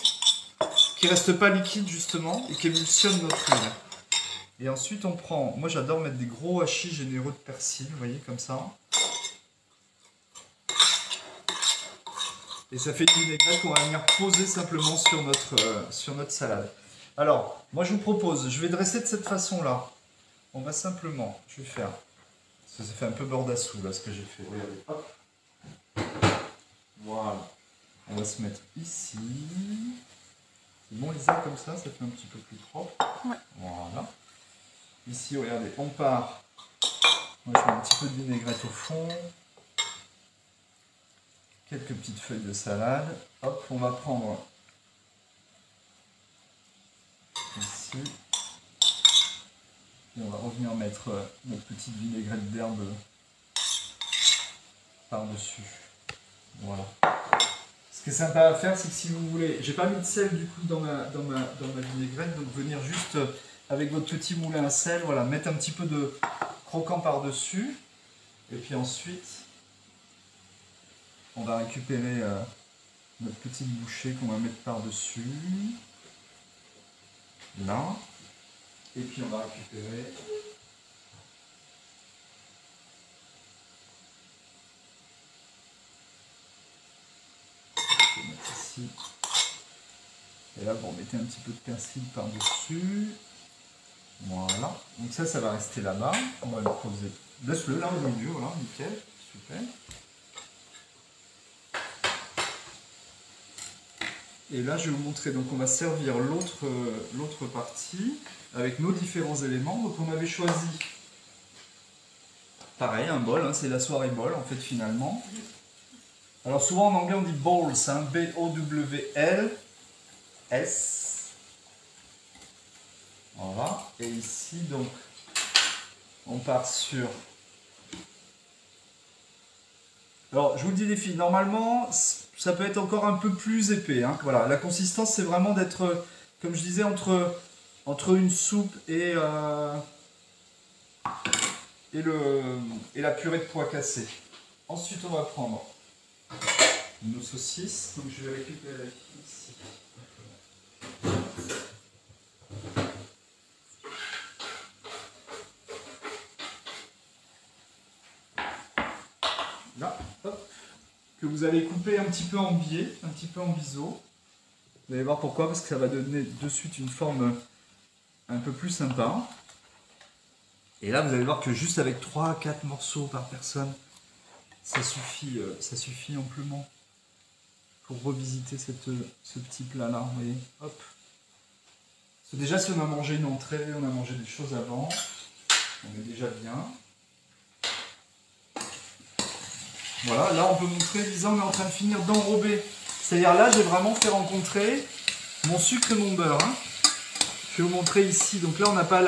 qui reste pas liquide justement, et qui émulsionne notre huile. Et ensuite on prend, moi j'adore mettre des gros hachis généreux de persil, vous voyez, comme ça. Et ça fait une vinaigrette qu'on va venir poser simplement sur notre salade. Alors, moi je vous propose, je vais dresser de cette façon-là. On va simplement, je vais faire, ça fait un peu bordassou là ce que j'ai fait, regardez, hop. Voilà, on va se mettre ici. C'est bon Lisa, comme ça fait un petit peu plus propre. Ouais. Voilà. Ici, regardez, on part. Moi je mets un petit peu de vinaigrette au fond. Quelques petites feuilles de salade. Hop, on va prendre ici. Et on va revenir mettre notre petite vinaigrette d'herbe par-dessus. Voilà. Ce qui est sympa à faire, c'est que si vous voulez, j'ai pas mis de sel du coup dans ma vinaigrette, donc venir juste avec votre petit moulin à sel, voilà, mettre un petit peu de croquant par-dessus, et puis ensuite, on va récupérer notre petite bouchée qu'on va mettre par-dessus, là, et puis on va récupérer ici. Et là, vous remettez un petit peu de persil par-dessus. Voilà. Donc ça va rester là-bas. On va le poser. Laisse-le là au milieu, voilà, nickel. Super. Et là, je vais vous montrer. Donc on va servir l'autre partie avec nos différents éléments. Donc on avait choisi, pareil, un bol. Hein, c'est la soirée bol, en fait, finalement. Alors souvent en anglais, on dit bowls. Hein, B-O-W-L-S. Voilà, et ici donc on part sur... Alors je vous le dis les filles, normalement ça peut être encore un peu plus épais. Hein. Voilà, la consistance c'est vraiment d'être, comme je disais, entre une soupe et la purée de pois cassés. Ensuite on va prendre nos saucisses, donc je vais récupérer ici. Là, hop, que vous allez couper un petit peu en biais, un petit peu en biseau. Vous allez voir pourquoi, parce que ça va donner de suite une forme un peu plus sympa. Et là, vous allez voir que juste avec 3-4 morceaux par personne, ça suffit amplement pour revisiter ce petit plat-là. Vous voyez, hop. Parce que déjà, si on a mangé une entrée, on a mangé des choses avant, on est déjà bien. Voilà, là on peut montrer, Lisa, on est en train de finir d'enrober. C'est-à-dire là, j'ai vraiment fait rencontrer mon sucre et mon beurre. Hein. Je vais vous montrer ici. Donc là, on n'a pas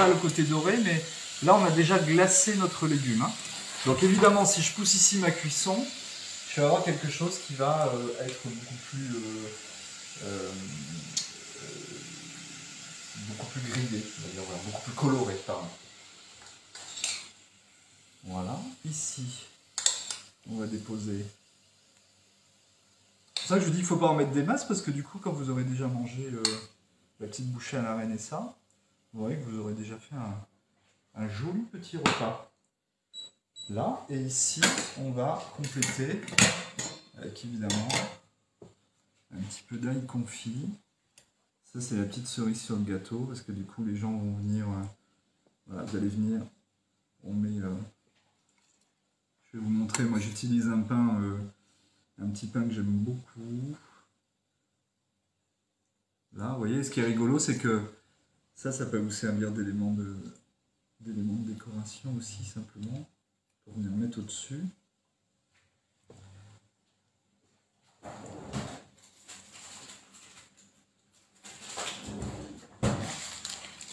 le côté doré, mais là, on a déjà glacé notre légume. Hein. Donc évidemment, si je pousse ici ma cuisson, je vais avoir quelque chose qui va être beaucoup plus grillé, on va dire, voilà, beaucoup plus coloré, pardon. Voilà, ici. On va déposer. C'est pour ça que je vous dis qu'il ne faut pas en mettre des masses, parce que du coup, quand vous aurez déjà mangé la petite bouchée à la reine et ça, vous voyez que vous aurez déjà fait un joli petit repas. Là, et ici, on va compléter avec évidemment un petit peu d'ail confit. Ça, c'est la petite cerise sur le gâteau, parce que du coup, les gens vont venir. Voilà, vous allez venir. On met. Je vais vous montrer, moi j'utilise un pain, un petit pain que j'aime beaucoup. Là, vous voyez, ce qui est rigolo, c'est que ça peut vous servir d'élément de décoration aussi, simplement, pour venir mettre au-dessus.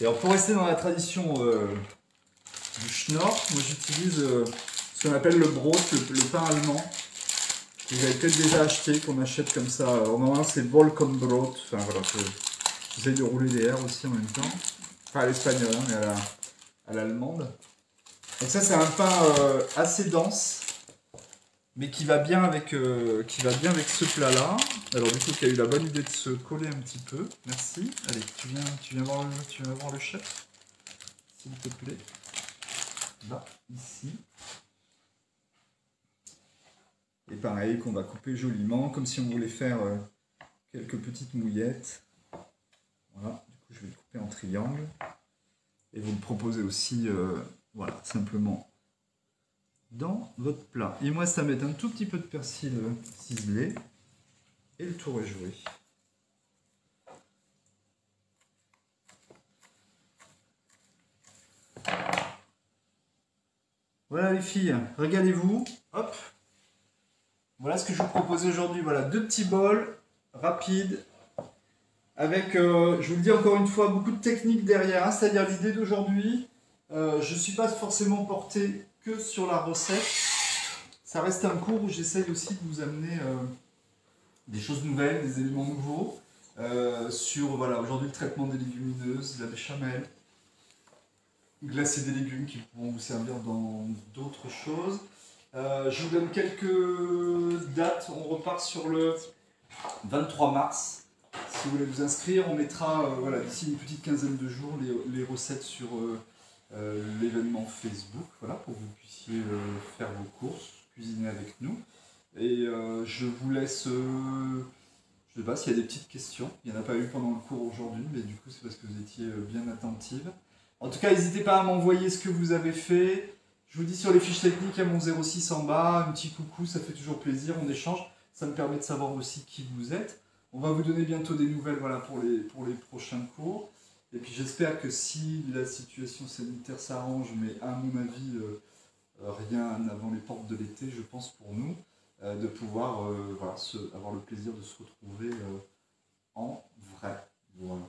Et alors, pour rester dans la tradition du Schnorr, moi j'utilise... ce qu'on appelle le Brot, le pain allemand, que vous avez peut-être déjà acheté, qu'on achète comme ça. Normalement, c'est Vollkornbrot. Enfin voilà, j'essaye de rouler des R aussi en même temps. Pas à l'espagnol, hein, mais à l'allemande. Donc ça, c'est un pain assez dense, mais qui va bien avec ce plat-là. Alors du coup, qui a eu la bonne idée de se coller un petit peu. Merci. Allez, tu viens voir le chef, s'il te plaît. Là, ici. Et pareil, qu'on va couper joliment, comme si on voulait faire quelques petites mouillettes. Voilà, du coup je vais le couper en triangle. Et vous le proposez aussi, voilà, simplement dans votre plat. Et moi, ça va mettre un tout petit peu de persil ciselé. Et le tour est joué. Voilà les filles, régalez-vous. Hop. Voilà ce que je vous propose aujourd'hui. Voilà, 2 petits bols rapides avec, je vous le dis encore une fois, beaucoup de technique derrière. Hein, c'est-à-dire l'idée d'aujourd'hui, je ne suis pas forcément porté que sur la recette. ça reste un cours où j'essaye aussi de vous amener des choses nouvelles, des éléments nouveaux, sur voilà, aujourd'hui le traitement des légumineuses, la béchamel, glacer des légumes qui pourront vous servir dans d'autres choses. Je vous donne quelques dates. On repart sur le 23 mars. Si vous voulez vous inscrire, on mettra voilà, d'ici une petite quinzaine de jours les recettes sur l'événement Facebook, voilà, pour que vous puissiez faire vos courses, cuisiner avec nous. Et je vous laisse, je sais pas s'il y a des petites questions. Il n'y en a pas eu pendant le cours aujourd'hui, mais du coup c'est parce que vous étiez bien attentive. En tout cas, n'hésitez pas à m'envoyer ce que vous avez fait. Je vous dis sur les fiches techniques, il y a mon 06 en bas, un petit coucou, ça fait toujours plaisir, on échange. Ça me permet de savoir aussi qui vous êtes. On va vous donner bientôt des nouvelles voilà, pour les prochains cours. Et puis j'espère que si la situation sanitaire s'arrange, mais à mon avis, rien avant les portes de l'été, je pense pour nous, de pouvoir voilà, avoir le plaisir de se retrouver en vrai. Voilà.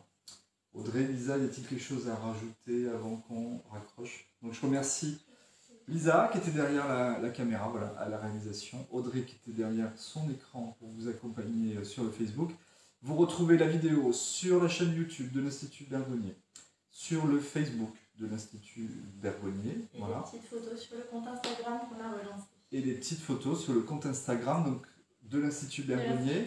Audrey, Lisa, y a-t-il quelque chose à rajouter avant qu'on raccroche? Donc je remercie Lisa qui était derrière la caméra, voilà, à la réalisation. Audrey qui était derrière son écran pour vous accompagner sur le Facebook. Vous retrouvez la vidéo sur la chaîne YouTube de l'Institut Bergonié, sur le Facebook de l'Institut Bergonié. Et voilà. des petites photos sur le compte Instagram qu'on a relancé. Et des petites photos sur le compte Instagram donc, de l'Institut Bergonié.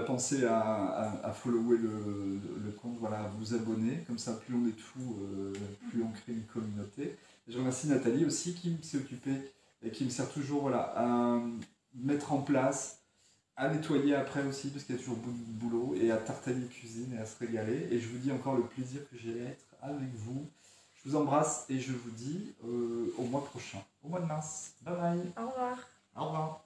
Pensez à follower le compte, voilà, à vous abonner. Comme ça, plus on est de fous, plus on crée une communauté. Je remercie Nathalie aussi qui s'est occupée et qui me sert toujours voilà, à mettre en place, à nettoyer après aussi parce qu'il y a toujours beaucoup de boulot et à tartaner cuisine et à se régaler. Et je vous dis encore le plaisir que j'ai d'être avec vous. Je vous embrasse et je vous dis au mois prochain, au mois de mars. Bye bye. Au revoir. Au revoir.